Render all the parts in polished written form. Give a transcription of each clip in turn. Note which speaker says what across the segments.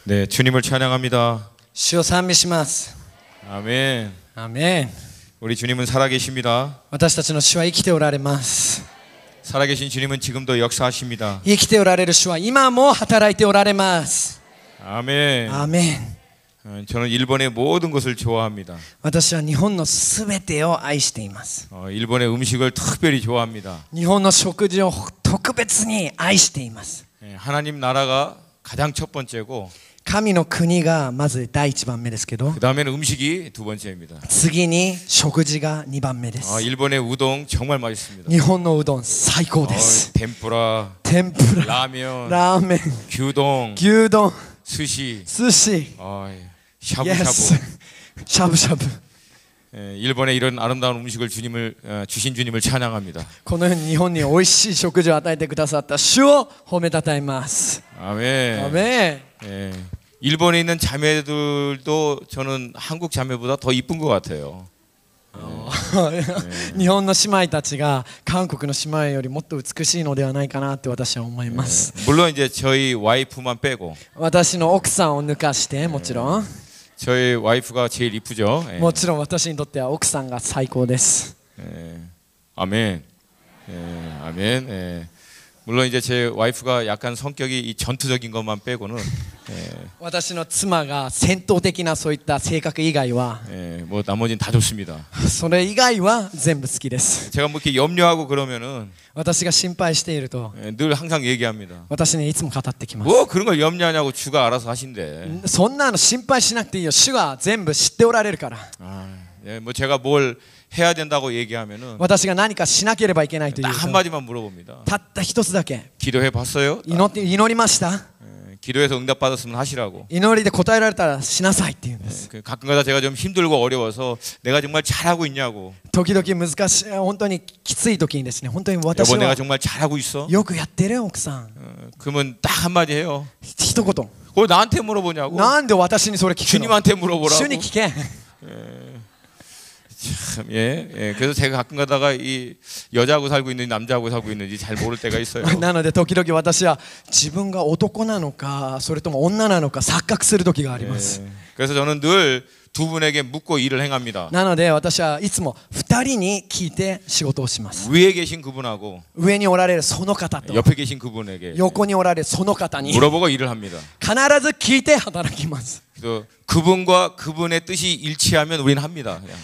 Speaker 1: 네, 주님을 찬양합니다.
Speaker 2: 主を賛美します。
Speaker 1: 아멘.
Speaker 2: アーメン。
Speaker 1: 우리 주님은 살아계십니다.
Speaker 2: 私たちの主は生きておられます。
Speaker 1: 살아계신 주님은 지금도 역사하십니다.
Speaker 2: 生きておられる主は今も働いておられます。
Speaker 1: 아멘.
Speaker 2: アーメン。
Speaker 1: 저는 일본의 모든 것을 좋아합니다.
Speaker 2: 私は日本のすべてを愛しています。
Speaker 1: 일본의 음식을 특별히 좋아합니다.
Speaker 2: 日本の食事を特別に愛しています。
Speaker 1: 하나님 나라가 가장 첫 번째고
Speaker 2: 神の国がまず第一番目ですけど、
Speaker 1: 그 다음에는 음식이 두 번째입니다.
Speaker 2: 次に食事が2番目です。
Speaker 1: 일본의 우동 정말 맛있습니다.
Speaker 2: 日本のうどん最高です。
Speaker 1: 템푸라,
Speaker 2: 天ぷら、
Speaker 1: 라면,
Speaker 2: ラーメン、
Speaker 1: 규동,
Speaker 2: 牛丼、
Speaker 1: 스시,
Speaker 2: 寿司、
Speaker 1: 샤브샤브.
Speaker 2: しゃぶしゃぶ。
Speaker 1: 일본의 이런 아름다운 음식을 주신 주님을 찬양합니다.
Speaker 2: このように日本に美味しい食事を与えてくださった主を褒めたたえます。
Speaker 1: 아멘.
Speaker 2: 아멘.
Speaker 1: 일본에 있는 자매들도 저는 한국 자매보다 더 이쁜 것 같아요.
Speaker 2: 日本の姉妹たちが韓国の姉妹よりもっと美しいのではないかなって私は思います。
Speaker 1: 물론 이제 저희 와이프만 빼고
Speaker 2: 私の奥さんを抜かしてもちろん、
Speaker 1: 저희 와이프가 제일 이쁘죠.
Speaker 2: もちろん私にとっては奥さんが最高です。
Speaker 1: 아멘. 아멘. 물론 이제 제 와이프가 약간 성격이 이 전투적인 것만 빼고는
Speaker 2: 私の妻が戦闘的なそういった性格以外は、
Speaker 1: 뭐 나머지는 다 좋습니다.
Speaker 2: それ以外は全部好きです。
Speaker 1: 제가 뭐 이렇게 염려하고 그러면은
Speaker 2: 私が心配していると、
Speaker 1: 늘 항상 얘기합니다.
Speaker 2: 私にいつも語ってきます。
Speaker 1: 뭐 그런 걸 염려하냐고 주가 알아서 하신대.
Speaker 2: そんなの心配しなくていいよ。主が全部知っておられるから。
Speaker 1: 뭐 제가 뭘 해야 된다고 얘기하면은
Speaker 2: 私が何かしなければいけないという
Speaker 1: 딱
Speaker 2: と、
Speaker 1: 한마디만 물어봅니다.
Speaker 2: たった一つだけ
Speaker 1: 기도해 봤어요?
Speaker 2: 祈りました。
Speaker 1: 기도해서 응답 받았으면 하시라고.
Speaker 2: 祈りで答えられたらしなさいって言うんです。
Speaker 1: 가끔가다 제가 좀 힘들고 어려워서 내가 정말 잘하고 있냐고.
Speaker 2: 時々難しい、本当にきつい時にですね、本当に私
Speaker 1: 여보 내가
Speaker 2: は
Speaker 1: 정말 잘하고 있어?
Speaker 2: よくやってるよ奥さん。
Speaker 1: 그러면 딱 한마디 해요.
Speaker 2: 一言。
Speaker 1: 그걸 나한테 물어보냐고.
Speaker 2: なんで私にそれ聞くの？
Speaker 1: 주님한테 물어보라고.
Speaker 2: 主に聞け。
Speaker 1: 참, 그래서 제가 가끔 가다가 이 여자하고 살고 있는지 남자하고 살고 있는지 잘 모를 때가 있어요.
Speaker 2: なので時々私は自分が男なのかそれとも女なのか錯覚する時があります。
Speaker 1: 그래서 저는 늘 두 분에게 묻고 일을 행합니다.
Speaker 2: なので私はいつも2人に聞いて仕事をします。
Speaker 1: 위에 계신 그분하고
Speaker 2: 上におられるその方と
Speaker 1: 옆에 계신 그분에게
Speaker 2: 横におられるその方に
Speaker 1: 물어보고 일을 합니다.
Speaker 2: 必ず聞いて働きます。
Speaker 1: 그래서 그분과 그분의 뜻이 일치하면 우리는 합니다. 그냥.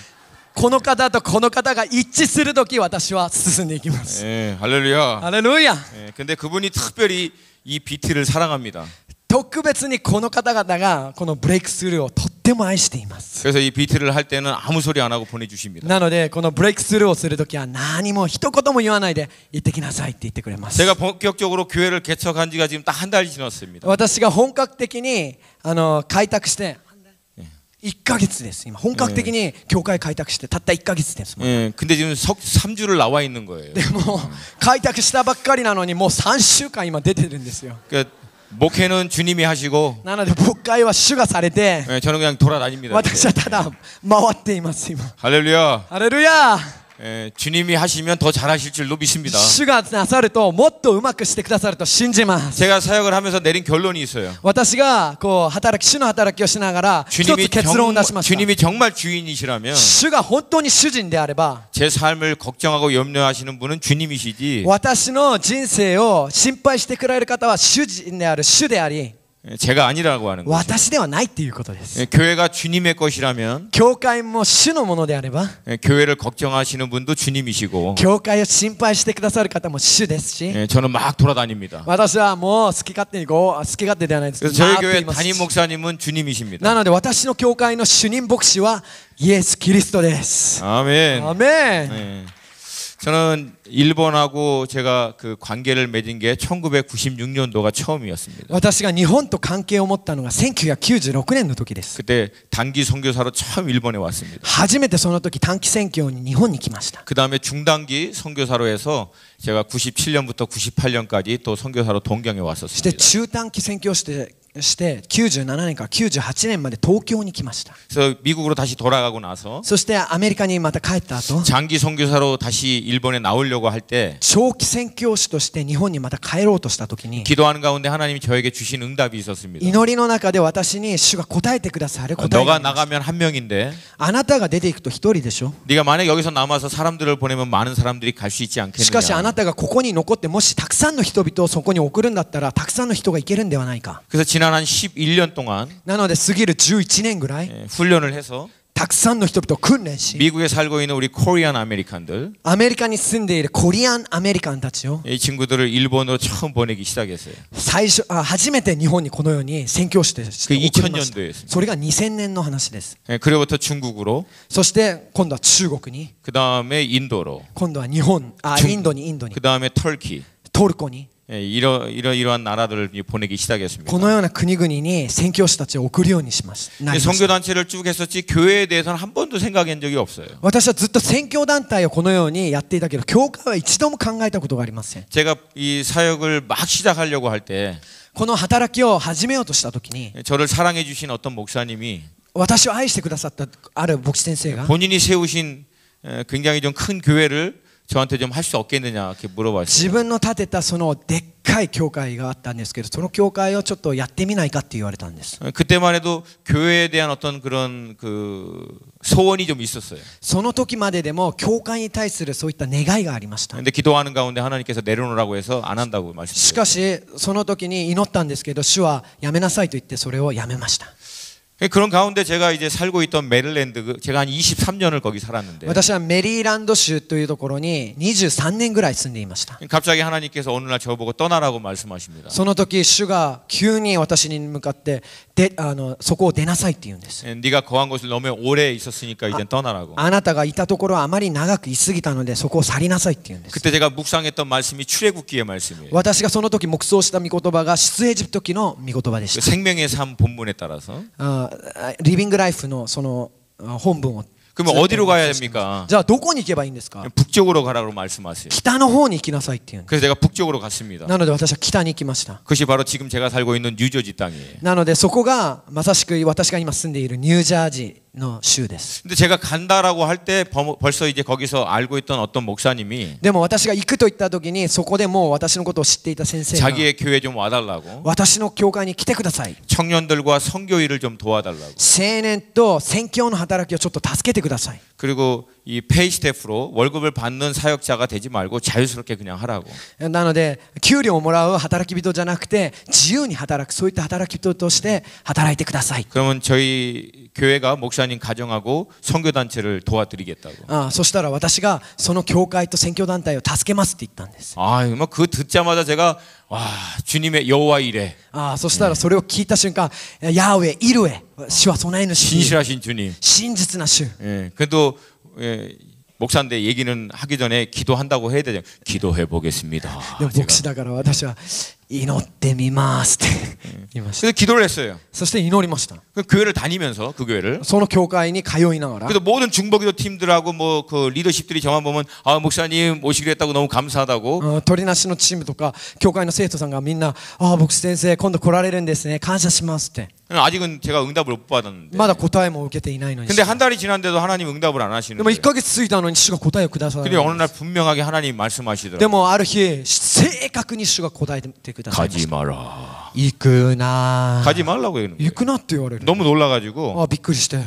Speaker 2: この方とこの方が一致するとき私は進んでいきます。
Speaker 1: 할렐루야.
Speaker 2: ハレルヤ。
Speaker 1: 근데 그분이 특별히 이 BT를 사랑합니다.
Speaker 2: 特別にこの方々がこのブレイクスルーをとっても愛しています。
Speaker 1: 그래서 이 BT를 할 때는 아무 소리 안 하고 보내주십니다.
Speaker 2: なのでこのブレイクスルーをするときは何も一言も言わないで行ってきなさいって言ってくれます。
Speaker 1: 제가 본격적으로 교회를 개척한 지가 지금 딱 한 달이 지났습니다.
Speaker 2: 私が本格的に開拓して1ヶ月です。今本格的に教会開拓してたった1ヶ月です。
Speaker 1: 근데 지금 3주를 나와 있는 거예요.
Speaker 2: でも開拓したばっかりなのにもう3週間今出てるんですよ。
Speaker 1: 그러니까 목회는 주님이 하시고
Speaker 2: なので牧会は主がされて
Speaker 1: 저는 그냥 돌아다닙니다.
Speaker 2: 私はただ回っています今。
Speaker 1: 할렐루야.
Speaker 2: ハレルヤ。
Speaker 1: 주님이 하시면 더 잘하실 줄로 믿습니다.
Speaker 2: 主がなさるともっとうまくしてくださると信じます。
Speaker 1: 제가 사역을 하면서 내린 결론이 있어요.
Speaker 2: 私がこう主の働きをしながら一つ結論を出しました。
Speaker 1: 주님이 정말 주인이시라면
Speaker 2: 主が本当に主人であれば
Speaker 1: 제 삶을 걱정하고 염려하시는 분은 주님이시지
Speaker 2: 私の人生を心配してくれる方は主人である主であり
Speaker 1: 제가 아니라고 하는 거죠.
Speaker 2: 私ではないっていうことです。
Speaker 1: 교회가 주님의 것이라면
Speaker 2: 教会も主のものであれば
Speaker 1: 교회를 걱정하시는 분도 주님이시고
Speaker 2: 教会を心配してくださる方も主ですし
Speaker 1: 저는 막 돌아다닙니다.
Speaker 2: 私はもう好き勝手に好き勝手ではないですけど
Speaker 1: 저희
Speaker 2: 回って
Speaker 1: 교회
Speaker 2: います。
Speaker 1: 담임 목사님은 주님이십니다.
Speaker 2: なので私の教会の主任牧師はイエス・キリストです。
Speaker 1: 아멘.
Speaker 2: アメン。
Speaker 1: 저는 일본하고 제가 그 관계를 맺은 게 1996년도가 처음이었습니다.
Speaker 2: 私が日本と関係を持ったのが1996年の時です。
Speaker 1: 그때 단기 선교사로 처음 일본에 왔습니다.
Speaker 2: 初めてその時短期宣教に日本に来ました。
Speaker 1: 그 다음에 중단기 선교사로 해서 제가 97년부터 98년까지 또 선교사로 동경에
Speaker 2: そして
Speaker 1: 왔었습니다.
Speaker 2: 中短期宣教師でして97年から98年まで東京に来ました。
Speaker 1: 그래서 미국으로 다시 돌아가고 나서
Speaker 2: そしてアメリカにまた帰った後
Speaker 1: 장기 선교사로 다시 일본에 나오려고 할 때
Speaker 2: 長期宣教師として日本にまた帰ろうとした時に
Speaker 1: 기도하는 가운데 하나님이 저에게 주신 응답이 있었습니다.
Speaker 2: 祈りの中で私に主が答えてくださる答えが
Speaker 1: 너가
Speaker 2: ありました。
Speaker 1: 나가면 한 명인데
Speaker 2: あなたが出ていくと一人でしょ。
Speaker 1: 네가 만약 여기서 남아서 사람들을 보내면 많은 사람들이 갈 수 있지
Speaker 2: しかしあな
Speaker 1: 않겠느냐.
Speaker 2: たがここに残ってもしたくさんの人々をそこに送るんだったらたくさんの人が行けるんではないか。
Speaker 1: 그래서 지난 한 11년 동안
Speaker 2: なので過ぎる11年ぐらい
Speaker 1: 훈련을 해서
Speaker 2: たくさんの人々を訓練し
Speaker 1: 미국에 살고 있는 우리 코리안 아메리칸들
Speaker 2: アメリカに住んでいるコリアンアメリカンたちを
Speaker 1: 이 친구들을 일본으로 처음 보내기 시작했어요.
Speaker 2: 初めて日本にこのように宣教師として送りました。
Speaker 1: 2000년도였습니다.
Speaker 2: それが2000年の話です。
Speaker 1: 그로부터 중국으로
Speaker 2: そして今度は中国に
Speaker 1: 그 다음에 인도로
Speaker 2: 今度は日本インドに
Speaker 1: 그 다음에 터키
Speaker 2: トルコに
Speaker 1: 이러한 나라들을 보내기 시작했습니다.
Speaker 2: このような国々に宣教師たちを送るようにしました。
Speaker 1: 선교 단체를 쭉 했었지 교회에 대해서는 한 번도 생각한 적이 없어요.
Speaker 2: 私はずっと宣教団体をこのようにやっていたけど教会は一度も考えたことがありません。
Speaker 1: 제가 이 사역을 막 시작하려고 할 때
Speaker 2: この働きを始めようとした時に
Speaker 1: 저를 사랑해 주신 어떤 목사님이
Speaker 2: 私を愛してくださったある牧師先生が
Speaker 1: 본인이 세우신 굉장히 좀 큰 교회를 저한테 좀 할 수 없겠느냐 이렇게 물어봤어요.
Speaker 2: 自分の建てたそのでっかい教会があったんですけどその教会をちょっとやってみないかって言われたんです。
Speaker 1: 그때만 해도 교회에 대한 어떤 그런 그 소원이 좀 있었어요.
Speaker 2: その時まででも教会に対するそういった願いがありました。
Speaker 1: 근데 기도하는 가운데 하나님께서 내려놓으라고 해서 안 한다고
Speaker 2: しか
Speaker 1: 말씀드렸어요.
Speaker 2: しその時に祈ったんですけど主はやめなさいと言ってそれをやめました。
Speaker 1: 그런 가운데 제가 이제 살고 있던 메릴랜드 제가 한 23년을 거기 살았는데
Speaker 2: 私はメリーランド州というところに23年ぐらい住んでいました。
Speaker 1: 갑자기 하나님께서 어느 날 저보고 떠나라고 말씀하십니다.
Speaker 2: その時主が急に私に向かってそこを出なさいって言うんです。
Speaker 1: 네가 거한 곳을 너무 오래 있었으니까 이제 떠나라고.
Speaker 2: あなたがいたところはあまり長く居すぎたのでそこを去りなさいって言うんです。
Speaker 1: 그때 제가 묵상했던 말씀이 출애굽기의 말씀이에요.
Speaker 2: 私がその時黙想した御言葉が出エジプト記の御言葉でした。
Speaker 1: 생명의 삶 본문에 따라서
Speaker 2: リビングライフのその本文を
Speaker 1: 그러면 어디로 가야 됩니까?
Speaker 2: じゃあどこに行けばいいんですか。
Speaker 1: 북쪽으로 가라고 말씀하세요.
Speaker 2: 北の方に行きなさいって言うんです。
Speaker 1: 그래서 제가 북쪽으로 갔습니다.
Speaker 2: なので私は北に行きました。
Speaker 1: 그것이 바로 지금 제가 살고 있는 뉴저지 땅이에요.
Speaker 2: なのでそこがまさしく私が今住んでいるニュージャージーの州です。
Speaker 1: 근데 제가 간다라고 할 때 벌써 이제 거기서 알고 있던 어떤 목사님이
Speaker 2: でも私が行くと言った時にそこでもう私のことを知っていた先生が
Speaker 1: 자기의 교회 좀 와달라고
Speaker 2: 私の教会に来てください。
Speaker 1: 청년들과 선교 일을 좀 도와달라고
Speaker 2: 青年と宣教の働きをちょっと助けてください。
Speaker 1: 그리고 이 페이 스태프로 월급을 받는 사역자가 되지 말고 자유스럽게 그냥 하라고.
Speaker 2: なので給料をもらう働き人じゃなくて自由に働くそういった働き人として働いてください。
Speaker 1: 그러면 저희 교회가 목사님 가정하고 선교 단체를 도와드리겠다고.
Speaker 2: そしたら私がその教会と宣教団体を助けますって言ったんです。
Speaker 1: 아, 뭐 그거 듣자마자 제가 와 주님의 여호와 이레.
Speaker 2: そしたらそれを聞いた瞬間ヤーウェイイルエ主は備え主
Speaker 1: 신실하신 주님.
Speaker 2: 真実な主。
Speaker 1: 예, 그래도 예, 목사인데 얘기는 하기 전에 기도한다고 해야 되죠. 기도해 보겠습니다.
Speaker 2: でも牧師だから私は祈ってみますって言いました。
Speaker 1: 그래서 기도를 했어요.
Speaker 2: そして祈りました。
Speaker 1: 그 교회를 다니면서 그 교회를.
Speaker 2: その教会に通いながら
Speaker 1: 그래서 모든 중보기도 팀들하고 뭐 그 리더십들이 저만 보면 아 목사님 오시기로 했다고 너무 감사하다고.
Speaker 2: 取りなしのチームとか教会の生徒さんがみんな牧師先生今度来られるんですね感謝しますって。
Speaker 1: 아직은 제가 응답을 못 받았는데.
Speaker 2: まだ答えも受けていないのに。
Speaker 1: 근데 한 달이 지났는데도 하나님 응답을 안
Speaker 2: で
Speaker 1: 하시는데.
Speaker 2: も1ヶ月過ぎたのに主が答えをくださる。
Speaker 1: 근데 어느 날 분명하게 하나님
Speaker 2: で
Speaker 1: 말씀하시더라고요.
Speaker 2: もある日正確に主が答えてくださいま
Speaker 1: 가지
Speaker 2: した。
Speaker 1: 마라.
Speaker 2: 行くな
Speaker 1: 가지 말라고 해요.
Speaker 2: 行くなって言われる。
Speaker 1: 너무 놀라가지고
Speaker 2: びっくりして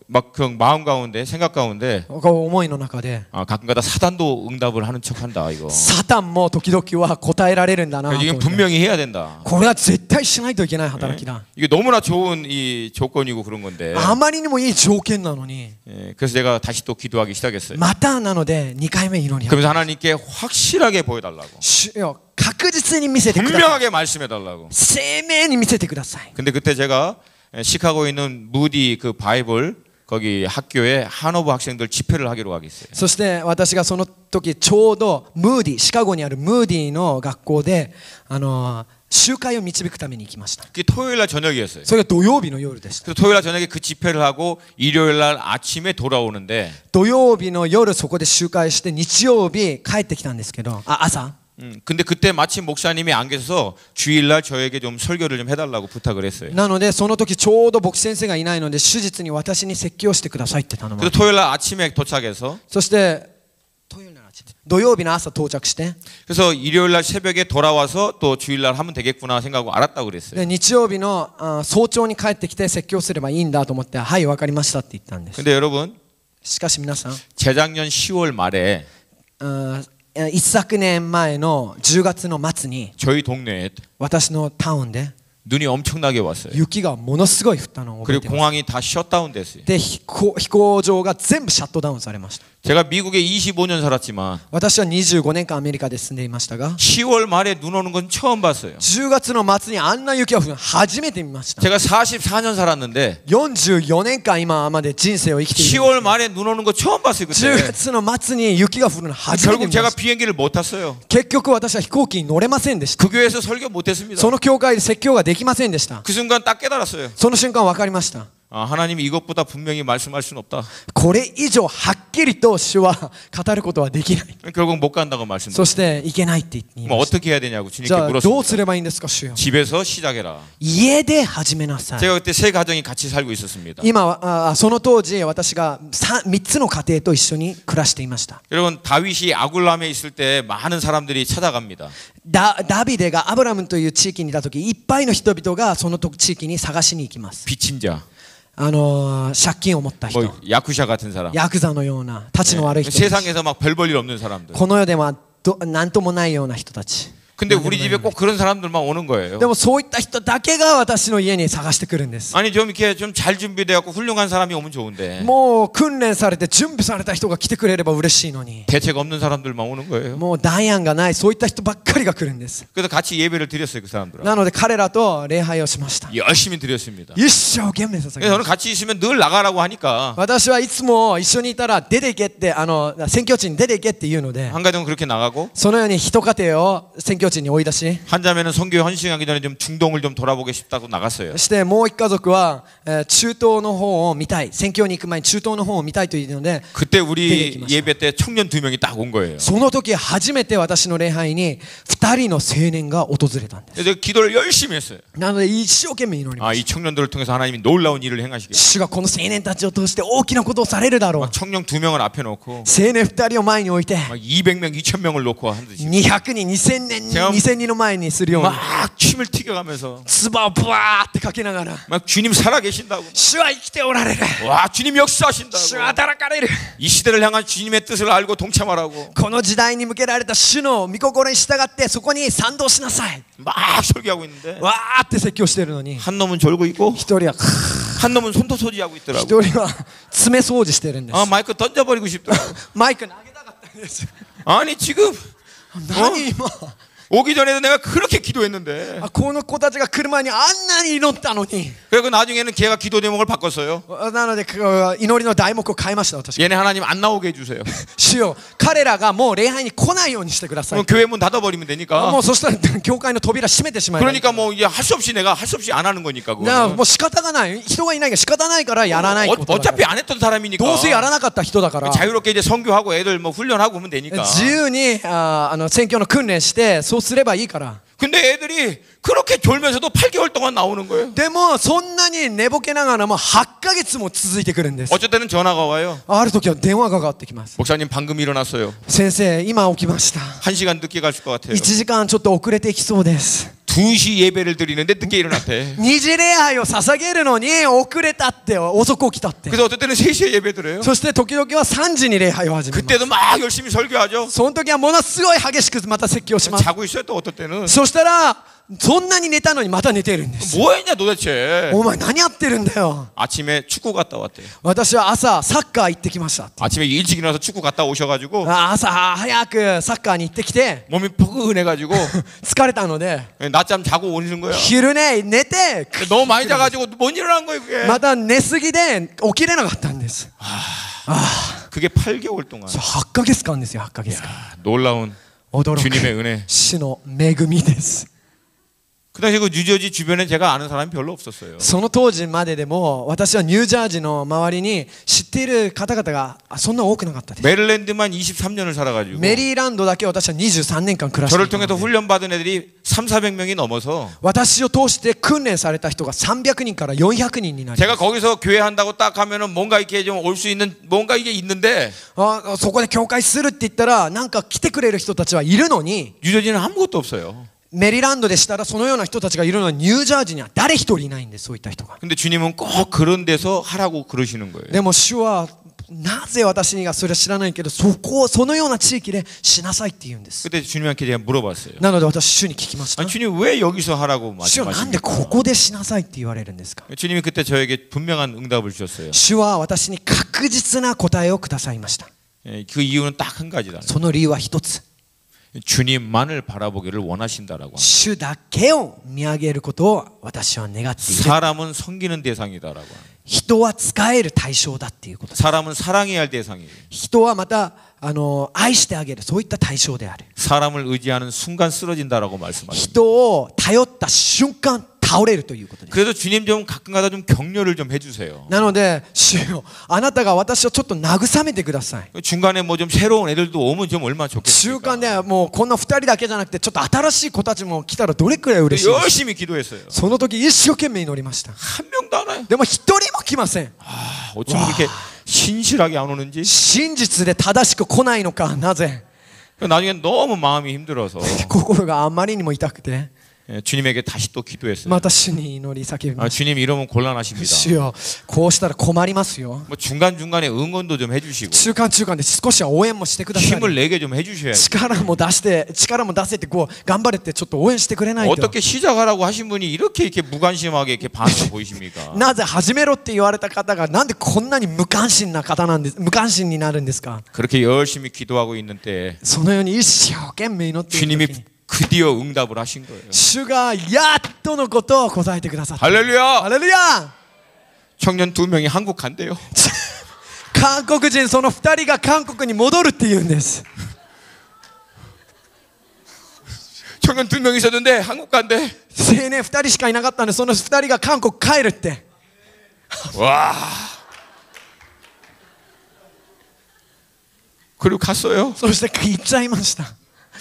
Speaker 1: 막 그 마음 가운데 생각 가운데
Speaker 2: 思いの中で
Speaker 1: 가끔가다 사단도 응답을 하는 척한다 이거.
Speaker 2: サタンも時々は答えられるんだなと思
Speaker 1: 이게
Speaker 2: って。
Speaker 1: 분명히 해야 된다.
Speaker 2: これは絶対しないといけない働きだ。
Speaker 1: 이게 너무나 좋은 이 조건이고 그런 건데.
Speaker 2: あまりにもいい条件なのに
Speaker 1: 예, 그래서 제가 다시 또 기도하기 시작했어요.
Speaker 2: またなので2回目祈りを
Speaker 1: 그러면서 하나님께 확실하게 보여달라고.
Speaker 2: 主よ確実に見せてください。
Speaker 1: 분명하게 말씀해달라고.
Speaker 2: 鮮明に見せてください。
Speaker 1: 근데 그때 제가 시카고에 있는 무디 그 바이블 거기 학교에 한어부 학생들 집회를 하기로 하겠어요.
Speaker 2: そして私がその時ちょうどムーディシカゴにあるムーディの学校で集会を導くために行きました。
Speaker 1: 그게 토요일 날 저녁이었어요.
Speaker 2: それが土曜日の夜でした。
Speaker 1: 그래서 토요일 날 저녁에 그 집회를 하고 일요일 날 아침에 돌아오는데
Speaker 2: 土曜日の夜そこで集会して日曜日帰ってきたんですけど朝
Speaker 1: 근데 그때 마침 목사님이 안 계셔서 주일날 저에게 좀 설교를 좀 해달라고 부탁을 했어요.
Speaker 2: なのでその時ちょうど牧師先生がいないので手術に私に説教してくださいって頼まれ
Speaker 1: 그래서
Speaker 2: た。
Speaker 1: 토요일날 아침에 도착해서
Speaker 2: そして土曜日の朝到着して
Speaker 1: 그래서 일요일날 새벽에 돌아와서 또 주일날 하면 되겠구나 생각하고 알았다고 그랬어요.
Speaker 2: で日曜日の早朝に帰ってきて説教すればいいんだと思ってはい分かりましたって言ったんです。
Speaker 1: 근데 여러분
Speaker 2: しかし皆さん
Speaker 1: 재작년 10월 말에
Speaker 2: 一昨年前の10月の末に
Speaker 1: 저희 동네에
Speaker 2: 私のタウンで
Speaker 1: 눈이 엄청나게 왔어요.
Speaker 2: 雪がものすごい降ったのを覚え
Speaker 1: 그리고
Speaker 2: てます。
Speaker 1: 공항이 다 셧다운 됐어요.
Speaker 2: で飛行場が全部シャットダウンされました。
Speaker 1: 제가 미국에 25년 살았지만
Speaker 2: 私は25年間アメリカで住んでいましたが
Speaker 1: 10월 말에 눈 오는 건 처음 봤어요.
Speaker 2: 10月の末にあんな雪が降るの初めて見ました。
Speaker 1: 제가 44년 살았는데
Speaker 2: 44年間今まで人生を生きているんです
Speaker 1: 10월 말에 눈 오는 거 처음 봤어요.
Speaker 2: 10
Speaker 1: 그때
Speaker 2: 月の末に雪が降るの初めて
Speaker 1: 결국
Speaker 2: 見
Speaker 1: 제가
Speaker 2: ました。
Speaker 1: 비행기를 못 탔어요.
Speaker 2: 結局私は飛行機に乗れませんでした。
Speaker 1: 그 교회에서 설교 못 했습니다.
Speaker 2: その教会で説教ができませんでした。
Speaker 1: 그 순간 딱 깨달았어요.
Speaker 2: その瞬間分かりました。
Speaker 1: 아, 하나님이 이것보다 분명히 말씀할 수는 없다.
Speaker 2: これ以上はっきりと主は語ることはできない。
Speaker 1: 결국 못 간다고 말씀드렸어요.
Speaker 2: そしていけないって言い
Speaker 1: 뭐
Speaker 2: ました。
Speaker 1: 어떻게 해야 되냐고
Speaker 2: じ
Speaker 1: 주님께
Speaker 2: ゃあどう
Speaker 1: 물었습니다.
Speaker 2: すればいいんですか主よ。
Speaker 1: 집에서 시작해라.
Speaker 2: 家で始めなさい。
Speaker 1: 제가 그때 세 가정이 같이 살고 있었습니다.
Speaker 2: 今はその当時私が 3つの家庭と一緒に暮らしていました。
Speaker 1: 여러분 다윗이 아굴람에 있을 때 많은 사람들이 찾아갑니다.
Speaker 2: ダビデがアブラムという地域にいた時いっぱいの人々がその地域に探しに行きます。
Speaker 1: 빚진 자,
Speaker 2: 借金を持った人、
Speaker 1: 뭐 야쿠샤 같은 사람,
Speaker 2: ヤクザのようなたちの悪い
Speaker 1: 네.
Speaker 2: 人たち、
Speaker 1: 세상에서 막 별 볼 일 없는 사람들.
Speaker 2: この世では何ともないような人たち。
Speaker 1: 근데 우리 집에 꼭 그런 사람들만 오는 거예요.
Speaker 2: でもそういった人だけが私の家に探してくるんです。
Speaker 1: 아니 좀 이렇게 좀 잘 준비되었고 훌륭한 사람이 오면 좋은데
Speaker 2: もう訓練されて準備された人が来てくれれば嬉しいのに、
Speaker 1: 대책 없는 사람들만 오는 거예요.
Speaker 2: もう代案がないそういった人ばっかりが来るんです。
Speaker 1: 그래서 같이 예배를 드렸어요 그 사람들은.
Speaker 2: なので彼らと礼拝をしました。
Speaker 1: 열심히 드렸습니다.
Speaker 2: 一生懸命捧げ
Speaker 1: 그래서
Speaker 2: ま
Speaker 1: 저는
Speaker 2: した。
Speaker 1: 같이 있으면 늘 나가라고 하니까
Speaker 2: 私はいつも一緒にいたら出て行けって宣教地に出て行けって言うので、
Speaker 1: 한 가정은 그렇게 나가고
Speaker 2: そのように一家庭を宣教地に追い出し、
Speaker 1: 한 자매는 선교에 헌신하기 전에 좀 중동을 좀 돌아보고 싶다고 나갔어요.
Speaker 2: そしてもう一家族は中東の方を見たい、宣教に行く前に中東の方を見たいというので、
Speaker 1: 그때 우리 예배 때 청년 2명이 딱 온 거예요.
Speaker 2: その時初めて私の礼拝に2人の青年が訪れたんです。
Speaker 1: 그래서 기도를 열심히 했어요.
Speaker 2: なので一生懸命祈りま
Speaker 1: 아,
Speaker 2: し
Speaker 1: 이 청년들을 통해서 하나님이 놀라운 일을
Speaker 2: た。
Speaker 1: 행하시겠다.
Speaker 2: 主がこの青年たちを通して大きなことをされるだろう。
Speaker 1: 막 청년 2명을 앞에 놓고
Speaker 2: 青年2人を前に置いて
Speaker 1: 막 200명, 2000명을 놓고 한 듯이
Speaker 2: 200人、2000人の前にするように
Speaker 1: 막 춤을 튀겨가면서
Speaker 2: 唾をブワーってかけながら、
Speaker 1: 막 주님 살아계신다고
Speaker 2: 主は生きておられる、
Speaker 1: 와 주님 역사하신다고
Speaker 2: 主は働かれる、
Speaker 1: 이 시대를 향한 주님의 뜻을 알고 동참하라고
Speaker 2: この時代に向けられた主の御心に従ってそこに賛同しなさい、
Speaker 1: 막 설교하고 있는데
Speaker 2: わーって説教してるのに、
Speaker 1: 한 놈은 졸고 있고
Speaker 2: 一人は
Speaker 1: 한 놈은 손도 소지하고
Speaker 2: 一
Speaker 1: 있더라고.
Speaker 2: 人は爪掃除してるんです。
Speaker 1: 아 마이크 던져버리고 싶더라고.
Speaker 2: マイク投げたかったんです。
Speaker 1: 아니 지금
Speaker 2: 何今、
Speaker 1: 오기 전에도 내가 그렇게 기도했는데
Speaker 2: この子たちが来る前にあんなに祈ったのに。
Speaker 1: 그리고 나중에는 걔가 기도 제목을 바꿨어요.
Speaker 2: なので祈りの題目を変えました私。
Speaker 1: 얘네 하나님 안 나오게 해주세요.
Speaker 2: 主よ、彼らがもう礼拝に来ないようにしてください。
Speaker 1: 그럼 교회 문 닫아버리면
Speaker 2: も
Speaker 1: 되니까.
Speaker 2: うそしたら教会の扉閉めてしまえばいい。
Speaker 1: 그러니까 뭐 이제 할 수 없이 내가 할 수 없이 안 하는 거니까
Speaker 2: だから
Speaker 1: 그거는.
Speaker 2: もう仕方がない、人がいないから仕方ないからやらないことだから。
Speaker 1: 어차피 안 했던 사람이니까.
Speaker 2: どうせやらなかった人だから。
Speaker 1: 자유롭게 이제 선교하고 애들 뭐 훈련하고 하면 되니까.
Speaker 2: 自由に宣教の訓練してそうすればいいから。
Speaker 1: 근데 애들이 그렇게 졸면서도 8개월 동안 나오는 거예요.
Speaker 2: でもそんなに寝ぼけながらも8ヶ月も続いてくるんです。
Speaker 1: 어쩔 때는 전화가 와요.
Speaker 2: ある時は電話がかかってきます。
Speaker 1: 목사님 방금 일어났어요.
Speaker 2: 先生、今起きました。
Speaker 1: 1시간 늦게 가실 것 같아요.
Speaker 2: 1時間ちょっと遅れてきそうです。
Speaker 1: 2시 예배를 드리는데 늦게 일어났대.
Speaker 2: 2時礼拝を捧げるのに遅れたって、遅く起きたって。
Speaker 1: 그래서 어떨 때는 3시에 예배 드려요.
Speaker 2: そして時々は3時に礼拝を始めます。
Speaker 1: 그때도 막 열심히 설교하죠.
Speaker 2: その時はものすごい激しくまた説教します。
Speaker 1: 자고 있어요 또 어떨 때는.
Speaker 2: そしたらそんなに寝たのにまた寝てるんです。
Speaker 1: 뭐 했냐 도대체.
Speaker 2: お前何やってるんだよ。
Speaker 1: 아침에 축구 갔다 왔대요.
Speaker 2: 私は朝サッカー行ってきましたって。
Speaker 1: 아침에 일찍 일어나서 축구 갔다 오셔가지고
Speaker 2: 朝早くサッカーに行ってきて
Speaker 1: 몸이 포근해가지고
Speaker 2: 疲れたので
Speaker 1: 낮잠 자고 오시는 거야.
Speaker 2: 昼寝寝て
Speaker 1: 너무 많이 자가지고 못 일어난 거예요 그게.
Speaker 2: また寝すぎで起きれなかったんです。
Speaker 1: 그게 8개월 동안.
Speaker 2: そう8ヶ月間ですよ。8ヶ月間。
Speaker 1: 놀라운
Speaker 2: 驚く
Speaker 1: 주님의 은혜.
Speaker 2: 主の恵みです。
Speaker 1: 그 당시 그 뉴저지 주변에 제가 아는 사람이 별로 없었어요.
Speaker 2: その当時まででも私はニュージャージーの周りに知っている方々がそんな多くなかったです。
Speaker 1: 메릴랜드만 23년을 살아가지고
Speaker 2: メリーランドだけ私は23年間暮らして
Speaker 1: 저를
Speaker 2: いたの
Speaker 1: 통해서
Speaker 2: で
Speaker 1: 훈련받은 애들이 3,400명이 넘어서
Speaker 2: 私を通して訓練された人が300人から400人になり
Speaker 1: 제가 거기서 교회 한다고 딱 하면은 뭔가 이렇게 좀 올 수 있는 뭔가 이게 있는데
Speaker 2: そこで教会するって言ったらなんか来てくれる人たちはいるのに
Speaker 1: 뉴저지는 아무것도 없어요.
Speaker 2: メリーランドでしたらそのような人たちがいるのにニュージャージーには誰一人いないんです。そういった人が。
Speaker 1: 근데 주님은 꼭 그런 데서 하라고 그러시는 거예요.
Speaker 2: でも主はなぜ私がそれは知らないけどそのような地域でしなさいって言うんです。
Speaker 1: 그때 주님한테 제가 물어봤어요.
Speaker 2: なので私主に聞きました。
Speaker 1: 아니, 주님 왜 여기서 하라고
Speaker 2: 主はなんで
Speaker 1: 말씀하십니까?
Speaker 2: ここでしなさいって言われるんですか。
Speaker 1: 주님이 그때 저에게 분명한 응답을 주셨어요.
Speaker 2: 主は私に確実な答えをくださいました。
Speaker 1: 그 이유는 딱 한 가지다.
Speaker 2: その理由は一つ。
Speaker 1: 주님만을 바라보기를 원하신다라고.
Speaker 2: 主だけを見上げることを私は願っている。
Speaker 1: 사람은 섬기는 대상이다라고.
Speaker 2: 人は使える対象だっていうことです。
Speaker 1: 사람은 사랑해야 할 대상이에요.
Speaker 2: 人はまた愛してあげるそういった対象である。
Speaker 1: 사람을 의지하는 순간 쓰러진다라고 말씀하십니다.
Speaker 2: 人を頼った瞬間倒れるということです。
Speaker 1: 그래서 주님 좀 가끔가다 좀 격려를 좀 해주세요.
Speaker 2: なので主よあなたが私をちょっと慰めてください。
Speaker 1: 중간에 뭐 좀 새로운 애들도 오면 좀 얼마나
Speaker 2: 中
Speaker 1: 좋겠습니까?
Speaker 2: 間でもうこんな2人だけじゃなくてちょっと新しい子たちも来たらどれくらい嬉しいですか。
Speaker 1: 열심히 기도했어요.
Speaker 2: その時一生懸命祈りました。
Speaker 1: 한 명도 안 와요.
Speaker 2: でも一人も来ません。
Speaker 1: 아, 어쩜 그렇게 신실하게 안 오는지.
Speaker 2: 真実で正しく来ないのか。なぜ
Speaker 1: 나중에 너무 마음이 힘들어서
Speaker 2: 心があまりにも痛くて
Speaker 1: 주님에게 다시 또 기도했어요.
Speaker 2: また主に祈り叫びま
Speaker 1: 아,
Speaker 2: し
Speaker 1: 주님 이러면
Speaker 2: た。
Speaker 1: 곤란하십니다.
Speaker 2: 主よこうしたら困りますよ。
Speaker 1: 뭐 중간중간에 응원도 좀 해주시고
Speaker 2: 中間で少しは応援もしてください。
Speaker 1: 힘을 내게 좀 해주셔야죠.
Speaker 2: 力も出せてこう頑張れってちょっと応援してくれないと。
Speaker 1: 어떻게 시작하라고 하신 분이 이렇게 무관심하게 이렇게 반응을 보이십니까?
Speaker 2: なぜ始めろって言われた方がなんでこんなに無関心な方なんです。無関心になるんですか。
Speaker 1: 그렇게 열심히 기도하고 있는 때
Speaker 2: そのように一生懸命祈っている
Speaker 1: 주님이
Speaker 2: 時に
Speaker 1: 드디어 응답을 하신 거예요.
Speaker 2: 主がやっとのことを答えてくださった。
Speaker 1: 할렐루야!
Speaker 2: ハレルヤ。
Speaker 1: 청년 2명이 한국 간대요.
Speaker 2: 韓国人その2人が韓国に戻るって言うんです。
Speaker 1: 청년 2명 있었는데 한국 간대.
Speaker 2: 青年2人しかいなかったんでその2人が韓国帰るって。
Speaker 1: 와. 그리고 갔어요.
Speaker 2: そして行っちゃいました。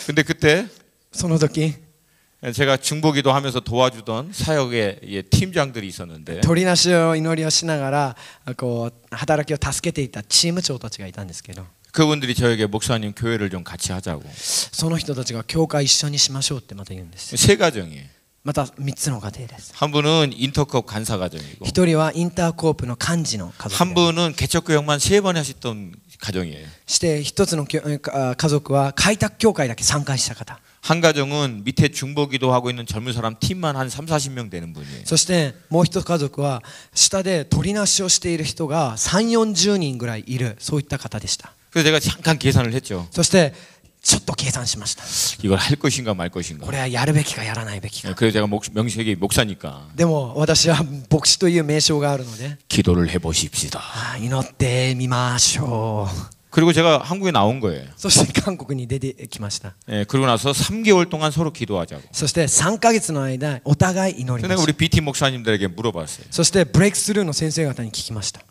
Speaker 1: 근데 그때
Speaker 2: その時
Speaker 1: 제가 중보기도 하면서 도와주던 사역의 팀장들이 있었는데
Speaker 2: 取りなしを祈りをしながらこう働きを助けていたチーム長たちがいたんですけど
Speaker 1: 그분들이 저에게 목사님 교회를 좀 같이 하자고.
Speaker 2: その人たちが教会一緒にしましょうってまた言うんです。
Speaker 1: 세 가정이에요.
Speaker 2: また3つの家庭です。
Speaker 1: 한 분은 인터컵 간사 가정이고
Speaker 2: 1人はインターコープの幹事の家族
Speaker 1: 한 분은 개척교역만 3번 하셨던 가정이에요.
Speaker 2: して1つの家族は開拓教会だけ参加した方
Speaker 1: 한 가정은 밑에 중보기도 하고 있는 젊은 사람 팀만 한 3, 40명 되는 분이에요.
Speaker 2: そしてもう一家族は下で取りなしをしている人が3、40人ぐらいいるそういった方でした。
Speaker 1: 그래서 제가 잠깐 계산을 했죠.
Speaker 2: そしてちょっと計算しました。
Speaker 1: 이걸 할 것인가 말 것인가.
Speaker 2: これはやるべきかやらないべきか。
Speaker 1: 그래서 제가 명색이 목사니까
Speaker 2: でも私は牧師という名称があるので
Speaker 1: 기도를 해보십시다.
Speaker 2: 祈ってみましょう。
Speaker 1: 그리고 제가 한국에 나온 거예요.
Speaker 2: そして韓国に出てきました。
Speaker 1: 그러고 나서 3개월 동안 서로 기도하자고.
Speaker 2: そして3ヶ月の間お互い祈り
Speaker 1: 근데
Speaker 2: まし
Speaker 1: 우리
Speaker 2: た。
Speaker 1: BT 목사님들에게 물어봤어요.
Speaker 2: そしてブレイクスルーの先生方に聞きました。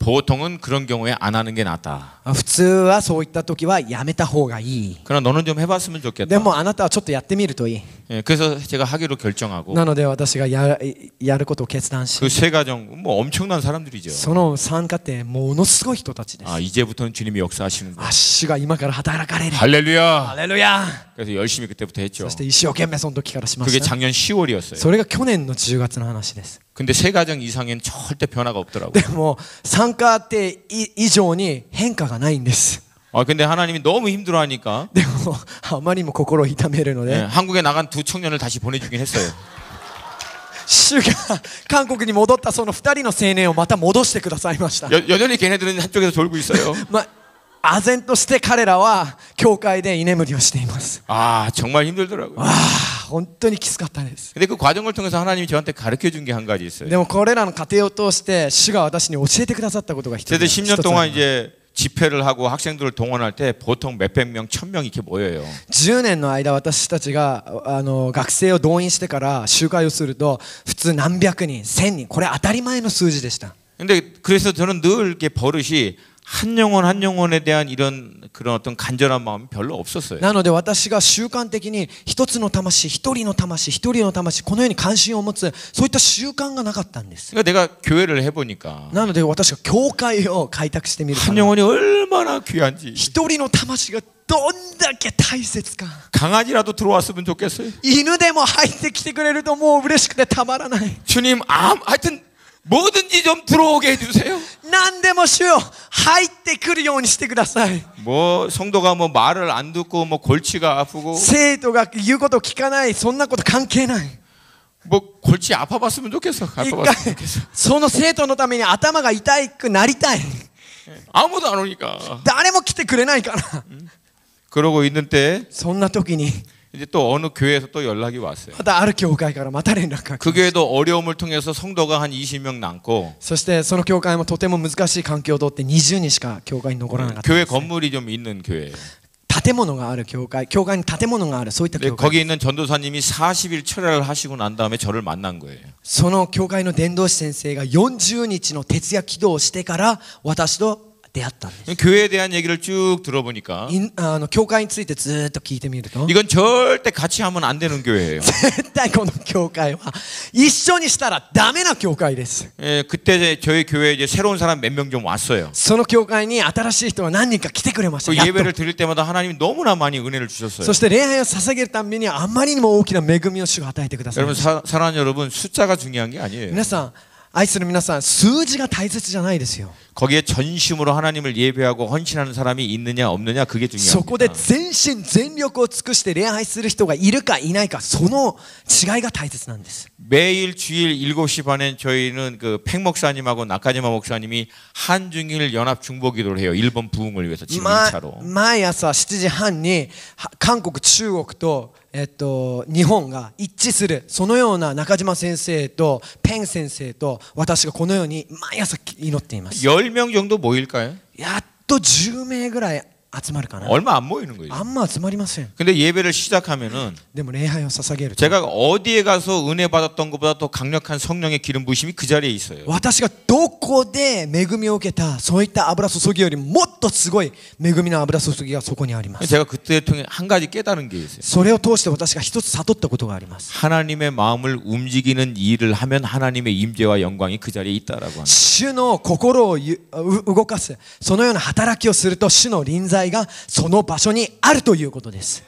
Speaker 1: 보통은 그런 경우에 안 하는 게 낫다.
Speaker 2: 普通はそういった時はやめた方がいい。
Speaker 1: 그러나 너는 좀 해봤으면
Speaker 2: で
Speaker 1: 좋겠다.
Speaker 2: もあなたはちょっとやってみるといい。
Speaker 1: 그래서 제가 하기로 결정하고
Speaker 2: なので私がやることを決断し
Speaker 1: 그 세 가정 뭐 엄청난 사람들이죠.
Speaker 2: その3家庭ものすごい人たちです。
Speaker 1: 아 이제부터는 주님이 역사하시는 거.
Speaker 2: 主が今から働かれる。
Speaker 1: 할렐루야.
Speaker 2: ハレルヤ。
Speaker 1: 그래서 열심히 그때부터 했죠.
Speaker 2: そして一生懸命その時からしま
Speaker 1: 그게
Speaker 2: した。
Speaker 1: 작년 10월이었어요.
Speaker 2: それが去年の10月の話です。
Speaker 1: 근데 세 가정 이상엔 절대 변화가 없더라고요.
Speaker 2: でも3家庭以上に変化がないんです。
Speaker 1: 근데 하나님이 너무 힘들어하니까
Speaker 2: でもあまりにも心を痛めるので、
Speaker 1: 한국에 나간 두 청년을 다시 보내주긴 했어요.
Speaker 2: 主が韓国に戻ったその2人の青年をまた戻してくださいました。
Speaker 1: 여전히 걔네들은 한쪽에서 졸고 있어요.
Speaker 2: 唖然として彼らは教会で居眠りをしています。
Speaker 1: 아 정말 힘들더라고요.
Speaker 2: 本当にきつかったです。
Speaker 1: 근데 그 과정을 통해서 하나님이 저한테 가르쳐 준 게 한 가지 있어요.
Speaker 2: でもこれらの過程を通して主が私に教えてくださったことが一つ
Speaker 1: 저희들 10년 동안
Speaker 2: あります。
Speaker 1: 이제 집회를 하고 학생들을 동원할 때 보통 몇백 명, 1000명 이렇게 모여요.
Speaker 2: 10年の間私たちが学生を動員してから集会をすると普通何百人1000人これ当たり前の数字でした。
Speaker 1: 근데 그래서 저는 늘 이렇게 버릇이 한 영혼 한 영혼에 대한 이런 그런 어떤 간절한 마음이 별로 없었어요.
Speaker 2: なので私が習慣的に一つの魂一人の魂一人の魂このように関心を持つそういった習慣がなかったんです。
Speaker 1: 그러니까 내가 교회를 해보니까
Speaker 2: なので私が教会を開拓してみると
Speaker 1: 한 영혼이 얼마나 귀한지
Speaker 2: 一人の魂がどんだけ大切か
Speaker 1: 강아지라도 들어왔으면 좋겠어요.
Speaker 2: 犬でも入ってきてくれるともう嬉しくてたまらない
Speaker 1: 주님 하여튼 뭐든지 좀 들어오게 해주세요.
Speaker 2: 何でも主よ入ってくるようにしてください
Speaker 1: 뭐 성도가 뭐 말을 안 듣고 뭐 골치가 아프고
Speaker 2: 生徒が言うことを聞かないそんなこと関係ない
Speaker 1: 뭐 골치 아파봤으면 좋겠어.
Speaker 2: 一
Speaker 1: 아파봤으면
Speaker 2: 回
Speaker 1: 좋겠어.
Speaker 2: その生徒のために頭が痛くなりたい
Speaker 1: 아무도 안 오니까.
Speaker 2: 誰も来てくれないから
Speaker 1: 그러고 있는 때
Speaker 2: そんな時に
Speaker 1: 이제 또 어느 교회에서 또 연락이 왔어요.
Speaker 2: またある教会からまた連絡が来
Speaker 1: 그
Speaker 2: ました
Speaker 1: 교회도 어려움을 통해서 성도가 한 20명 남고
Speaker 2: そしてその教会もとても難しい環境をとって20人しか教会に残らなかったん
Speaker 1: 교회
Speaker 2: ですね
Speaker 1: 건물이 좀 있는 교회예요.
Speaker 2: 建物がある教会教会に建物があるそういった
Speaker 1: 근데
Speaker 2: 教会
Speaker 1: 거기 있는 전도사님이 40일 철야를 하시고 난 다음에 저를 만난 거예요.
Speaker 2: その教会の伝道師先生が40日の徹夜祈祷をしてから私と出会ったんです
Speaker 1: 교회에 대한 얘기를 쭉 들어보니까
Speaker 2: 教会についてずっと聞いてみると
Speaker 1: 이건 절대 같이 하면 안 되는 교회예요.
Speaker 2: 絶対この教会は一緒にしたらダメな教会です
Speaker 1: 예, 그때 저희 교회에 이제 새로운 사람 몇 명 좀 왔어요.
Speaker 2: その教会に新しい人が何人か来てくれました
Speaker 1: 그
Speaker 2: やっと
Speaker 1: 예배를 드릴 때마다 하나님이 너무나 많이 은혜를 주셨어요.
Speaker 2: そして礼拝を捧げるたびにあまりにも大きな恵みを主が与えてください
Speaker 1: 여러분 사랑하는 여러분 숫자가 중요한 게 아니에요.
Speaker 2: 皆さん愛する皆さん数字が大切じゃないですよ
Speaker 1: 거기에 전심으로 하나님을 예배하고 헌신하는 사람이 있느냐 없느냐 그게
Speaker 2: そこで
Speaker 1: 중요합니다.
Speaker 2: 全身全力を尽くして礼拝する人がいるかいないかその違いが大切なんです
Speaker 1: 매일 주일 7시 반에 저희는 그 팽 목사님하고 나카지마 목사님이 한중일 연합 중보기도를 해요. 일본 부흥을 위해서 지금 1차로.
Speaker 2: 毎朝7時半に韓国中国と日本が一致するそのような中島先生とペン先生と私がこのように毎朝祈っています
Speaker 1: 10명 정도 모일까요?
Speaker 2: やっと10名ぐらい集まるかな
Speaker 1: 얼마 안 모이는 거예요.
Speaker 2: あんま集まりません
Speaker 1: 근데 예배를 시작하면은
Speaker 2: でも礼拝を捧げると
Speaker 1: 제가 어디에 가서 은혜 받았던 것보다 더 강력한 성령의 기름 부으심이 그 자리에 있어요.
Speaker 2: 私がどこで恵みを受けたそういった油注ぎよりもっとすごい恵みの油注ぎがそこにあります
Speaker 1: 제가 그때 통해 한 가지 깨달은 게 있어요.
Speaker 2: それを通して私が一つ悟ったことがあります
Speaker 1: 하나님의 마음을 움직이는 일을 하면 하나님의 임재와 영광이 그 자리에 있다라고 합니다.
Speaker 2: 主の心を動かすそのような働きをすると主の臨在がその場所にあるということです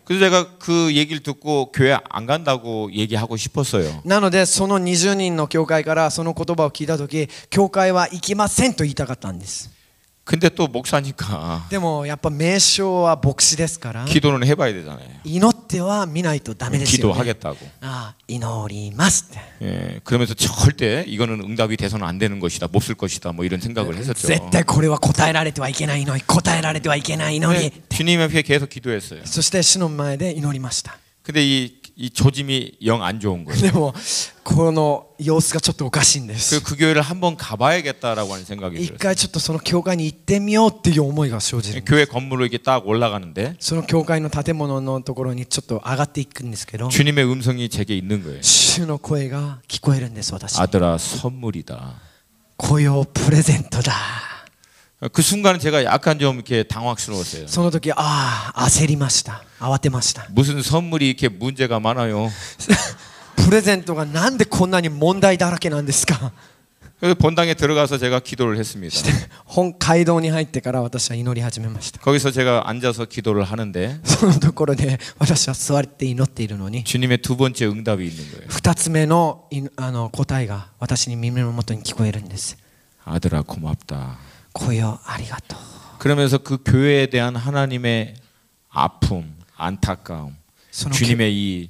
Speaker 1: 그래서 제가 그 얘기를 듣고 교회 안 간다고 얘기하고 싶었어요.
Speaker 2: なのでその20人の教会からその言葉を聞いたとき教会は行きませんと言いたかったんです
Speaker 1: 근데 또 목사니까
Speaker 2: でもやっぱ名称は牧師ですから
Speaker 1: 기도는 해봐야 되잖아요.
Speaker 2: 祈っては見ないとダメですよね
Speaker 1: 기도하겠다고.
Speaker 2: ああ祈りますって
Speaker 1: 예, 그러면서 절대 이거는 응답이 돼서는 안 되는 것이다, 못 쓸 것이다, 뭐 이런 생각을 했었죠.
Speaker 2: 絶対これは答えられてはいけないのに答えられてはいけないのに
Speaker 1: 네, 주님 앞에 계속 기도했어요.
Speaker 2: そして主の前で祈りました
Speaker 1: 근데 이 조짐이 영 안 좋은 거예요.
Speaker 2: でもこの様子がちょっとおかしいんです
Speaker 1: 그 교회를 한번 가봐야겠다라고 하는 생각이
Speaker 2: 一
Speaker 1: 들었어요.
Speaker 2: 回ちょっとその教会に行ってみようっていう思いが生じる
Speaker 1: 교회 건물로 이렇게 딱 올라가는데
Speaker 2: その教会の建物のところにちょっと上がっていくんですけど
Speaker 1: 주님의 음성이 제게 있는 거예요.
Speaker 2: 主の声が聞こえるんです私
Speaker 1: 아들아 선물이다.
Speaker 2: 雇用プレゼントだ
Speaker 1: 그 순간은 제가 약간 좀 이렇게 당황스러웠어요.
Speaker 2: その時焦りました慌てました
Speaker 1: 무슨 선물이 이렇게 문제가 많아요.
Speaker 2: プレゼントがなんでこんなに問題だらけなんですか
Speaker 1: 그래서 본당에 들어가서 제가 기도를 했습니다.
Speaker 2: 本街道に入ってから私は祈り始めました
Speaker 1: 거기서 제가 앉아서 기도를 하는데
Speaker 2: そのところで私は座って祈っているのに
Speaker 1: 주님의 두 번째 응답이 있는 거예요.
Speaker 2: 二つ目の答えが私に耳の元に聞こえるんです
Speaker 1: 아들아 고맙다.
Speaker 2: 雇用ありがとう
Speaker 1: 그러면서 그 교회에 대한 하나님의 아픔, 안타까움,
Speaker 2: その
Speaker 1: 주님의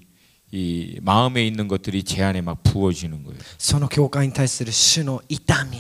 Speaker 1: 이 마음에 있는 것들이 제 안에 막 부어지는 거예요.
Speaker 2: その教会に対する主の痛み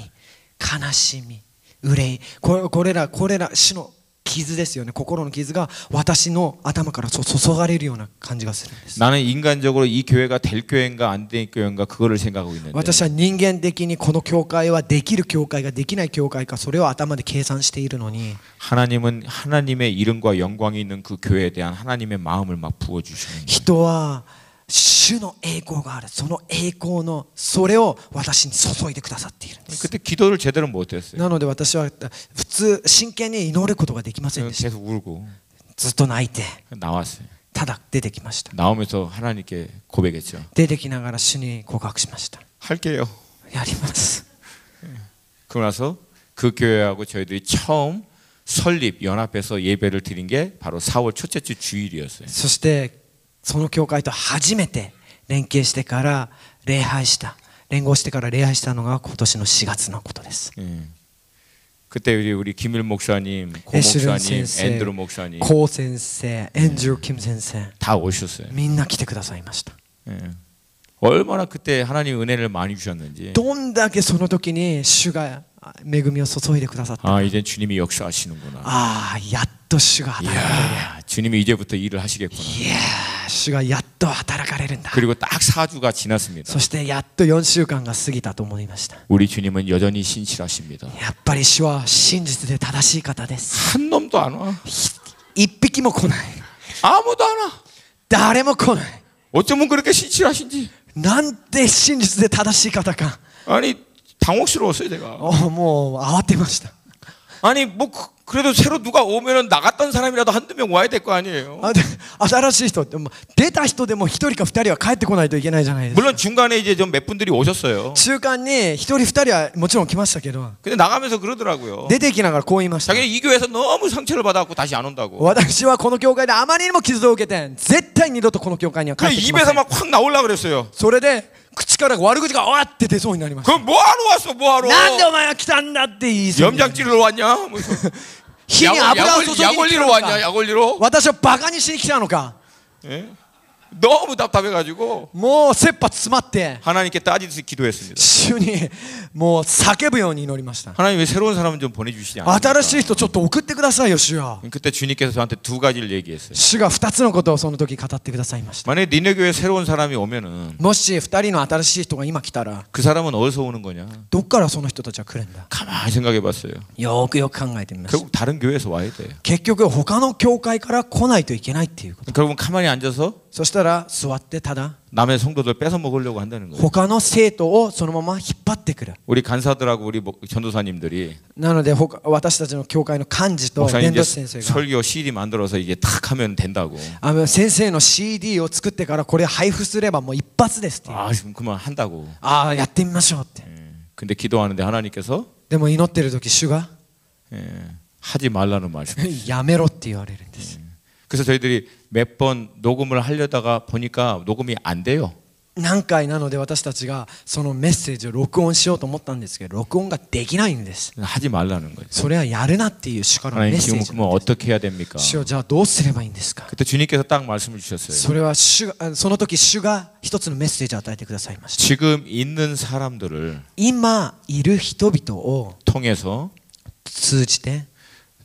Speaker 2: 悲しみ憂いこれら主の傷ですよね。心の傷が私の頭から注がれるような感じがするんです。
Speaker 1: 나는 인간적으로 이 교회가 될 교회인가 안 될 교회인가 그거를 생각하고 있는데
Speaker 2: 私は人間的にこの教会はできる教会ができない教会かそれを頭で計算しているのに
Speaker 1: 하나님은 하나님의 이름과 영광이 있는 그 교회에 대한 하나님의 마음을 막 부어주시는 거예요.
Speaker 2: 人は主の栄光がある。その栄光のそれを私に注いでくださっているんです。
Speaker 1: 그때 기도를 제대로 못했어요.
Speaker 2: なので私は普通真剣に祈ることができませんでした。
Speaker 1: 계속 울고
Speaker 2: ずっと泣いて
Speaker 1: 나왔어요.
Speaker 2: ただ出てきました。
Speaker 1: 나오면서 하나님께 고백했죠.
Speaker 2: 出てきながら主に告白しました。
Speaker 1: 할게요.
Speaker 2: やります。
Speaker 1: 그러고 나서 그 교회하고 저희들이 처음 설립 연합해서 예배를 드린 게 바로 4월 첫째 주 주일이었어요.
Speaker 2: そしてその教会と初めて連携してから礼拝した連合してから礼拝したのが今年の4月のことです。
Speaker 1: 그때 우리 김일 목사님, 고 목사님, 앤드루 목사님
Speaker 2: コウ先生、エンドル・キム先生
Speaker 1: 다 오셨어요.
Speaker 2: みんな来てくださいました。
Speaker 1: 얼마나 그때 하나님 은혜를 많이 주셨는지.
Speaker 2: どんだけその時に主が恵みを注いでくださった。
Speaker 1: 아, 이제 주님이 역사하시는구나.
Speaker 2: ああ、やっと主が働かれる。
Speaker 1: 이야, 주님이 이제부터 일을 하시겠구나.
Speaker 2: いやー、主がやっと働かれるんだ。
Speaker 1: 그리고 딱 4주가 지났습니다.
Speaker 2: そしてやっと4週間が過ぎたと思いました。
Speaker 1: 우리 주님은 여전히 신실하십니다.
Speaker 2: やっぱり主は真実で正しい方です。
Speaker 1: 한 놈도 안 와.
Speaker 2: 一匹も来ない。
Speaker 1: 아무도 안 와.
Speaker 2: 誰も来ない。
Speaker 1: 어쩌면 그렇게 신실하신지.
Speaker 2: なんて真実で正しい方か。
Speaker 1: 아니 당혹스러웠어요 제가.
Speaker 2: もう慌てました。
Speaker 1: 아니 뭐 그래도 새로 누가 오면은 나갔던 사람이라도 한두 명 와야 될 거 아니에요.
Speaker 2: で新しい人って出た人でも1人か2人は帰ってこないといけないじゃないですか。
Speaker 1: 물론 중간에 이제 좀 몇 분들이 오셨어요.
Speaker 2: 中間に1人2人はもちろん来ましたけど
Speaker 1: 근데 나가면서 그러더라고요.
Speaker 2: 出てきながらこう言いました。
Speaker 1: 자기는 이 교회에서 너무 상처를 받아갖고 다시 안 온다고.
Speaker 2: 私はこの教会であまりにも傷を受けて絶対二度とこの教会には帰
Speaker 1: 그
Speaker 2: ってきませ
Speaker 1: 입에서
Speaker 2: ん。
Speaker 1: 막 확 나오려고 그랬어요.
Speaker 2: それで口から悪口がわーって出そうになりました。
Speaker 1: 그럼 뭐하러 왔어 뭐하러?
Speaker 2: なんでお前は来たんだって言いそうになり
Speaker 1: 염장 찌르러 왔냐? 뭐
Speaker 2: 火に油を注ぎに来
Speaker 1: 약
Speaker 2: た
Speaker 1: 올리러
Speaker 2: の
Speaker 1: 왔냐?
Speaker 2: か
Speaker 1: 약 올리러?
Speaker 2: 私をバカにしに来たのか
Speaker 1: 예? 너무 답답해가지고
Speaker 2: もう切羽詰まって
Speaker 1: 하나님께 따지듯이 기도했습니다.
Speaker 2: 主にもう叫ぶように祈りました。
Speaker 1: 하나님 왜 새로운 사람은 좀 보내주시지 않습니까?
Speaker 2: 新しい人ちょっと送ってくださいよ主よ。
Speaker 1: 그때 주님께서 저한테 두 가지를 얘기했어요.
Speaker 2: 主が2つのことをその時語ってくださいました。
Speaker 1: 만약에 니네 교회 새로운 사람이 오면은
Speaker 2: もし2人の新しい人が今来たら
Speaker 1: 그 사람은 어디서 오는 거냐?
Speaker 2: どっからその人たちは来るんだ。
Speaker 1: 가만히 생각해봤어요.
Speaker 2: よくよく考えてみました。
Speaker 1: 결국 다른 교회에서 와야 돼요.
Speaker 2: 結局他の教会から来ないといけないっていうこと。
Speaker 1: 결국은 가만히 앉아서
Speaker 2: そしたら座ってただ
Speaker 1: 남의 성도들 뺏어 먹으려고 한다는 거예요.
Speaker 2: 他の生徒をそのまま引っ張ってくる。
Speaker 1: 우리 간사들하고 우리 전도사님들이
Speaker 2: なので私たちの教会の幹事と伝
Speaker 1: 목사님
Speaker 2: 道
Speaker 1: 이제
Speaker 2: 師先生が
Speaker 1: 설교 CD 만들어서 이게 탁 하면 된다고.
Speaker 2: 先生の CD を作ってからこれ配布すればもう一発ですっていう。
Speaker 1: 아 지금 그만 한다고.
Speaker 2: ああやってみましょうって。
Speaker 1: 근데 기도하는데 하나님께서
Speaker 2: でも祈ってる時主が
Speaker 1: 하지 말라는 말씀.
Speaker 2: やめろって言われるんです。
Speaker 1: 그래서 저희들이 몇 번 녹음을 하려다가 보니까 녹음이 안 돼요.
Speaker 2: 何回なので私たちがそのメッセージを録音しようと思ったんですけど録音ができないんです。
Speaker 1: 하지 말라는 거예요.
Speaker 2: それはやるなっていう主からのメッ
Speaker 1: 하나님
Speaker 2: セー
Speaker 1: 지금
Speaker 2: ジ。
Speaker 1: 그러면 어떻게 해야 됩니까?
Speaker 2: 主よじゃあどうすればいいんですか。
Speaker 1: 그때 주님께서 딱 말씀을 주셨어요.
Speaker 2: それは主がその時主が一つのメッセージを与えてくださいました。
Speaker 1: 지금 있는 사람들을
Speaker 2: 今いる人々を
Speaker 1: 통해서
Speaker 2: 通じて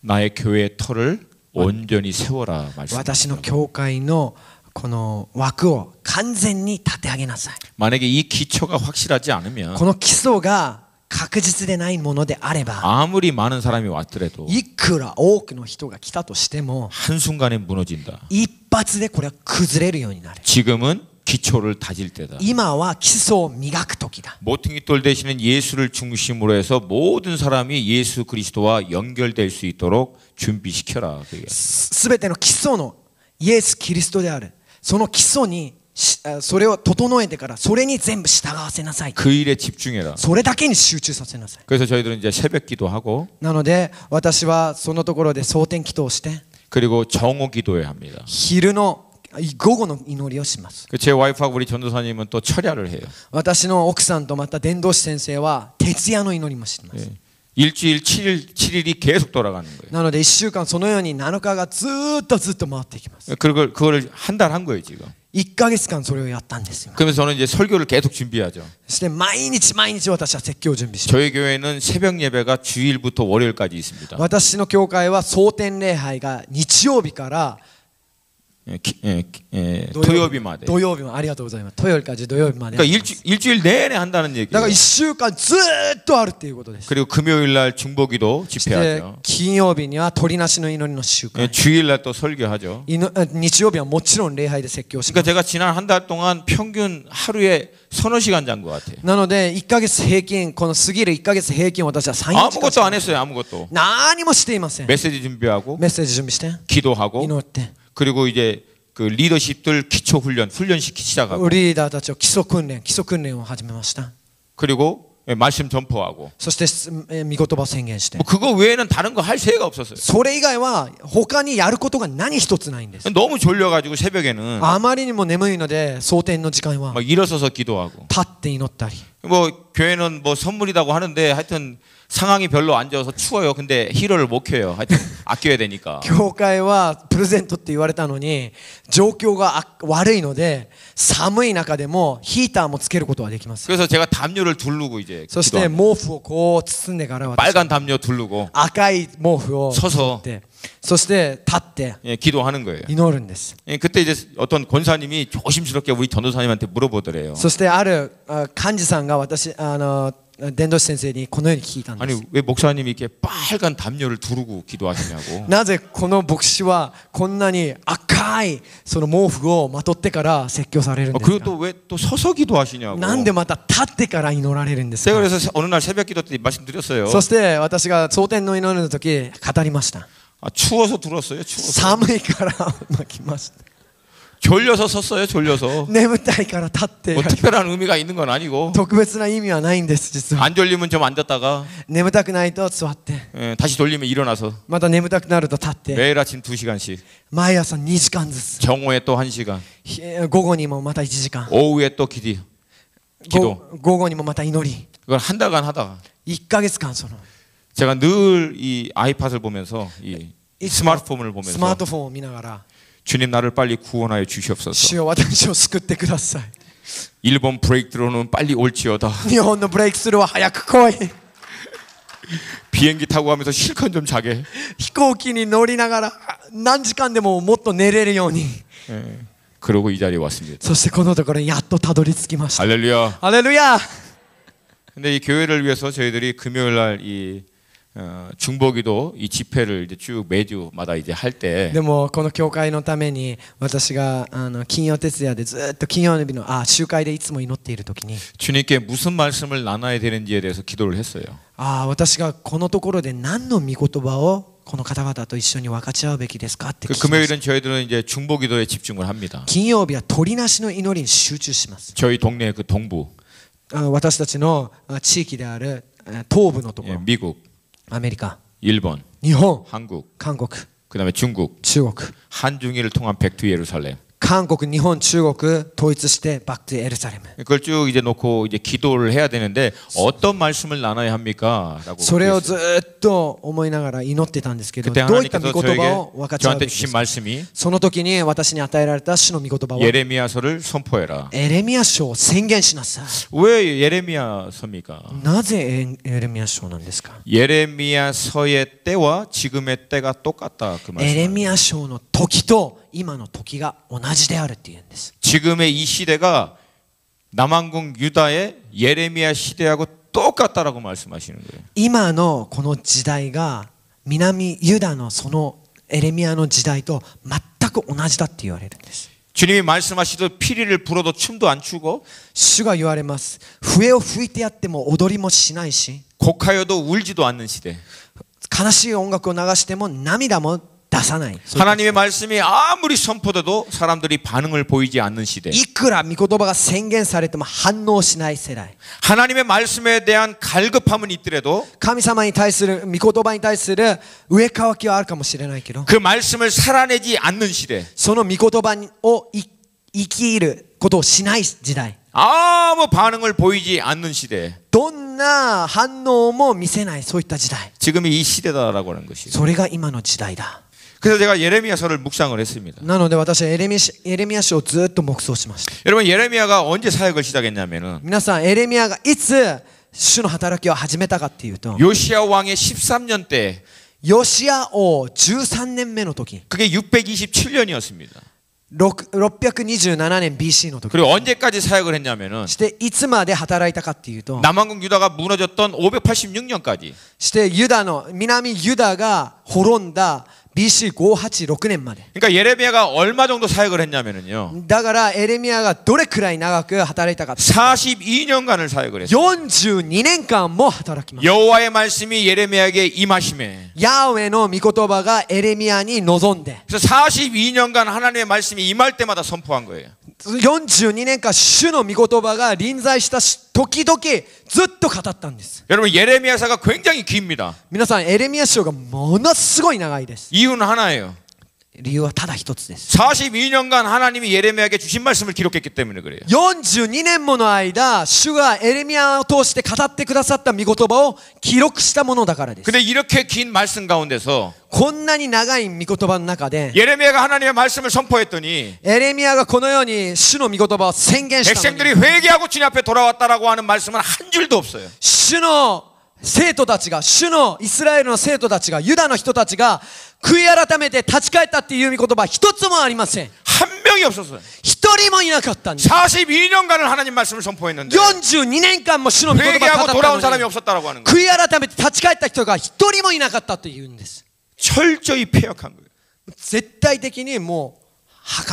Speaker 1: 나의 교회의 터를 온전히 세워라
Speaker 2: 私の
Speaker 1: 말씀입니다.
Speaker 2: 教会のこの枠を完全に立て上げなさい。
Speaker 1: 만약에 이 기초가 확실하지 않으면
Speaker 2: この基礎が確実でないものであれば
Speaker 1: 아무리 많은 사람이 왔더라도
Speaker 2: いくら多くの人が来たとしても
Speaker 1: 한순간에 무너진다.
Speaker 2: 一発でこれは崩れるようになる。
Speaker 1: 지금은 기초를 다질 때다.
Speaker 2: 今は基礎を磨く時だ。
Speaker 1: 모퉁이돌 되시는 예수를 중심으로 해서 모든 사람이 예수 그리스도와 연결될 수 있도록 준비시켜라. 그게.
Speaker 2: すべての基礎のイエス・キリストであるその基礎にそれを整えてからそれに全部従わせなさい。
Speaker 1: 그 일에 집중해라.
Speaker 2: それだけに集中させなさい。
Speaker 1: 그래서 저희들은 이제 새벽 기도하고
Speaker 2: なので私はそのところで蒼天祈祷をして
Speaker 1: 그리고 정오 기도회 합니다.
Speaker 2: 昼の午後の祈りをします。
Speaker 1: 제 와이프하고 우리 전도사님은 또 철야를 해요.
Speaker 2: 私の奥さんとまた伝道師先生は徹夜の祈りもしています。
Speaker 1: 일주일 7일이 계속 돌아가는 거예요.
Speaker 2: なので1週間そのように7日がずっと回っていきます。
Speaker 1: 그걸 한 달 한 거예요 지금.
Speaker 2: 1ヶ月間それをやったんですよ。
Speaker 1: 그러면서 저는 이제 설교를 계속 준비하죠.
Speaker 2: そして毎日毎日私は説教を準備します。
Speaker 1: 저희 교회는 새벽 예배가 주일부터 월요일까지 있습니다.
Speaker 2: 私の教会は蒼天礼拝が日曜日から
Speaker 1: 토요일마다.
Speaker 2: 土曜日までありがとうございます。土曜日から土曜日まで。
Speaker 1: 그러니까 일주일 내내 한다는
Speaker 2: だ
Speaker 1: 얘기예요.
Speaker 2: から1週間ずーっとあるっていうことです。
Speaker 1: 그리고 금요일 날 중보기도
Speaker 2: で
Speaker 1: 집회하죠.
Speaker 2: 金曜日には鳥なしの祈りの集会。
Speaker 1: 주일 날 또 설교하죠.
Speaker 2: 日曜日はもちろん礼拝で説教しま
Speaker 1: 그러니까
Speaker 2: す。
Speaker 1: 제가 지난 한 달 동안 평균 하루에 서너 시간 잔 것 같아요.
Speaker 2: なので1ヶ月平均この過ぎる1ヶ月平均私は3日
Speaker 1: 아무것도 안 했어요. 아무것도.
Speaker 2: 何もしていません。
Speaker 1: 메시지 준비하고
Speaker 2: メッセージ準備して
Speaker 1: 기도하고
Speaker 2: 祈って
Speaker 1: 그리고 이제 그 리더십들 기초 훈련시키기 시작하고
Speaker 2: リーダーたちを基礎訓練を始めました。
Speaker 1: 그리고 말씀 전포하고
Speaker 2: そして御言葉を宣言して
Speaker 1: 뭐 그거 외에는 다른 거 할 새가 없었어요.
Speaker 2: それ以外は他にやることが何一つないんです。
Speaker 1: 너무 졸려가지고 새벽에는
Speaker 2: あまりにも眠いので蒼天の時間は
Speaker 1: 막 일어서서 기도하고
Speaker 2: 立って祈ったり
Speaker 1: 뭐 교회는 뭐 선물이라고 하는데 하여튼 상황이 별로 안 좋아서 추워요. 근데 히터를 못 켜요. 하여튼 아껴야 되니까.
Speaker 2: 教会はプレゼントって言われたのに状況が悪いので寒い中でもヒーターもつけることはできます。
Speaker 1: 그래서 제가 담요를 두르고 이제
Speaker 2: そして
Speaker 1: 기도합니다.
Speaker 2: 毛布をこう包んでから私
Speaker 1: 빨간 담요 두르고
Speaker 2: 赤い毛布を
Speaker 1: 서서
Speaker 2: でそして立って
Speaker 1: 예, 기도하는 거예요.
Speaker 2: 祈るんです。
Speaker 1: 예, 그때 이제 어떤 권사님이 조심스럽게 우리 전도사님한테 물어보더래요.
Speaker 2: そしてある幹事さんが私伝道師先生にこのように聞いたんで
Speaker 1: 아니
Speaker 2: す。
Speaker 1: 왜 목사님이 이렇게 빨간 담요를 두르고 기도하시냐고.
Speaker 2: なぜこの牧師はこんなに赤いその毛布をまとってから説教されるんです
Speaker 1: 그리고
Speaker 2: か。
Speaker 1: 또 왜 또 서서 기도하시냐고.
Speaker 2: なんでまた立ってから祈られるんですか。
Speaker 1: 제가 그래서 어느 날 새벽 기도 때 말씀드렸어요.
Speaker 2: そして私が蒼天の祈りの時語りました。
Speaker 1: 아, 추워서 들었어요. 추워서.
Speaker 2: 寒いから来ました。
Speaker 1: 졸려서 섰어요. 졸려서.
Speaker 2: 眠たいから立って
Speaker 1: 뭐 특별한 의미가 있는 건 아니고.
Speaker 2: 特別な意味はないんです実は。
Speaker 1: 안 졸리면 좀 앉았다가
Speaker 2: 眠たくないと座って
Speaker 1: 예, 다시 졸리면 일어나서
Speaker 2: また眠たくなると立って
Speaker 1: 매일 아침 2시간씩
Speaker 2: 毎朝2時間ずつ
Speaker 1: 정오에 또 1시간
Speaker 2: 午後にもまた1時間
Speaker 1: 오후에 또 기도
Speaker 2: 午後にもまた祈り
Speaker 1: 그걸 한 달간 하다가
Speaker 2: 1ヶ月間その
Speaker 1: 제가 늘 이 아이팟을 보면서 이 스마트폰을
Speaker 2: スマー
Speaker 1: 보면서
Speaker 2: トフォンを見ながら
Speaker 1: 주님 나를 빨리 구원하여 주시옵소서.
Speaker 2: 主よ私を救ってください
Speaker 1: 일본 브레이크로는 빨리 올지어다.
Speaker 2: 日本のブレイクスルーは早く来い
Speaker 1: 비행기 타고 가면서 실컷 좀 자게.
Speaker 2: 飛行機に乗りながら何時間でももっと寝れるように
Speaker 1: 예. 그러고 이 자리에 왔습니다.
Speaker 2: そしてこのところにやっとたどり着きました
Speaker 1: 할렐루야.
Speaker 2: ハレルヤ
Speaker 1: 근데 이 교회를 위해서 저희들이 금요일 날이 중보기도 이 집회를 이제 쭉 매주마다 이제 할 때
Speaker 2: でもこの教会のために私が金曜徹夜でずっと金曜日の集会でいつも祈っている時に
Speaker 1: 주님께 무슨 말씀을 나눠야 되는지에 대해서 기도를 했어요.
Speaker 2: 私がこのところで何の御言葉をこの方々と一緒に分かち合うべきですかって聞
Speaker 1: 그
Speaker 2: きました
Speaker 1: 금요일은 저희들은 이제 중보기도에 집중을 합니다.
Speaker 2: 金曜日は鳥なしの祈りに集中します
Speaker 1: 저희 동네 그 동부,
Speaker 2: 私たちの地域である東部のとこ
Speaker 1: 예,
Speaker 2: ろ
Speaker 1: 미국,
Speaker 2: アメリカ
Speaker 1: 일본,
Speaker 2: 日本
Speaker 1: 한국,
Speaker 2: 韓国
Speaker 1: 그다음에 중국,
Speaker 2: 中国
Speaker 1: 한중일을 통한 백투 예루살렘.
Speaker 2: 韓国日本中国統一してバックトゥエルサレム
Speaker 1: 그걸 쭉 이제 놓고 이제 기도를 해야 되는데 어떤 말씀을 나눠야 합니까?라고.
Speaker 2: それをずっと思いながら祈ってたんですけど
Speaker 1: 그때
Speaker 2: どういった御
Speaker 1: 하나님께서
Speaker 2: 言葉を分か
Speaker 1: 저에게
Speaker 2: ち合う
Speaker 1: 저한테
Speaker 2: べきです
Speaker 1: 주신
Speaker 2: か
Speaker 1: 말씀이
Speaker 2: その時に私に与えられた主の御言葉は
Speaker 1: 예레미야서를 선포해라.
Speaker 2: エレミヤ書を宣言しなさい
Speaker 1: 왜 예레미야서입니까?
Speaker 2: なぜエレミヤ書なんですか
Speaker 1: 예레미야서의 때와 지금의 때가 똑같다 그
Speaker 2: エレ
Speaker 1: 말씀.
Speaker 2: ミヤ書の時と今の時が同じであるっていうんです
Speaker 1: 지금의 이 시대가 남왕국 유다의 예레미야 시대하고 똑같다라고 말씀하시는 거예요.
Speaker 2: 今のこの時代が南ユダのそのエレミヤの時代と全く同じだって言われるんです
Speaker 1: 주님이 말씀하시듯 피리를 불어도 춤도 안 추고
Speaker 2: 主が言われます笛を吹いてやっても踊りもしないし
Speaker 1: 곡하여도 울지도 않는 시대.
Speaker 2: 悲しい音楽を流しても涙も出さない
Speaker 1: 하나님의 말씀이 아무리 선포돼도 사람들이 반응을 보이지 않는 시대.
Speaker 2: いくら御言葉が宣言されても反応しない世代
Speaker 1: 하나님의 말씀에 대한 갈급함은 있더라도
Speaker 2: 神様に対する御言葉に対する上乾きはあるかもしれないけど
Speaker 1: 그 말씀을 살아내지 않는 시대.
Speaker 2: その御言葉を生きることをしない時代
Speaker 1: 아무 반응을 보이지 않는 시대.
Speaker 2: どんな反応も見せないそういった時代
Speaker 1: 지금이 이 시대다라고 하는 것이에요.
Speaker 2: それが今の時代だ
Speaker 1: 그래서 제가 예레미야서를 묵상을 했습니다.
Speaker 2: なので私はエレミヤ書をずっと黙想しました。
Speaker 1: 여러분 예레미야가 언제 사역을 시작했냐면은
Speaker 2: 皆さんエレミヤがいつ主の働きを始めたかっていうと、
Speaker 1: 요시야 왕의 13년 때
Speaker 2: ヨシア王13年目の時、
Speaker 1: 그게 627년이었습니다.
Speaker 2: 627年 BC の時、
Speaker 1: 그리고 언제까지 사역을 했냐면은
Speaker 2: していつまで働いたかっていうと、
Speaker 1: 남왕국 유다가 무너졌던 586년까지
Speaker 2: して南ユダが滅んだ BC586年まで。
Speaker 1: 그러니까 예레미야가 얼마 정도 사역을 했냐면은요
Speaker 2: だからエレミヤがどれくらい長く働いたかって、
Speaker 1: 42년간을 사역을 했어요.
Speaker 2: 42年間も働きました。
Speaker 1: 여호와의 말씀이 예레미야에게 임하심에
Speaker 2: ヤーウェの御言葉がエレミヤに臨んで、
Speaker 1: 그래서 42년간 하나님의 말씀이 임할 때마다 선포한 거예요.
Speaker 2: 42年間主の御言葉が臨在した時々ずっと語ったんです。
Speaker 1: 여러분 예레미야서가 굉장히 깁니다.
Speaker 2: 皆さんエレミヤ書がものすごい長いです。
Speaker 1: 이유는 하나예요.
Speaker 2: 理由はただ一つです。
Speaker 1: 42년간 하나님이 예레미야에게 주신 말씀을 기록했기 때문에 그래요.
Speaker 2: 42年もの間、主がエレミヤを通して語ってくださった御言葉を記録したものだからです。
Speaker 1: 근데 이렇게 긴 말씀 가운데서
Speaker 2: こんなに長い御言葉の中で、
Speaker 1: 예레미야가 하나님의 말씀을 선포했더니
Speaker 2: エレミヤがこのように主の御言葉を宣言したのに、
Speaker 1: 백성들이 회개하고 주님 앞에 돌아왔다라고 하는 말씀은 한 줄도 없어요.
Speaker 2: 主の生徒たちが、主のイスラエルの生徒たちが、ユダの人たちが悔い改めて立ち返ったっていう御言葉一つもありません。
Speaker 1: 한 명이 없었어요.
Speaker 2: 一人もいなかったんです。
Speaker 1: 42년간을 하나님 말씀을 선포했는데
Speaker 2: 42年間も主の御言葉を語
Speaker 1: 회개하고
Speaker 2: った
Speaker 1: 돌아온
Speaker 2: の
Speaker 1: 사람이
Speaker 2: に、
Speaker 1: 없었다라고 하는 거예요.
Speaker 2: 悔い改めて立ち返った人が一人もいなかったというんです。
Speaker 1: 철저히 폐역한 거예요.
Speaker 2: 絶対的にもう破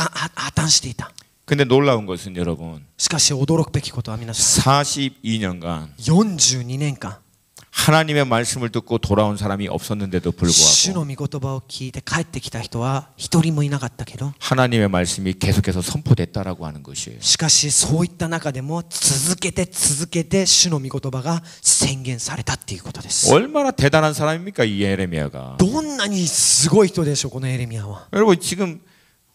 Speaker 2: 綻していた。
Speaker 1: 근데 놀라운 것은 여러분
Speaker 2: しかし驚くべきことは皆さん、
Speaker 1: 42년간
Speaker 2: 42年間
Speaker 1: 하나님의 말씀을 듣고 돌아온 사람이 없었는데도
Speaker 2: 主の
Speaker 1: 불구하고
Speaker 2: 御言葉を聞いて帰ってきた人は一人もいなかったけど、
Speaker 1: 하나님의 말씀이 계속해서 선포됐다라고 하는 것이에요.
Speaker 2: しかしそういった中でも続けて主の御言葉が宣言されたっていうことです。
Speaker 1: 얼마나 대단한 사람입니까 이 예레미야가.
Speaker 2: どんなにすごい人でしょうこのエレミヤは。
Speaker 1: 여러분 지금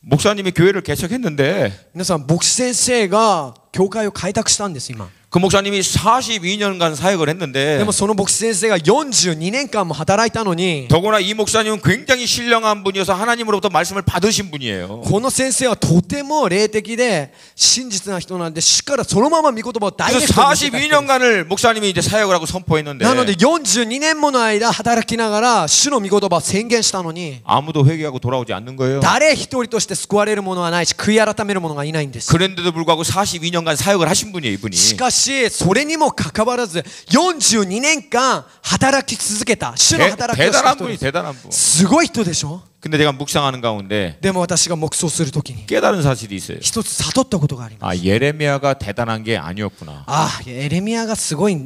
Speaker 1: 목사님이 교회를 개척했는데
Speaker 2: 皆さん、牧師先生が教会を開拓したんです今。
Speaker 1: 그 목사님이 42년간 사역을 했는데
Speaker 2: でもその牧師先生が42年間も働いたのに、
Speaker 1: 더구나 이 목사님은 굉장히 신령한 분이어서 하나님으로부터 말씀을 받으신 분이에요.
Speaker 2: この先生はとても霊的で真実な人なんで、主からそのまま御言葉をダイレク
Speaker 1: 그래서
Speaker 2: トに受けた人です。
Speaker 1: 42년간을 목사님이 이제 사역을 하고 선포했는데
Speaker 2: なので42年もの間働きながら主の御言葉を宣言したのに、
Speaker 1: 아무도 회개하고 돌아오지 않는 거예요.
Speaker 2: 誰一人として救われる者はないし、悔い改める者がいないんです。
Speaker 1: 그런데도 불구하고 42년간 사역을 하신 분이에요, 이분이.
Speaker 2: しかしそれにもかかわらず42年間働き続けた主の働きをした
Speaker 1: 대단한
Speaker 2: 人
Speaker 1: 분이
Speaker 2: です。
Speaker 1: 대단한 분.
Speaker 2: すごい人でしょ。
Speaker 1: 근데 제가 묵상하는 가운데
Speaker 2: でも私が黙想するときに
Speaker 1: 깨달은 사실이 있어요.
Speaker 2: 一つ悟ったことがあります。
Speaker 1: 아, 예레미야가 대단한 게 아니었구나.
Speaker 2: エレミヤがすごい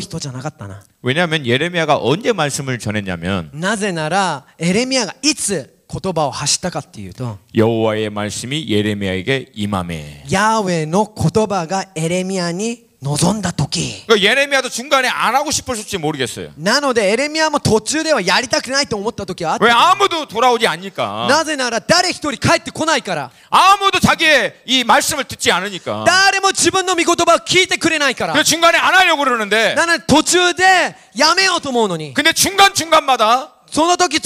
Speaker 2: 人じゃなかったな。
Speaker 1: 왜냐하면 예레미야가 언제 말씀을 전했냐면
Speaker 2: なぜならエレミヤがいつ言葉を発したかっていうと、
Speaker 1: 여호와의 말씀이 예레미야에게 임함에.
Speaker 2: ヤーウェの言葉がエレミヤに望んだ時。
Speaker 1: 그러니까 예레미야도 중간에 안 하고 싶었을지 모르겠어요.
Speaker 2: なのでエレミヤも途中ではやりたくないと思った時はあっ
Speaker 1: 왜
Speaker 2: た。
Speaker 1: 아무도 돌아오지 않니까.
Speaker 2: なぜなら誰一人帰ってこないから。
Speaker 1: 아무도 자기의 이 말씀을 듣지 않으니까.
Speaker 2: 誰も自分の御言葉を聞いてくれないから。
Speaker 1: 그래서 중간에 안 하려고 그러는데
Speaker 2: なので途中でやめようと思うのに、
Speaker 1: 근데 중간중간마다
Speaker 2: その時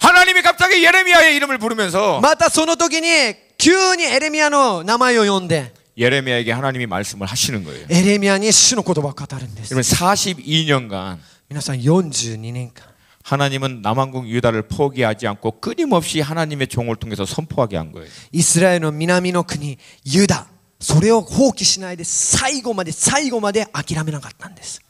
Speaker 1: 하나님이 갑자기 예레미야의 이름을 부르면서
Speaker 2: またその時に急にエレミヤの名前を呼んで
Speaker 1: 예레미야에게 하나님이 말씀을 하시는 거예요.
Speaker 2: エレミヤに主の言葉を語るんです。
Speaker 1: 그러면 42년간
Speaker 2: 皆さん42年間
Speaker 1: 하나님은 남왕국 유다를 포기하지 않고 끊임없이 하나님의 종을 통해서 선포하게 한 거예요.
Speaker 2: イスラエルの南の国ユダ、それを放棄しないで最後まで諦めなかったんです。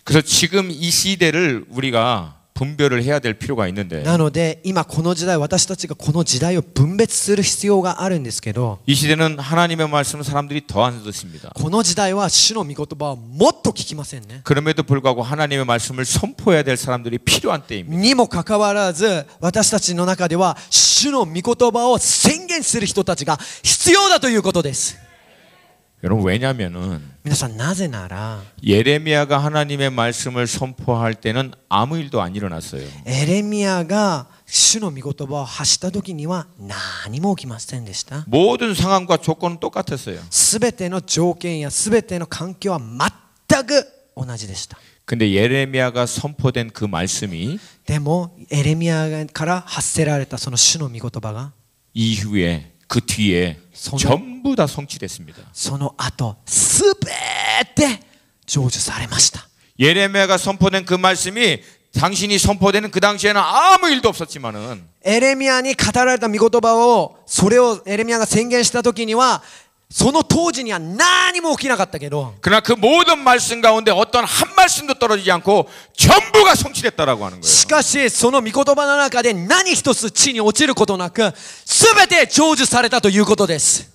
Speaker 1: 그래서 지금 이 시대를 우리가 분별을 해야 될 필요가 있는데
Speaker 2: なので今この時代、私たちがこの時代を分別する必要があるんですけど、
Speaker 1: 이 시대는 하나님의 말씀을 사람들이 더 안 듣습니다.
Speaker 2: この時代は主の御言葉をもっと聞きませんね。
Speaker 1: 그럼에도 불구하고 하나님의 말씀을 선포해야 될 사람들이 필요한 때입니다.
Speaker 2: にもかかわらず私たちの中では主の御言葉を宣言する人たちが必要だということです。
Speaker 1: 여러분 왜냐하면은
Speaker 2: 皆さん、なぜなら
Speaker 1: 예레미야가 하나님의 말씀을 선포할 때는 아무 일도 안 일어났어요.
Speaker 2: エレミヤが主の御言葉を発した時には何も起きませんでした。
Speaker 1: 모든 상황과 조건은 똑같았어요.
Speaker 2: すべての条件やすべての環境は全く同じでした。
Speaker 1: 근데 예레미야가 선포된 그 말씀이
Speaker 2: でもエレミヤから発せられたその主の御言葉が
Speaker 1: 이후에 그 뒤에
Speaker 2: 손을-
Speaker 1: 전부 다 성취됐습니다.
Speaker 2: その後すべて成就されました。
Speaker 1: 예레미야가 선포된 그 말씀이 당신이 선포되는 그 당시에는 아무 일도 없었지만은
Speaker 2: エレミヤに語られた御言葉をそれをエレミヤが宣言した時にはその当時には何も起きなかったけど
Speaker 1: 그러나 그 모든 말씀 가운데 어떤 한 말씀도 떨어지지 않고 전부가 성취됐다라고 하는 거예요.
Speaker 2: しかしその御言葉の中で何一つ地に落ちることなく全て成就されたということです。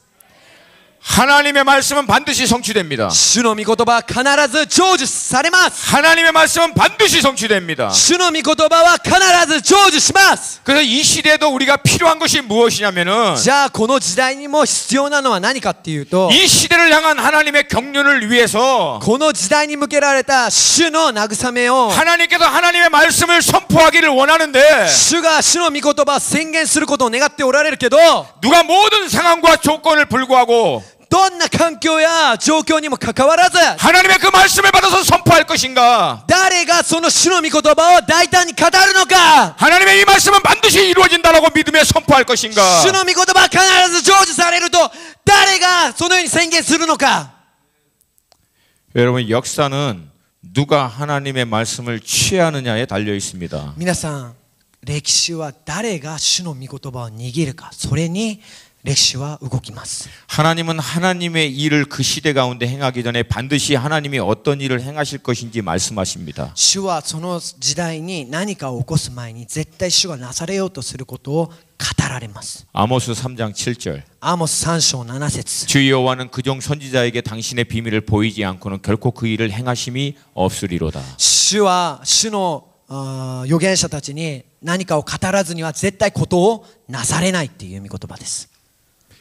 Speaker 1: 하나님의 말씀은 반드시 성취됩니다.
Speaker 2: 主の御言葉は必ず成就されます。
Speaker 1: 하나님의 말씀은 반드시 성취됩니다.
Speaker 2: 主の御言葉は必ず成就します。
Speaker 1: 그래서 이 시대에도 우리가 필요한 것이 무엇이냐면은
Speaker 2: じゃあこの時代にも必要なのは何かっていうと
Speaker 1: 이 시대를 향한 하나님의 격려를 위해서
Speaker 2: この時代に向けられた主の慰めを
Speaker 1: 하나님께서 하나님의 말씀을 선포하기를 원하는데
Speaker 2: 主が主の御言葉を宣言することを願っておられるけど
Speaker 1: 누가 모든 상황과 조건을 불구하고
Speaker 2: どんな環境や状況にもかかわらず
Speaker 1: 하나님의 그 말씀을 받아서 선포할 것인가?
Speaker 2: 誰がその主の御言葉を大胆に語るのか
Speaker 1: 하나님의 이 말씀은 반드시 이루어진다라고 믿으며 선포할 것인가?
Speaker 2: 主の御言葉は必ず成就されると誰がそのように宣言するのか
Speaker 1: 여러분 역사는 누가 하나님의 말씀을 취하느냐에 달려 있습니다.
Speaker 2: 皆さん歴史は誰が主の御言葉を握るかそれに歴史は動きます
Speaker 1: 하나님은 하나님의 일을 그 시대 가운데 행하기 전에 반드시 하나님이 어떤 일을 행하실 것인지 말씀하십니다.
Speaker 2: 主はその時代に何かを起こす前に絶対主がなされようとすることを語られます
Speaker 1: 아모스 3장 7절
Speaker 2: アモス3章7節
Speaker 1: 주 여호와는 그종 선지자에게 당신의 비밀을 보이지 않고는 결코 그 일을 행하심이 없으리로다.
Speaker 2: 主は主の預言者たちに何かを語らずには絶対ことをなされないっていう御言葉です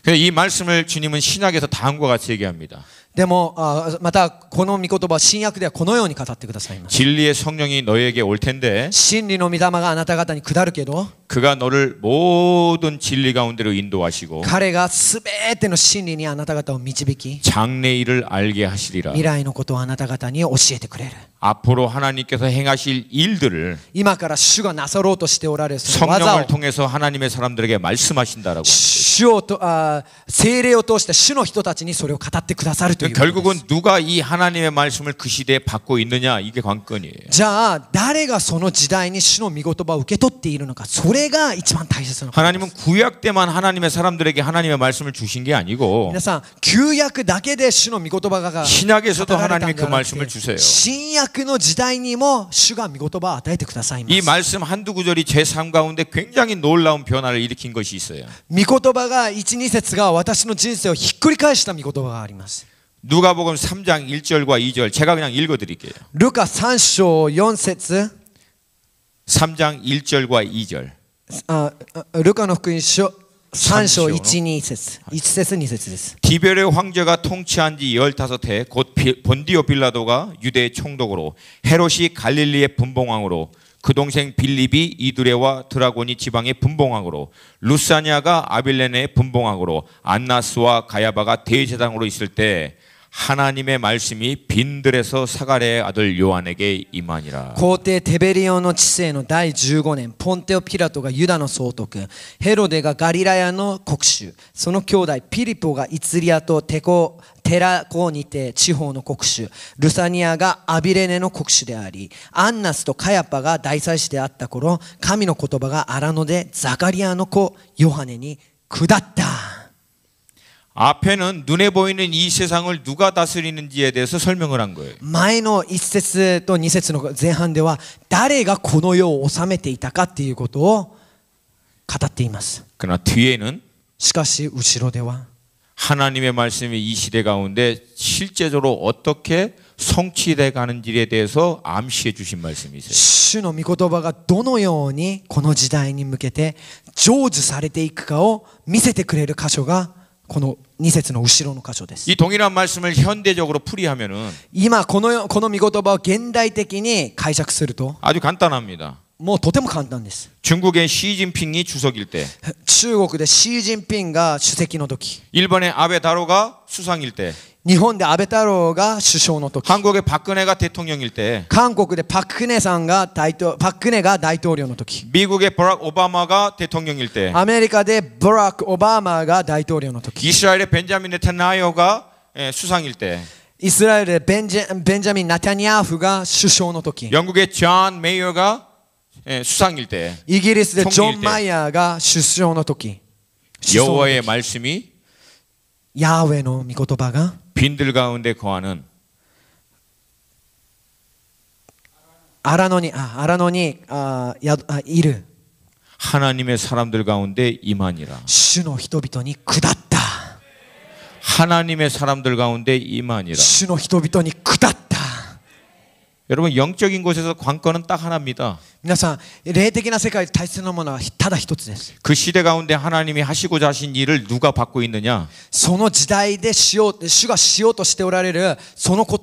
Speaker 1: 이 말씀을 주님은 신약에서 다음과 같이 얘기합니다.
Speaker 2: でもまたこの御言葉は新約ではこのように語ってくださいます
Speaker 1: 진리의 성령이 너에게 올 텐데
Speaker 2: 真理の御霊があなた方に下るけど
Speaker 1: 그가 너를 모든 진리 가운데로 인도하시고
Speaker 2: 彼がすべての真理にあなた方を導き
Speaker 1: 장래일을 알게 하시리라.
Speaker 2: 未来のことをあなた方に教えてくれる
Speaker 1: 앞으로 하나님께서 행하실 일들을
Speaker 2: 今から主がなさろうとしておられるその技
Speaker 1: 성령을
Speaker 2: を
Speaker 1: 통해서 하나님의 사람들에게 말씀하신다라고.
Speaker 2: 主を聖霊を通して主の人たちにそれを語ってくださるということです
Speaker 1: 결국은 누가 이 하나님의 말씀을 그 시대에 받고 있느냐 이게 관건이에요.
Speaker 2: じゃあ誰がその時代に主の御言葉を受け取っているのかそれが一番大切なことです
Speaker 1: 하나님은 구약 때만 하나님의 사람들에게 하나님의 말씀을 주신 게 아니고
Speaker 2: 皆さん旧約だけで主の御言葉が
Speaker 1: 신약에서도
Speaker 2: 語られたん
Speaker 1: 하나님이
Speaker 2: で
Speaker 1: 그
Speaker 2: はなく
Speaker 1: 말씀을
Speaker 2: て
Speaker 1: 주세요.
Speaker 2: 新約の時代にも主が御言葉を与えてくださいま
Speaker 1: 이
Speaker 2: す
Speaker 1: 말씀 한두 구절이 제 삶 가운데 굉장히 놀라운 변화를 일으킨 것이 있어요.
Speaker 2: 御言葉が 1,2 節が私の人生をひっくり返した御言葉があります
Speaker 1: 누가복음 3장 1절과 2절 제가 그냥 읽어 드릴게요.
Speaker 2: ルカ3章4節
Speaker 1: 3장 1절과 2절.
Speaker 2: ルカの福音書3章
Speaker 1: 3
Speaker 2: 1、2節1節2節です
Speaker 1: 디베레 황제가 통치한 지 15해 곧 본디오 빌라도가 유대의 총독으로 헤롯이 갈릴리의 분봉왕으로 그 동생 빌립이 이두레와 드라고니 지방의 분봉왕으로 루사니아가 아빌레네의 분봉왕으로 안나스와 가야바가 대제사장으로 있을 때 하나님의 말씀이 빈들에서 사가랴의 아들 요한에게 임하니라.
Speaker 2: 皇帝テベリオの治世の第15年ポンテオ・ピラトがユダの総督ヘロデがガリラヤの国主その兄弟ピリポがイツリアとテラコにて地方の国主ルサニアがアビレネの国主でありアンナスとカヤパが大祭司であった頃神の言葉が荒野でザカリアの子ヨハネに下った
Speaker 1: 앞에는 눈에 보이는 이 세상을 누가 다스리는지에 대해서 설명을 한 거예요.
Speaker 2: 前の1節と2節の前半では誰がこの世を治めていたかっていうことを語っています
Speaker 1: 그러나 뒤에는
Speaker 2: しかし後ろでは
Speaker 1: 하나님의 말씀이 이 시대 가운데 실제적으로 어떻게 성취돼 가는지에 대해서 암시해 주신 말씀이 있어요.
Speaker 2: 主の御言葉がどのようにこの時代に向けて成就されていくかを見せてくれる箇所がこの2節の後ろの箇所です
Speaker 1: 이 동일한 말씀을 현대적으로 풀이하면은
Speaker 2: 今この御言葉を現代的に解釈すると
Speaker 1: 아주 간단합니다.
Speaker 2: もうとても簡単です。
Speaker 1: 중국의 시진핑이 주석일 때,
Speaker 2: 中国でシー・ジンピンが主席の時、
Speaker 1: 일본의 아베 다로가 수상일 때,
Speaker 2: 日本で安倍太郎が首相の時、
Speaker 1: 한국의 박근혜가 대통령일 때,
Speaker 2: 韓国でパク・クネさんがパク・クネが大統領の時、
Speaker 1: 미국의 버락 오바마가 대통령일 때,
Speaker 2: アメリカでバラク・オバマが大統領の時、
Speaker 1: 이스라엘의 벤자민 네타냐후가 수상일 때,
Speaker 2: イスラエルでベンジャミン・ナタニヤフが首相の時、
Speaker 1: 영국의 존 메이어가 수상일 때,
Speaker 2: イギリスでジョン・マイヤーが首相の時、
Speaker 1: 여호와의 말씀이
Speaker 2: ヤーウェの御言葉が
Speaker 1: 빈들 가운데 거하는
Speaker 2: 荒野にいる
Speaker 1: 하나님의 사람들 가운데 임하니라.
Speaker 2: 主の人々に下った。
Speaker 1: 하나님의 사람들 가운데 임하니라.
Speaker 2: 主の人々に下った。
Speaker 1: 여러분 영적인 곳에서 관건은 딱 하나입니다.
Speaker 2: 皆さん、霊的な世界で大切なものはただ一つです。
Speaker 1: 그 시대 가운데 하나님이 하시고자 하신 일을 누가 받고 있느냐?
Speaker 2: その時代で主がしようとしておられるその言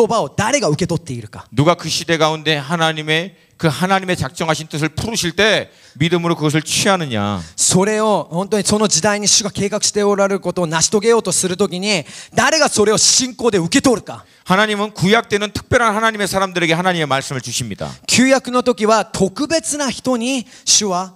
Speaker 2: 葉を誰が受け取っているか。
Speaker 1: 누가 그 시대 가운데 하나님의 작정하신 뜻을 풀으실 때 믿음으로 그것을 취하느냐?
Speaker 2: それを本当にその時代に主が計画しておられることを成し遂げようとするときに誰がそれを信仰で受け取るか。
Speaker 1: 하나님은 구약 때는 특별한 하나님의 사람들에게 하나님의 말씀을 주십니다.
Speaker 2: 旧約の時は特別な人に主は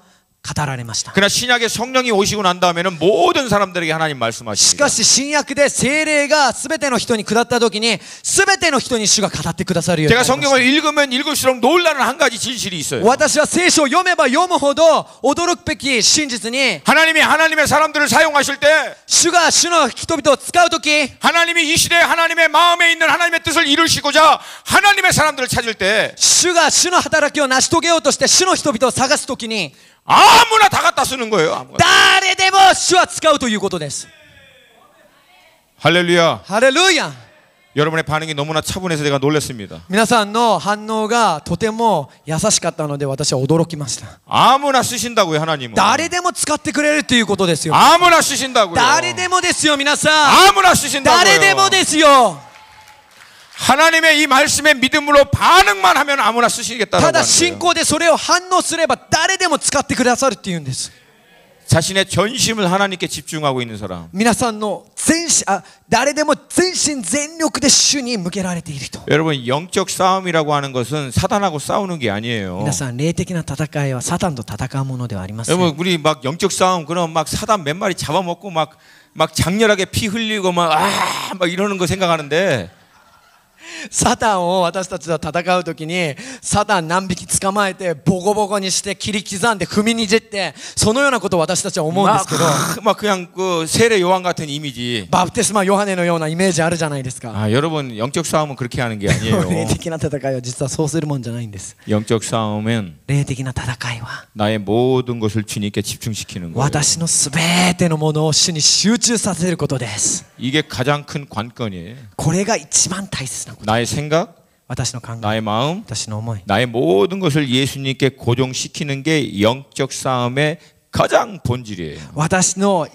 Speaker 2: 語られました。
Speaker 1: 그러나 신약에 성령이 오시고 난 다음에는 모든 사람들에게 하나님
Speaker 2: し
Speaker 1: 말씀하십니다.
Speaker 2: かし新約で聖霊が全ての人に下った時に全ての人に主が語ってくださるようにな
Speaker 1: 제가
Speaker 2: りました。
Speaker 1: 성경을 읽으면 읽을수록 놀라는 한 가지 진실이 있어요.
Speaker 2: 私は聖書を読めば読むほど驚くべき真実に
Speaker 1: 하나님이 하나님의 사람들을 사용하실 때
Speaker 2: 主が主の人々を使う時
Speaker 1: 하나님이 이 시대에 하나님의 마음에 있는 하나님의 뜻을 이루시고자 하나님의 사람들을 찾을 때
Speaker 2: 主が主の働きを成し遂げようとして主の人々を探す時に
Speaker 1: 아무나 다 갖다 쓰는 거예요. 아무나.
Speaker 2: 誰でも主は使うということです。
Speaker 1: 할렐루야.
Speaker 2: ハレルヤ。
Speaker 1: 여러분의 반응이 너무나 차분해서 제가 놀랐습니다.
Speaker 2: 皆さんの反応がとても優しかったので私は驚きました。
Speaker 1: 아무나 쓰신다고요, 하나님은.
Speaker 2: 誰でも使ってくれるということですよ。
Speaker 1: 아무나 쓰신다고요.
Speaker 2: 誰でもですよ皆さん。
Speaker 1: 아무나 쓰신다고요.
Speaker 2: 誰でもですよ。
Speaker 1: 하나님의 이 말씀에 믿음으로 반응만 하면 아무나 쓰시겠다라고
Speaker 2: ただ
Speaker 1: 하는
Speaker 2: 信
Speaker 1: 거예요.
Speaker 2: 仰でそれを反応すれば誰でも使ってくださるっていうんです。
Speaker 1: 자신의 전심을 하나님께 집중하고 있는 사람.
Speaker 2: 皆さんの誰でも全身全力で主に向けられている人。
Speaker 1: 여러분 영적 싸움이라고 하는 것은 사단하고 싸우는 게 아니에요.
Speaker 2: 皆さん霊的な戦いはサタンと戦うものではありません。
Speaker 1: 여러분 우리 막 영적 싸움 그럼 막 사단 몇 마리 잡아먹고 막 장렬하게 피 흘리고 막 이러는 거 생각하는데
Speaker 2: サタンを私たちと戦うときにサタン何匹捕まえてボコボコにして切り刻んで踏みにじってそのようなことを私たちは思うんですけど
Speaker 1: 막 그냥 그 세례 요한 같은 이미지.
Speaker 2: バプテスマヨハネのようなイメージあるじゃないですか。
Speaker 1: 여러분 영적 싸움은 그렇게 하는 게 아니에요.
Speaker 2: 霊的な戦いは実はそうするもんじゃないんです。
Speaker 1: 영적 싸움은
Speaker 2: 霊的な戦いは
Speaker 1: 나의 모든 것을 주님께 집중시키는 거예요.
Speaker 2: 私のすべてのものを主に集中させることです。
Speaker 1: 이게 가장 큰 관건이에요.
Speaker 2: これが一番大切なこと。
Speaker 1: 나의 생각,
Speaker 2: 私の考え、
Speaker 1: 나의 마음,
Speaker 2: 私の思い、
Speaker 1: 나의 모든 것을 예수님께 고정시키는 게 영적 싸움의 가장 본질이에요.
Speaker 2: 私の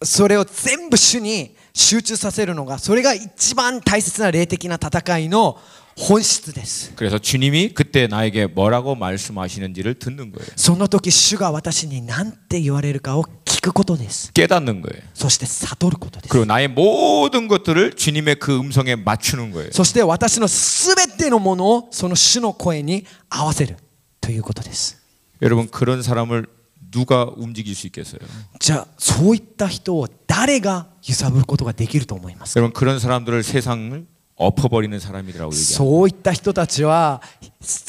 Speaker 2: それを全部主に集中させるのがそれが一番大切な霊的な戦いの本質です。
Speaker 1: 그래서 주님이 그때 나에게 뭐라고 말씀하시는지를 듣는 거예요.
Speaker 2: その時主が私に何て言われるかを聞くことです。
Speaker 1: 깨닫는 거예요.
Speaker 2: そして悟ることです。
Speaker 1: 그리고 나의 모든 것들을 주님의 그 음성에 맞추는 거예요.
Speaker 2: そして私のすべてのものをその主の声に合わせるということです。
Speaker 1: 여러분 그런 사람을 누가 움직일 수 있겠어요?
Speaker 2: じゃあそういった人を誰が揺さぶることができると思いますか。
Speaker 1: 여러분 그런 사람들을 세상을 엎어버리는 사람이라고 얘기합니다.
Speaker 2: そういった人たちは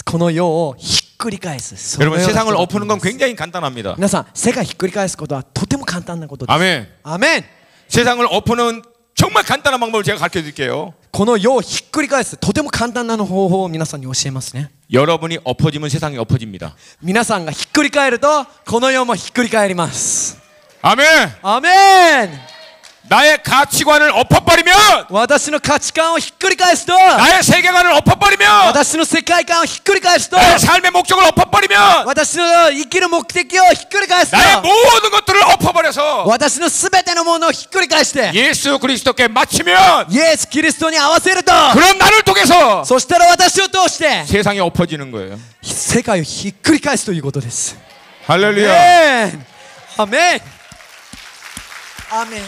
Speaker 2: この世をひっくり返す。
Speaker 1: 여러분 세상을 엎는 건 굉장히 간단합니다.
Speaker 2: 皆さん世界ひっくり返すことはとても簡単なことです。
Speaker 1: 아멘.
Speaker 2: アメン。
Speaker 1: 세상을 엎는 정말 간단한 방법을 제가 가르쳐 드릴게요.
Speaker 2: この世をひっくり返すとても簡単な方法を皆さんに教えますね。
Speaker 1: 여러분이 엎어지면 세상이 엎어집니다.
Speaker 2: 皆さんがひっくり返るとこの世もひっくり返ります。
Speaker 1: 아멘.
Speaker 2: アメン。
Speaker 1: 나의 가치관을 엎어버리면
Speaker 2: 私の価値観をひっくり返すと
Speaker 1: 나의 세계관을 엎어버리면
Speaker 2: 私の世界観をひっくり返すと
Speaker 1: 나의 삶의 목적을 엎어버리면
Speaker 2: 私の生きる目的をひっくり返すと
Speaker 1: 나의 모든 것들을 엎어버려서
Speaker 2: 私のすべてのものをひっくり返して
Speaker 1: 예수 그리스도께 맞추면
Speaker 2: イエス・キリストに合わせると
Speaker 1: 그런 나를 통해서
Speaker 2: そしたら私を通して
Speaker 1: 세상이 엎어지는 거예요.
Speaker 2: 世界をひっくり返すということです
Speaker 1: 할렐루야.
Speaker 2: アメンアメン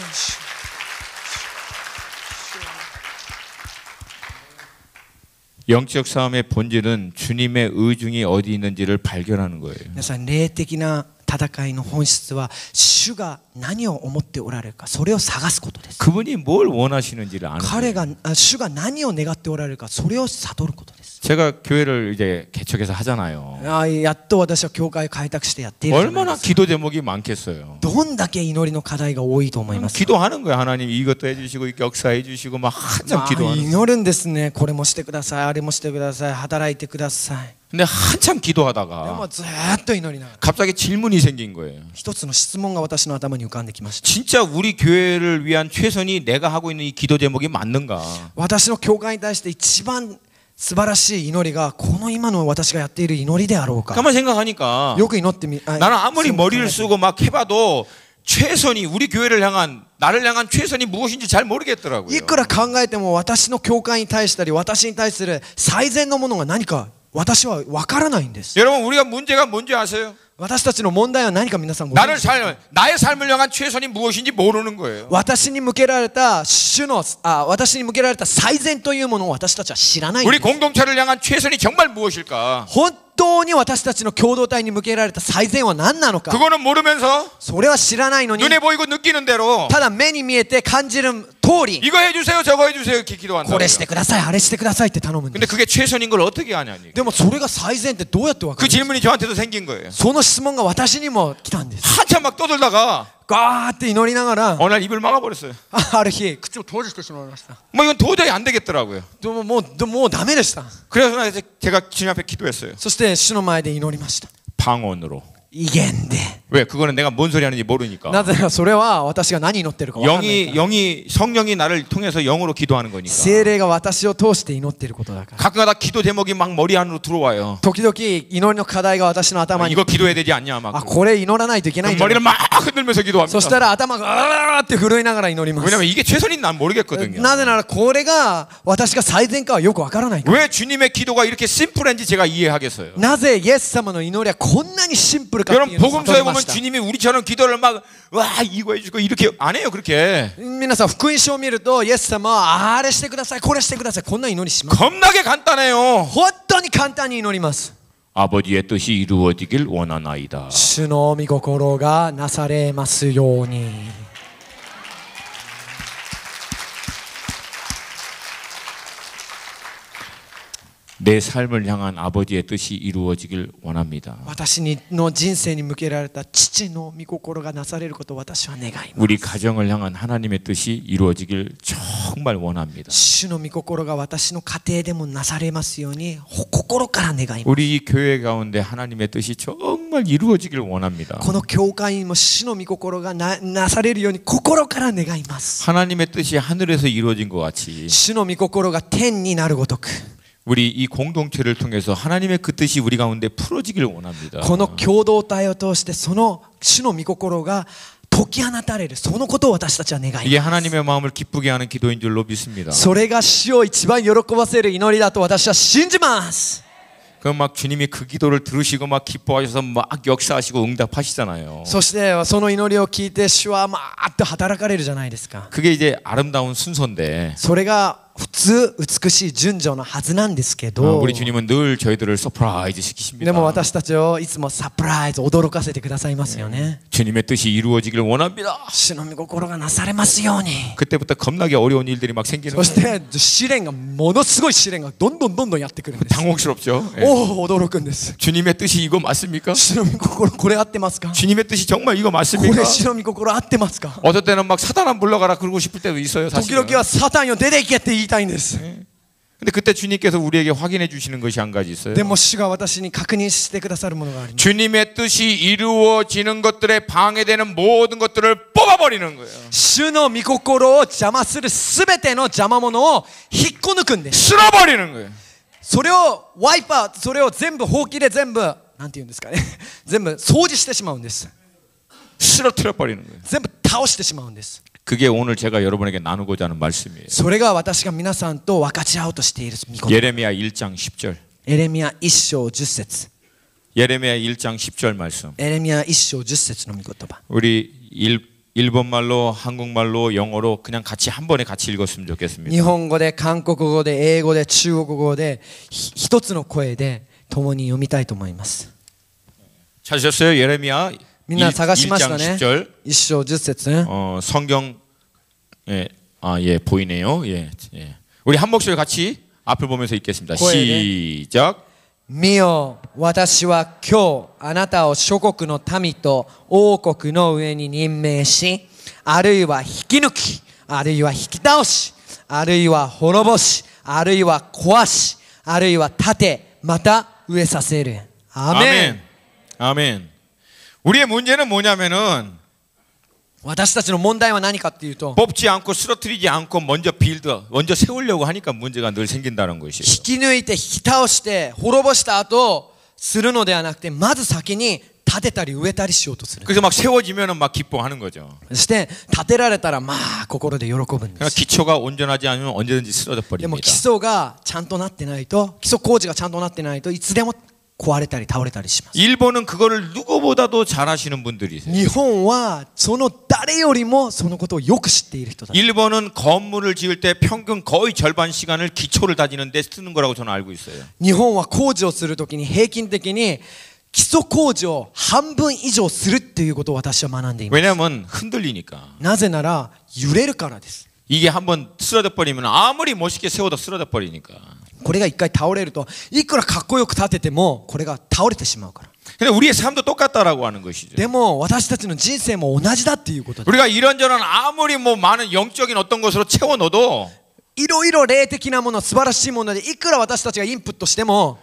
Speaker 1: 영적 싸움의 본질은 주님의 의중이 어디 있는지를 발견하는 거예요.
Speaker 2: 皆さん霊的な戦いの本質は主が何を思っておられるかそれを探すことです
Speaker 1: 그분이 뭘 원하시는지를 아는
Speaker 2: 彼
Speaker 1: 거예요.
Speaker 2: が主が何を願っておられるかそれを悟ることです
Speaker 1: 제가 교회를 이제 개척해서 하잖아요.
Speaker 2: やっと私は教会を開拓してやっているじゃない
Speaker 1: 얼마나
Speaker 2: ですか
Speaker 1: 기도 제목이 많겠어요.
Speaker 2: どんだけ祈りの課題が多いと思いますか
Speaker 1: 기도하는 거예요. 하나님 이것도 해주시고 역사해 주시고 막 한참
Speaker 2: まあ
Speaker 1: 기도하는 거예요.
Speaker 2: 祈るんですねこれもしてくださいあれもしてください働いてください
Speaker 1: 근데 한참
Speaker 2: でも
Speaker 1: 기도하다가
Speaker 2: ずっと祈りながら
Speaker 1: 갑자기 질문이 생긴 거예요.
Speaker 2: 一つの質問が私の頭に浮かんできました
Speaker 1: 진짜 우리 교회를 위한 최선이 내가 하고 있는 이 기도 제목이 맞는가?
Speaker 2: 私の教会に対して一番素晴らしい祈りがこの今の私がやっている祈りであろうか
Speaker 1: 가만 생각하니까
Speaker 2: よく祈ってみ
Speaker 1: 나는 아무리 머리를 쓰고 막 해봐도 최선이 우리 교회를 향한 나를 향한 최선이 무엇인지 잘 모르겠더라고요.
Speaker 2: いくら考えても私の教会に対したり私に対する最善のものが何か私は分からないんです
Speaker 1: 여러분 우리가 문제가 뭔지 아세요?
Speaker 2: 私たちの問題は何か皆さんご存知ですか
Speaker 1: 나의 삶을 향한 최선이 무엇인지 모르는 거예요.
Speaker 2: 私に向けられた私に向けられた最善というものを私たちは知らないん
Speaker 1: 우리
Speaker 2: です
Speaker 1: 공동체를 향한 최선이 정말 무엇일까?
Speaker 2: 本当に私たちの共同体に向けられた最善は何なのか
Speaker 1: 그거는 모르면서
Speaker 2: それは知らないのに
Speaker 1: 눈에 보이고 느끼는 대로
Speaker 2: ただ目に見えて感じる通り
Speaker 1: 이거 해주세요 저거 해주세요 이렇게 기도한다.
Speaker 2: これしてくださいあれしてくださいって頼むんで
Speaker 1: 근데
Speaker 2: す
Speaker 1: 그게 최선인 걸 어떻게 아냐니?
Speaker 2: でもそれが最善ってどうやって分か
Speaker 1: 그
Speaker 2: るんですか
Speaker 1: 질문이 저한테도 생긴 거예요.
Speaker 2: その質問が私にも来たんです
Speaker 1: 한참 막 떠들다가
Speaker 2: ガーって祈りながら
Speaker 1: 어느 날 입을 막아버렸어요.
Speaker 2: ある日口を閉じてしまいました
Speaker 1: 뭐 이건 도저히 안 되겠더라고요.
Speaker 2: でももうダメでした
Speaker 1: 그래서 제가 주님 앞에 기도했어요.
Speaker 2: そして主の前で祈りました
Speaker 1: 방언으로.
Speaker 2: 威厳で
Speaker 1: 왜? 그거는 내가 뭔 소리 하는지 모르니까.
Speaker 2: なぜならそれは私が何祈ってるか分からないから
Speaker 1: 영이 성령이 나를 통해서 영으로 기도하는 거니까.
Speaker 2: 聖霊が私を通して祈っていることだから
Speaker 1: 가끔가다 기도 제목이 막 머리 안으로 들어와요.
Speaker 2: 時々祈りの課題が私の頭に
Speaker 1: 이거 기도해야 되지 않냐 막.
Speaker 2: あこれ祈らないといけないんじゃない
Speaker 1: 머리를 막 흔들면서
Speaker 2: そ
Speaker 1: 기도합니다.
Speaker 2: したら頭がって震えながら祈ります
Speaker 1: 왜냐면 이게 최선인 난 모르겠거든요.
Speaker 2: なぜならこれが私が最善かはよくわからないから
Speaker 1: 왜 주님의 기도가 이렇게 심플한지 제가 이해하겠어요.
Speaker 2: なぜイエス様の祈りはこんなにシンプルかっていう
Speaker 1: 여러분
Speaker 2: のを悟
Speaker 1: 복음서에
Speaker 2: りま
Speaker 1: 보면
Speaker 2: した
Speaker 1: 주님이 우리처럼 기도를 막 와 이거 해주고 이렇게 안 해요 그렇게.
Speaker 2: 皆さん福音書を見るとイエス様はあれしてくださいこれしてくださいこんな祈りします
Speaker 1: 겁나게 간단해요.
Speaker 2: 本当に簡単に祈ります
Speaker 1: 아버지의 뜻이 이루어지길 원하나이다.
Speaker 2: 主の御心がなされますように
Speaker 1: 내 삶을 향한 아버지의 뜻이 이루어지길 원합니다.
Speaker 2: 私の人生に向けられた父の御心がなされることを私は願います
Speaker 1: 우리 가정을 향한 하나님의 뜻이 이루어지길 정말 원합니다.
Speaker 2: 主の御心が私の家庭でもなされますように心から願います
Speaker 1: 우리 이 교회 가운데 하나님의 뜻이 정말 이루어지길 원합니다.
Speaker 2: この教会にも主の御心がなされるように心から願います
Speaker 1: 하나님의 뜻이 하늘에서 이루어진 것 같이
Speaker 2: 主の御心が天になるごとく
Speaker 1: 우리 이 공동체를 통해서 하나님의 그 뜻이 우리 가운데 풀어지길 원합니다.
Speaker 2: この共同体を通してその主の御心が解き放たれるそのことを私たちは願います
Speaker 1: 이게 하나님의 마음을 기쁘게 하는 기도인 줄로 믿습니다.
Speaker 2: それが主を一番喜ばせる祈りだと私は信じます
Speaker 1: 그 막 주님이 그 기도를 들으시고 막 기뻐하셔서 막 역사하시고 응답하시잖아요.
Speaker 2: そしてその祈りを聞いて主はまーっと働かれるじゃないですか
Speaker 1: 그게 이제 아름다운 순서인데
Speaker 2: それが普通美しい順序のはずなんですけど
Speaker 1: 우리 주님은 늘 저희들을 서프라이즈 시키십니다.
Speaker 2: でも私たちをいつもサプライズ驚かせてくださいますよね
Speaker 1: 주님의 뜻이 이루어지길 원합니다.
Speaker 2: 主の御心がなされますように
Speaker 1: 그때부터 겁나게 어려운 일들이 막 생기는
Speaker 2: そし
Speaker 1: 거예요.
Speaker 2: て試練がものすごい試練がどんどんやってくるんです
Speaker 1: 당혹스럽죠. 예.
Speaker 2: おお驚くんです
Speaker 1: 주님의 뜻이 이거 맞습니까?
Speaker 2: 主の御心これ合ってますか
Speaker 1: 주님의 뜻이 정말 이거
Speaker 2: こ
Speaker 1: 맞습니까?
Speaker 2: れ主の御心合ってますか
Speaker 1: 어떨 때는 막 사단 안 불러가라 그러고 싶을 때도 있어요.
Speaker 2: 時
Speaker 1: 사실은.
Speaker 2: 々はサタンよ出ていけって言いたいんです
Speaker 1: 근데 그때 주님께서 우리에게 확인해 주시는 것이 한 가지 있어요.
Speaker 2: でも主が私に確認してくださるものがあります。
Speaker 1: 주님의 뜻이 이루어지는 것들에 방해되는 모든 것들을 뽑아버리는 거예요.
Speaker 2: 主の御心を邪魔するすべての邪魔者を引っこ抜くんです。
Speaker 1: 쓸어버리는 거예요.
Speaker 2: それをワイパー、それを全部ほうきで全部なんて言うんですかね、全部掃除してしまうんです。
Speaker 1: 쓰러뜨려버리는 거예요.
Speaker 2: 全部倒してしまうんです。
Speaker 1: 그게 오늘 제가 여러분에게 나누고자 하는 말씀이에요.
Speaker 2: それが私が皆さんと分かち合おうとしている御言葉。
Speaker 1: 예레미야 1장 10절.
Speaker 2: エレミヤ1章10節。
Speaker 1: 예레미야 1장 10절 말씀.
Speaker 2: エレミヤ1章10節の御言葉。
Speaker 1: 우리 일본말로 한국말로 영어로 그냥 같이 한 번에 같이 읽었으면 좋겠습니다.
Speaker 2: 日本語で韓国語で英語で中国語で一つの声で共に読みたいと思います。
Speaker 1: 찾으셨어요? 예레미야
Speaker 2: みんな探しました
Speaker 1: 1장
Speaker 2: ね。
Speaker 1: 10절.
Speaker 2: 1章10節。
Speaker 1: 성경 예 보이네요. 예. 우리 한 목소리 같이 앞을 보면서 읽겠습니다. 시작.
Speaker 2: 見よ、私は今日あなたを諸国の民と王国の上に任命し、あるいは引き抜き、あるいは引き倒し、あるいは滅ぼし、あるいは壊し、あるいは建て、また植えさせる。アーメン。
Speaker 1: 아멘. 우리의 문제는 뭐냐면은
Speaker 2: 私たちの問題は何かっていうと、
Speaker 1: 뽑지 않고 쓰러뜨리지 않고 먼저 세우려고 하니까 문제가 늘 생긴다는 것이에요.
Speaker 2: 引き抜いて引き倒して滅ぼした後するのではなくて、まず先に建てたり植えたりしようとする。
Speaker 1: 그래서 막 세워지면은 막 기뻐하는 거죠.
Speaker 2: そして建てられたらまあ心で喜ぶんで
Speaker 1: 그러니까
Speaker 2: す。
Speaker 1: 기초가 온전하지 않으면 언제든지 쓰러져
Speaker 2: でも
Speaker 1: 버립니다.
Speaker 2: 基礎がちゃんとなってないと、基礎工事がちゃんとなってないといつでも壊れたり倒れたりします。
Speaker 1: 일본은 그거를 누구보다도 잘 하시는 분들이세요.
Speaker 2: 日本はその誰よりもそのことをよく知っている人たち。
Speaker 1: 일본은 건물을 지을 때 평균 거의 절반 시간을 기초를 다지는데 쓰는 거라고 저는 알고 있어요.
Speaker 2: 日本は工事をするときに平均的に基礎工事を半分以上するっていうことを私は学んでいます。
Speaker 1: 왜냐하면 흔들리니까.
Speaker 2: なぜなら揺れるからです。
Speaker 1: 이게 한번 쓰러져 버리면 아무리 멋있게 세워도 쓰러져 버리니까.
Speaker 2: これが一回倒れると、いくらかっこよく建ててもこれが倒れてしまうから。
Speaker 1: 근데 우리의 삶도 똑같다라고 하는 것이죠.
Speaker 2: でも私たちの人生も同じだっていうことです。
Speaker 1: 우리가 이런저런 아무리 뭐 많은 영적인 어떤 것으로 채워 넣어도
Speaker 2: いろいろ霊的なもの、素晴らしいものでいくら私たちがインプットしても、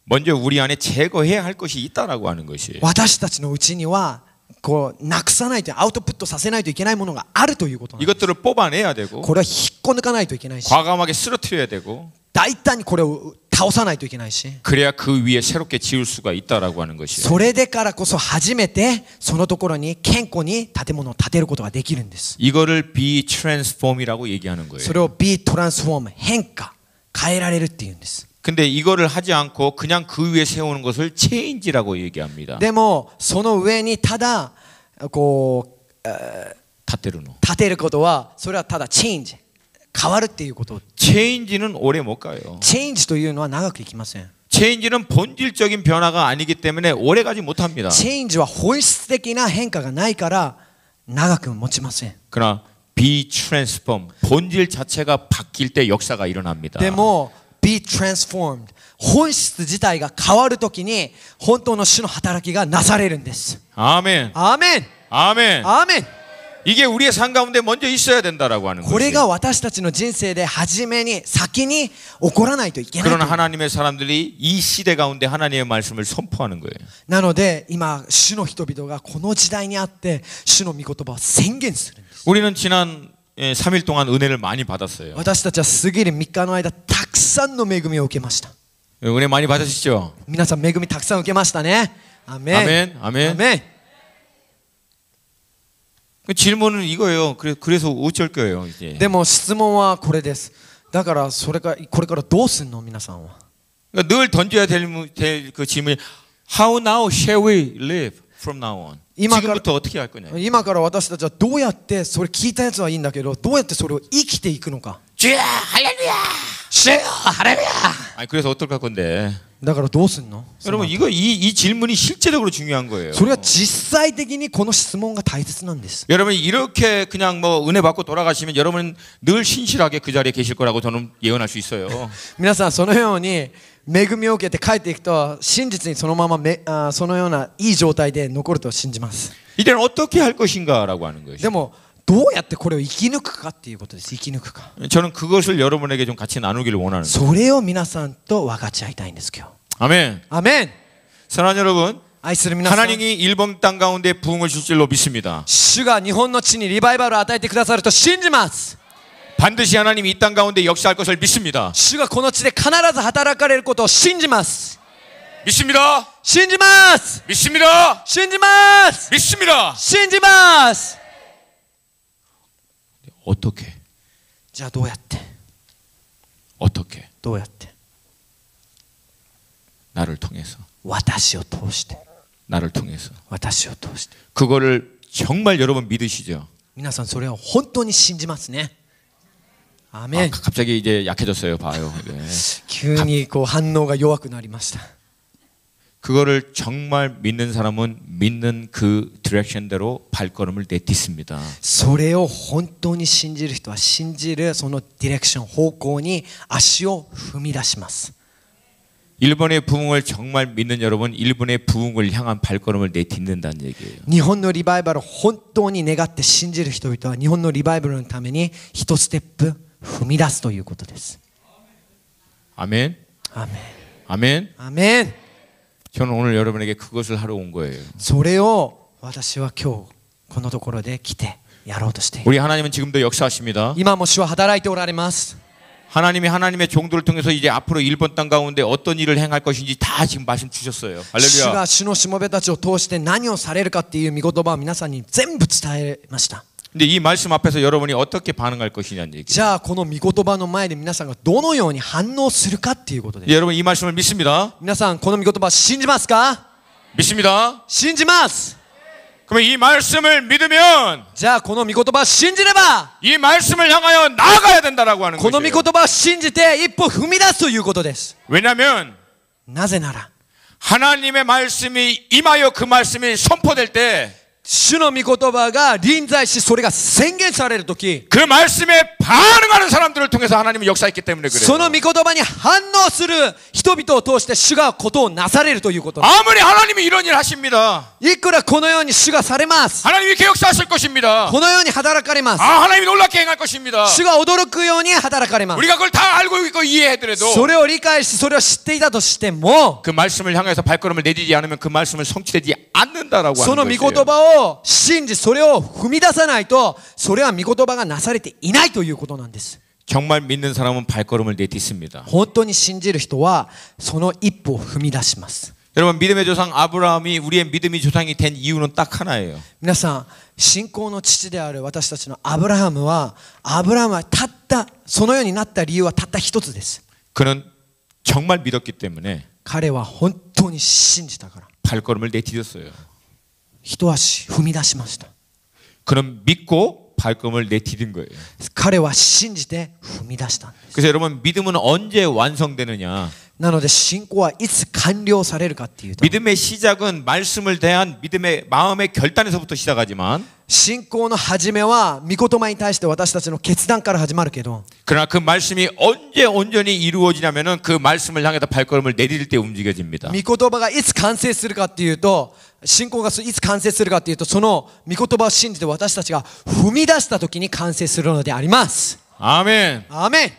Speaker 1: 먼저 우리 안에 제거해야 할 것이 있다라고 하는 것이에요.
Speaker 2: 私たちのうちにはこうなくさないと、アウトプットさせないといけないものがあるということなんです。
Speaker 1: 이것들을 뽑아내야 되고
Speaker 2: これは引っこ抜かないといけないし、
Speaker 1: 과감하게 쓰러뜨려야 되고
Speaker 2: 大胆にこれを倒さないといけないし、
Speaker 1: 그래야 그 위에 새롭게 지을 수가 있다라고 하는 것이에요.
Speaker 2: それでからこそ初めてそのところに堅固に建物を建てることができるんです。
Speaker 1: 이거를 be transform이라고 얘기하는 거예요.
Speaker 2: それを be transform、 変化、変えられるっていうんです。
Speaker 1: 근데 이거를 하지 않고 그냥 그 위에 세우는 것을 change라고 얘기합니다.
Speaker 2: でもその上にただこう
Speaker 1: 타테르노.
Speaker 2: 建てることは、それはただチェンジ、変わるっていうこと。
Speaker 1: change는 오래 못 가요.
Speaker 2: チェンジというのは長くいきません。
Speaker 1: change는 본질적인 변화가 아니기 때문에 오래 가지 못합니다.
Speaker 2: チェンジは本質的な変化がないから長く持ちません。
Speaker 1: 그러나 be transform 본질 자체가 바뀔 때 역사가 일어납니다.
Speaker 2: でも be transformed、 本質自体が変わるときに本当の主の働きがなされるんです。
Speaker 1: 아멘.
Speaker 2: アーメン、
Speaker 1: 아멘.
Speaker 2: アーメン。
Speaker 1: 이게 우리의 삶 가운데 먼저 있어야 된다라고 하는
Speaker 2: これ
Speaker 1: 거예요.
Speaker 2: が私たちの人生で初めに先に起こらないといけないと
Speaker 1: 그러나
Speaker 2: いう。
Speaker 1: 하나님의 사람들이 이 시대 가운데 하나님의 말씀을 선포하는 거예요.
Speaker 2: なので今主の人々がこの時代にあって主の御言葉を宣言するんです。
Speaker 1: 우리는 지난 3일 동안 은혜를 많이 받았어요.
Speaker 2: 私たちは過ぎる3日の間たくさんの恵みを受けました。
Speaker 1: 은혜 많이 받으시죠?
Speaker 2: 皆さん恵みたくさん受けましたね。アメン、
Speaker 1: 아멘. 아멘.
Speaker 2: アメン。
Speaker 1: 그 질문은 이거예요. 그래서 어쩔 거예요, 이제.
Speaker 2: でも質問はこれです。だからこれからどうすんの皆さんは。
Speaker 1: 그러니까 늘 던져야 될 그 질문이 How now shall we live from now on? 지금부터 어떻게 할 거냐?
Speaker 2: 今から私たちはどうやってそれ聞いたやつはいいんだけど、どうやってそれを生きていくのか。
Speaker 1: 주야 할렐루야!
Speaker 2: 主よハレルヤ。
Speaker 1: 아니 그래서 어떨 할 건데?
Speaker 2: だからどうすんの。
Speaker 1: 여러분 이거 이 질문이 실제적으로 중요한 거예요.
Speaker 2: それは実際的にこの質問が大切なんです。
Speaker 1: 여러분 이렇게 그냥 뭐 은혜 받고 돌아가시면 여러분은 늘 신실하게 그 자리에 계실 거라고 저는 예언할 수 있어요.
Speaker 2: 皆さんそのように恵みを受けて帰っていくと真実にそのままそのようないい状態で残ると信じます。
Speaker 1: 이제는 어떻게 할 것인가라고 하는 것이죠.
Speaker 2: でもどうやってこれを生き抜くかっていうことです。生き抜くか。
Speaker 1: 저는 그것을 여러분에게 좀 같이 나누기를 원하는 거예요.
Speaker 2: それを皆さんと分かち合いたいんです今日。
Speaker 1: 아멘.
Speaker 2: アメン。
Speaker 1: 사랑하는 여러분,
Speaker 2: 愛する皆さん、
Speaker 1: 하나님이 일본 땅 가운데 부흥을 줄 줄로 믿습니다.
Speaker 2: 主が日本の地にリバイバルを与えてくださると信じます。
Speaker 1: 반드시 하나님이 이 땅 가운데 역사할 것을 믿습니다.
Speaker 2: 主がこの地で必ず働かれることを信じます。
Speaker 1: 믿습니다.
Speaker 2: 信じます。
Speaker 1: 믿습니다.
Speaker 2: 信じます。
Speaker 1: 믿습니다.
Speaker 2: 信じます。
Speaker 1: 어떻게?
Speaker 2: じゃあどうやって
Speaker 1: 어떻게?
Speaker 2: どうやって
Speaker 1: 나를 통해서.
Speaker 2: 私を通して
Speaker 1: 나를 통해서.
Speaker 2: 私を通して
Speaker 1: 그거를 정말 여러분 믿으시죠?
Speaker 2: 皆さんそれを本当に信じますね。アメン。
Speaker 1: 갑자기 이제 약해졌어요. 봐요. 네.
Speaker 2: 急にこう反応が弱くなりました。
Speaker 1: 그거를 정말 믿는 사람은 믿는 그 디렉션대로 발걸음을 내딛습니다.
Speaker 2: それを本当に信じる人は信じるそのディレクション方向に足を踏み出します。
Speaker 1: 일본의 부흥을 정말 믿는 여러분, 일본의 부흥을 향한 발걸음을 내딛는다는 얘기예요.
Speaker 2: 日本のリバイバルを本当に願って信じる人々は日本のリバイバルのために一ステップ踏み出すということです。
Speaker 1: 아멘.
Speaker 2: アメン。
Speaker 1: 아멘.
Speaker 2: アメン。
Speaker 1: 저는 오늘 여러분에게 그것을 하러 온 거예요.
Speaker 2: それを私は今日このところで来てやろうとしている。
Speaker 1: 우리 하나님은 지금도 역사하십니다.
Speaker 2: 今も主は働いておられます。
Speaker 1: 하나님이 하나님의 종들을 통해서 이제 앞으로 일본 땅 가운데 어떤 일을 행할 것인지 다 지금 말씀 주셨어요.
Speaker 2: 主
Speaker 1: 할렐루야.
Speaker 2: が主のしもべたちを通して何をされるかっていう御言葉を皆さんに全部伝えました。
Speaker 1: 근데 이 말씀 앞에서 여러분이 어떻게 반응할 것이냐는 얘기예요.
Speaker 2: じゃあこの御言葉の前で皆さんがどのように反応するかっていうことです。
Speaker 1: 여러분 이 말씀을 믿습니다.
Speaker 2: 皆さんこの御言葉信じますか？
Speaker 1: 믿습니다.
Speaker 2: 信じます。
Speaker 1: 그러면 이 말씀을 믿으면
Speaker 2: じゃあこの御言葉を信じれば
Speaker 1: 이 말씀을 향하여 나아가야 된다라고 하는
Speaker 2: この御
Speaker 1: 거예요.
Speaker 2: 言葉を信じて一歩踏み出すということです。
Speaker 1: 왜냐하면
Speaker 2: なぜなら
Speaker 1: 하나님의 말씀이 임하여 그 말씀이 선포될 때 그
Speaker 2: 主の御言葉が臨在しそれが宣言されるとき
Speaker 1: 말씀에 반응하는 사람들을 통해서 하나님은 역사했기 때문에
Speaker 2: そ
Speaker 1: 그래요.
Speaker 2: の御言葉に反応する人々を通して主がことをなされるということです。
Speaker 1: 아무리 하나님이 이런 일 하십니다.
Speaker 2: いくらこのように主がされます。
Speaker 1: 하나님이 역사하실 것입니다.
Speaker 2: このように働かれます。
Speaker 1: 하나님이 놀랍게 행할 것입니다.
Speaker 2: 主が驚くように働かれます。
Speaker 1: 우리가 그걸 다 알고 있고 이해해더라도
Speaker 2: それを理解しそれを知っていたとしても
Speaker 1: 그 말씀을 향해서 발걸음을 내딛지 않으면 그 말씀은 성취되지 않는다라고
Speaker 2: その
Speaker 1: 하는
Speaker 2: 御言
Speaker 1: 것이에요.
Speaker 2: 葉を信じそれを踏み出さないとそれは御言葉がなされていないということなんです。
Speaker 1: 정말 믿는 사람은 발걸음을 내딛습니다.
Speaker 2: 本当に信じる人はその一歩を踏み出します。
Speaker 1: 여러분 믿음의 조상 아브라함이 우리의 믿음의 조상이 된 이유는 딱 하나예요.
Speaker 2: 皆さん信仰の父である私たちのアブラハムはたったそのようになった理由はたった一つです。
Speaker 1: 그는 정말 믿었기 때문에
Speaker 2: 彼は本当に信じたから
Speaker 1: 발걸음을 내딛었어요.
Speaker 2: 一足踏み出しました。
Speaker 1: 그는 믿고 발걸음을 내딛은 거예요.
Speaker 2: 彼は信じて踏み出したんです。
Speaker 1: 그래서 여러분 믿음은 언제 완성되느냐?
Speaker 2: なので信仰はいつ完了されるかっていうと
Speaker 1: 믿음의 시작은 말씀을 대한 믿음의 마음의 결단에서부터 시작하지만
Speaker 2: 信仰の始めは御言葉に対して私たちの決断から始まるけど
Speaker 1: 그러나 그 말씀이 언제 온전히 이루어지냐면은 그 말씀을 향해서 발걸음을 내딛을 때 움직여집니다.
Speaker 2: 御言葉がいつ完成するかっていうと信仰がいつ完成するかっていうとその御言葉を信じて私たちが踏み出した時に完成するのであります。
Speaker 1: 아멘.
Speaker 2: アーメン。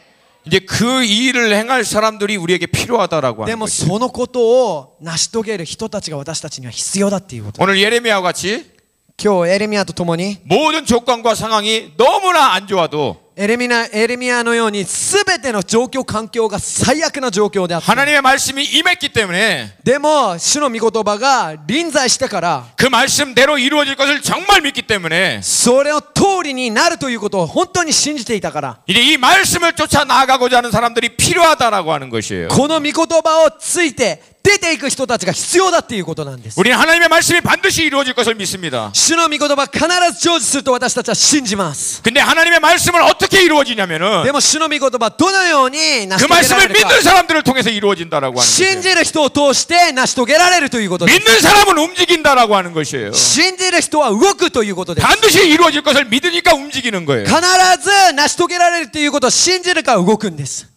Speaker 1: 이제 그 일을 행할 사람들이 우리에게 필요하다라고
Speaker 2: で
Speaker 1: 하는
Speaker 2: も
Speaker 1: 거죠.
Speaker 2: そのことを成し遂げる人たちが私たちには必要だっていうこと。
Speaker 1: 오늘 예레미야와 같이
Speaker 2: 今日エレミヤと共に
Speaker 1: 모든 조건과 상황이 너무나 안 좋아도
Speaker 2: エレミヤのように全ての状況環境が最悪な状況であって
Speaker 1: 하나님의 말씀이 임했기 때문에
Speaker 2: でも主の御言葉が臨在してから
Speaker 1: 그 말씀대로 이루어질 것을 정말 믿기 때문에
Speaker 2: それの通りになるということを本当に信じていたから
Speaker 1: 이제 이 말씀을 쫓아 나가고자 하는 사람들이 필요하다라고 하는 것이에요.
Speaker 2: この御言葉をついて出ていく人たちが必要だっていうことなんです。
Speaker 1: 우리는 하나님의 말씀이 반드시 이루어질 것을 믿습니다.
Speaker 2: 主の御言葉必ず成就すると私たちは信じます。
Speaker 1: 근데 하나님의 말씀은 어떻게 이루어지냐면은
Speaker 2: でも主の御言葉どのように成し
Speaker 1: 그
Speaker 2: 遂げられ
Speaker 1: 말씀을
Speaker 2: るか
Speaker 1: 믿는 사람들을 통해서 이루어진다라고 하는
Speaker 2: 信
Speaker 1: 것이에요.
Speaker 2: じる人を通して成し遂げられるということです。
Speaker 1: 믿는 사람은 움직인다라고 하는 것이에요.
Speaker 2: 信じる人は動くということです。
Speaker 1: 반드시 이루어질 것을 믿으니까 움직이는 거예요.
Speaker 2: 必ず成し遂げられるということを信じるから動くんです。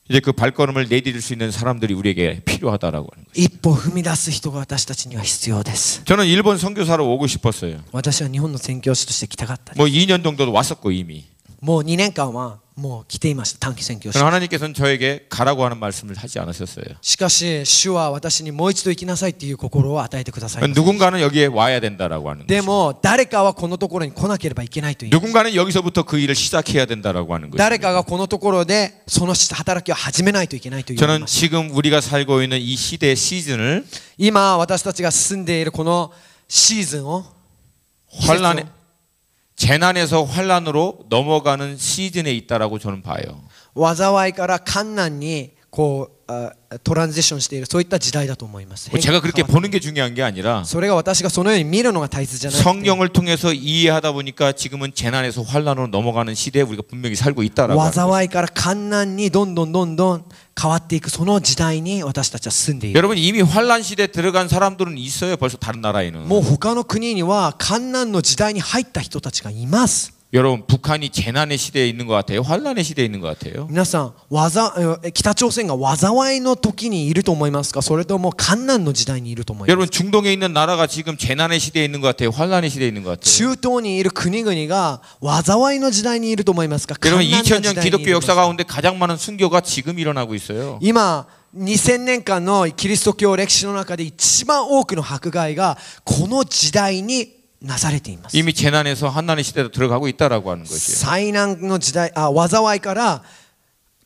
Speaker 1: 이제 그 발걸음을 내디딜 수 있는 사람들이 우리에게 필요하다라고 하는 거예요.
Speaker 2: 一歩踏み出す人が私たちには必要です。
Speaker 1: 저는 일본 선교사로 오고 싶었어요.
Speaker 2: 私は日本の宣教師として来たかったです。
Speaker 1: 뭐 2년 정도도 왔었고 이미.
Speaker 2: もう2年間はもう来ていました。短期宣教師。
Speaker 1: 그러나 하나님께서는 저에게 가라고 하는 말씀을 하지 않으셨어요.
Speaker 2: しかし主は私にもう一度行きなさいっていう心を与えてくださいました。
Speaker 1: 누군가는 여기에 와야 된다라고 하는
Speaker 2: で
Speaker 1: 거죠.
Speaker 2: も誰かはこのところに来なければいけないという。
Speaker 1: 누군가는 여기서부터 그 일을 시작해야 된다라고 하는 거죠.
Speaker 2: 誰かがこのところでその働きを始めないといけないという。
Speaker 1: 저는 지금 우리가 살고 있는 이 시대의 시즌을
Speaker 2: 今私たちが進んでいるこのシーズンを
Speaker 1: 환란에 재난에서 환란으로 넘어가는 시즌에 있다라고 저는 봐요.
Speaker 2: 災いから患難にこうトランジションしているそういった時代だと思います。
Speaker 1: 제가 그렇게 보는 게 중요한 게 아니라
Speaker 2: それが私がそのように見るのが大切じゃない。
Speaker 1: 성경을 통해서 이해하다 보니까 지금은 재난에서 환란으로 넘어가는 시대에 우리가 분명히 살고 있다라고 하는 거죠.
Speaker 2: 災いから患難にどんどん変わっていくその時代に私たちは住んでいる。
Speaker 1: 여러분 이미 환란 시대에 들어간 사람들은 있어요. 벌써 다른 나라에는.
Speaker 2: もう他の国には患難の時代に入った人たちがいます。
Speaker 1: 여러분 북한이 재난의 시대에 있는 것 같아요? 환란의 시대에 있는 것 같아요?
Speaker 2: 皆さん北朝鮮が災いの時にいると思いますか？それとも患難の時代にいると思いますか？
Speaker 1: 여러분 중동에 있는 나라가 지금 재난의 시대에 있는 것 같아요? 환란의 시대에 있는 것 같아요?
Speaker 2: 中東にいる国々が災いの時代にいると思いますか？
Speaker 1: 여러분
Speaker 2: 患難の時代にいる
Speaker 1: 2000년
Speaker 2: と思いますか？
Speaker 1: 기독교 역사 가운데 가장 많은 순교가 지금 일어나고 있어요.
Speaker 2: 今2000年間のキリスト教歴史の中で一番多くの迫害がこの時代になされています。
Speaker 1: 이미 재난에서 환난의 시대로 들어가고 있다라고 하는 것이에요.
Speaker 2: 災難の時代、災いから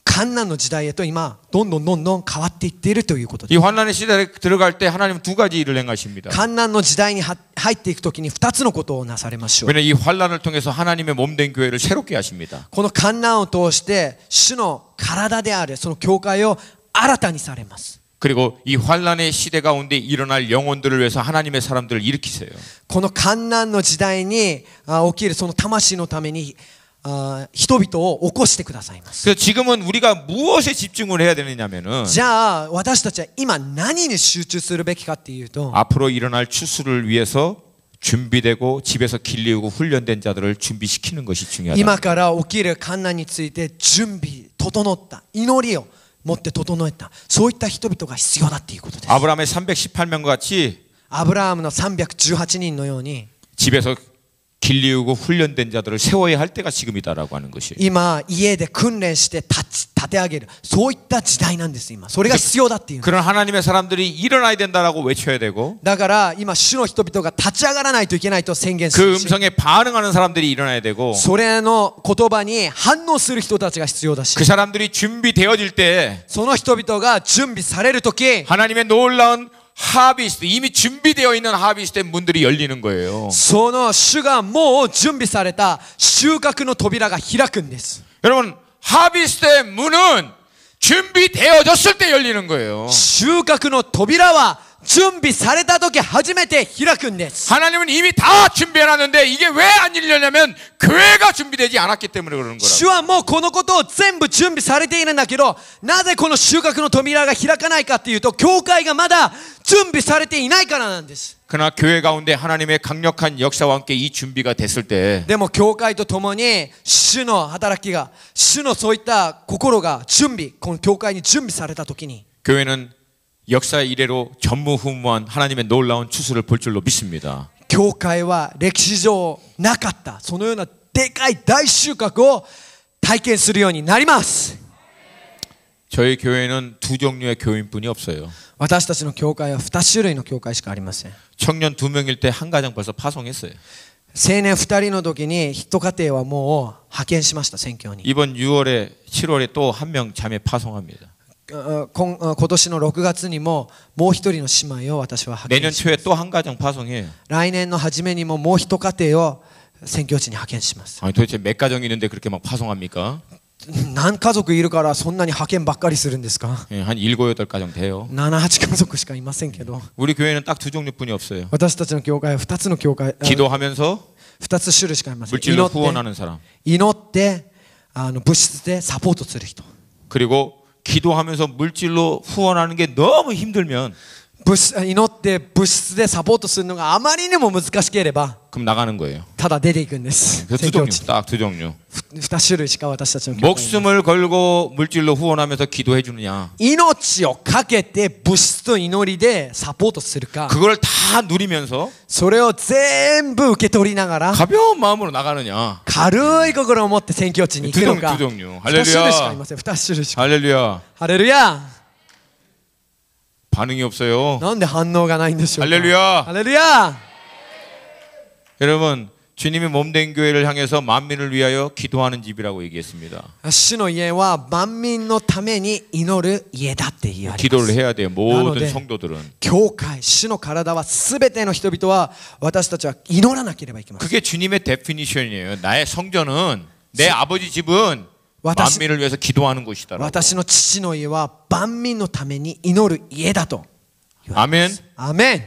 Speaker 2: 患難の時代へと今どんどん変わっていっているということです。
Speaker 1: 이 환난의 시대에 들어갈 때 하나님은 두 가지 일을 행하십니다.
Speaker 2: 患難の時代に入っていくときに2つのことをなされましょう。
Speaker 1: 왜냐하면 이 환난을 통해서 하나님의 몸된 교회를 새롭게 하십니다.
Speaker 2: この患難を通して主の体であるその教会を新たにされます。
Speaker 1: 그리고 이 환난의 시대 가운데 일어날 영혼들을 위해서 하나님의 사람들을 일으키세요.
Speaker 2: この患難の時代に起きるその魂のために人々を起こしてくださいます。
Speaker 1: 그래서 지금은 우리가 무엇에 집중을 해야 되느냐면은
Speaker 2: じゃあ私たちは今何に集中するべきかっていうと
Speaker 1: 앞으로 일어날 추수를 위해서 준비되고 집에서 길리우고 훈련된 자들을 준비시키는 것이 중요하다.
Speaker 2: 今から起きる患難について準備整った祈りを持って整えたそういった人々が必要だっていうことです。
Speaker 1: 아브라함의 318명과 같이
Speaker 2: アブラハムの318人のように
Speaker 1: 집에서 길리우고 훈련된 자들을 세워야 할 때가 지금이다라고 하는 것이에요.
Speaker 2: 今家で訓練して立て上げるそういった時代なんです今。それが必要だっていう。
Speaker 1: 그런 하나님의 사람들이 일어나야 된다라고 외쳐야 되고
Speaker 2: だから今主の人々が立ち上がらないといけないと宣言す
Speaker 1: 그
Speaker 2: るし
Speaker 1: 음성에 반응하는 사람들이 일어나야 되고
Speaker 2: それの言葉に反応する人たちが必要だし
Speaker 1: 그 사람들이 준비되어질 때
Speaker 2: その人々が準備されるとき
Speaker 1: 하나님의 놀라운 하비스트 이미 준비되어 있는 하비스트의 문들이 열리는 거예요.
Speaker 2: その主がもう準備された収穫の扉が開くんです。
Speaker 1: 여러분 하비스트의 문은 준비되어졌을 때 열리는 거예요.
Speaker 2: 収穫の扉は準備された時初めて開くんです。
Speaker 1: 하나님은 이미 다 준비해놨는데 이게 왜 안 열리냐면 교회가 준비되지 않았기 때문에 그러는
Speaker 2: 主
Speaker 1: 거라고.
Speaker 2: はもうこのことを全部準備されているんだけどなぜこの収穫の扉が開かないかっていうと教会がまだ準備されていないからなんです。
Speaker 1: 그러나 교회 가운데 하나님의 강력한 역사와 함께 이 준비가 됐을 때
Speaker 2: でも教会とともに主の働きが主のそういった心が準備この教会に準備された時に
Speaker 1: 교회는 역사 이래로 전무후무한 하나님의 놀라운 추수를 볼 줄로 믿습니다.
Speaker 2: 教会は歴史上なかったそのようなでかい大収穫を体験するようになります。
Speaker 1: 저희 교회는 두 종류의 교인뿐이 없어요.
Speaker 2: 私たちの教会は2種類の教会しかありません。
Speaker 1: 청년 2명일 때 한 가정 벌써 파송했어요.
Speaker 2: 青年2人の時に一家庭はもう派遣しました宣教に。
Speaker 1: 이번 6월에 7월에 또 한 명 자매 파송합니다.
Speaker 2: 今年の6月にももう一人の姉妹を私は派
Speaker 1: 내년
Speaker 2: 遣し
Speaker 1: 초에 또 한 가정 파송해요.
Speaker 2: 来年の初めにももう一家庭を宣教地に派遣します。
Speaker 1: 아니, 도대체 몇 가정이 있는데 그렇게 막 파송합니까?
Speaker 2: 何家族いるからそんなに派遣ばっかりするんですか？
Speaker 1: 예, 한 7, 8가정 돼요.
Speaker 2: 7、8家族しかいませんけど
Speaker 1: 우리 교회는 딱 두 종류뿐이 없어요.
Speaker 2: 私たちの教会は2つの教会
Speaker 1: 기도하면서
Speaker 2: 2つ種類しかいません。
Speaker 1: 물질로 후원하는 사람.
Speaker 2: 祈って物質でサポートする人
Speaker 1: 그리고 기도하면서 물질로 후원하는 게 너무 힘들면
Speaker 2: 祈って物質でサポートするのがあまりにも難しければ
Speaker 1: 그럼 나가는 거예요.
Speaker 2: ただ出ていくんです。
Speaker 1: 그 두
Speaker 2: 宣教
Speaker 1: 종류,
Speaker 2: 地
Speaker 1: 딱 두 종류.
Speaker 2: 2種類しか私たちの教会に
Speaker 1: 목숨을 걸고 물질로 후원하면서 기도해 주느냐.
Speaker 2: 命をかけて物質と祈りでサポートするか
Speaker 1: 그걸 다 누리면서
Speaker 2: それを全部受け取りながら
Speaker 1: 가벼운 마음으로 나가느냐.
Speaker 2: 軽い心を持って宣教地に行くのか
Speaker 1: 두 종류.
Speaker 2: 2種類しかい
Speaker 1: 할렐루야.
Speaker 2: ません。2種類しか
Speaker 1: 할렐루야.
Speaker 2: ハレルヤ
Speaker 1: 반응이 없어요.
Speaker 2: なんで反応がないんでしょうか
Speaker 1: 할렐루야.
Speaker 2: ハレルヤ
Speaker 1: 여러분, 주님이 몸된 교회를 향해서 만민을 위하여 기도하는 집이라고 얘기했습니다.
Speaker 2: 主の家は万民のために祈る家だって言われます
Speaker 1: 기도를 해야 돼요. 모든
Speaker 2: 나노데.
Speaker 1: 성도들은.
Speaker 2: 教会、主の体は全ての人々は私たちは祈らなければいけません
Speaker 1: 그게 주님의 데피니션이에요. 나의 성전은 내 아버지 집은
Speaker 2: 와다시-
Speaker 1: 만민을 위해서 기도하는 곳이다라고.
Speaker 2: 私の父の家は万民のために祈る家だと言われます
Speaker 1: 아멘.
Speaker 2: アメン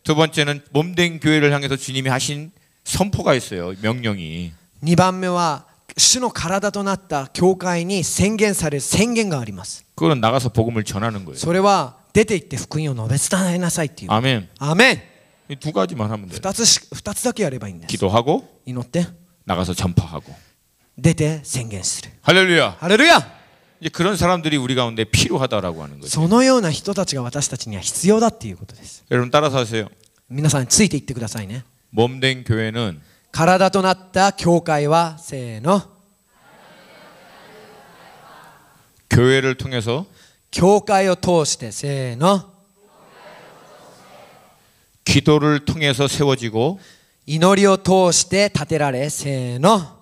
Speaker 1: 두 번째는 몸된 교회를 향해서 주님이 하신 선포가 있어요. 명령이.
Speaker 2: 2番目は主の体となった教会に宣言される宣言があります
Speaker 1: 그건 나가서 복음을 전하는 거예요.
Speaker 2: それは出て行って福音を述べ伝えなさいっていう
Speaker 1: 아멘.
Speaker 2: アメン
Speaker 1: 이 두 가지만 하면 돼요.
Speaker 2: 2つだけやればいいんです
Speaker 1: 기도하고
Speaker 2: 祈って
Speaker 1: 나가서 전파하고.
Speaker 2: 出て宣言する
Speaker 1: 할렐루야.
Speaker 2: ハレルヤ
Speaker 1: 이제 그런 사람들이 우리 가운데 필요하다라고 하는 거죠.
Speaker 2: そのような人たちが私たちには必要だっていうことです
Speaker 1: 여러분 따라서 하세요.
Speaker 2: 皆さんついていってくださいね
Speaker 1: 몸된 교회는
Speaker 2: 体となった教会はせーの
Speaker 1: 교회를 통해서
Speaker 2: 教会を通してせーの
Speaker 1: 기도를 통해서 세워지고
Speaker 2: 祈りを通して建てられせーの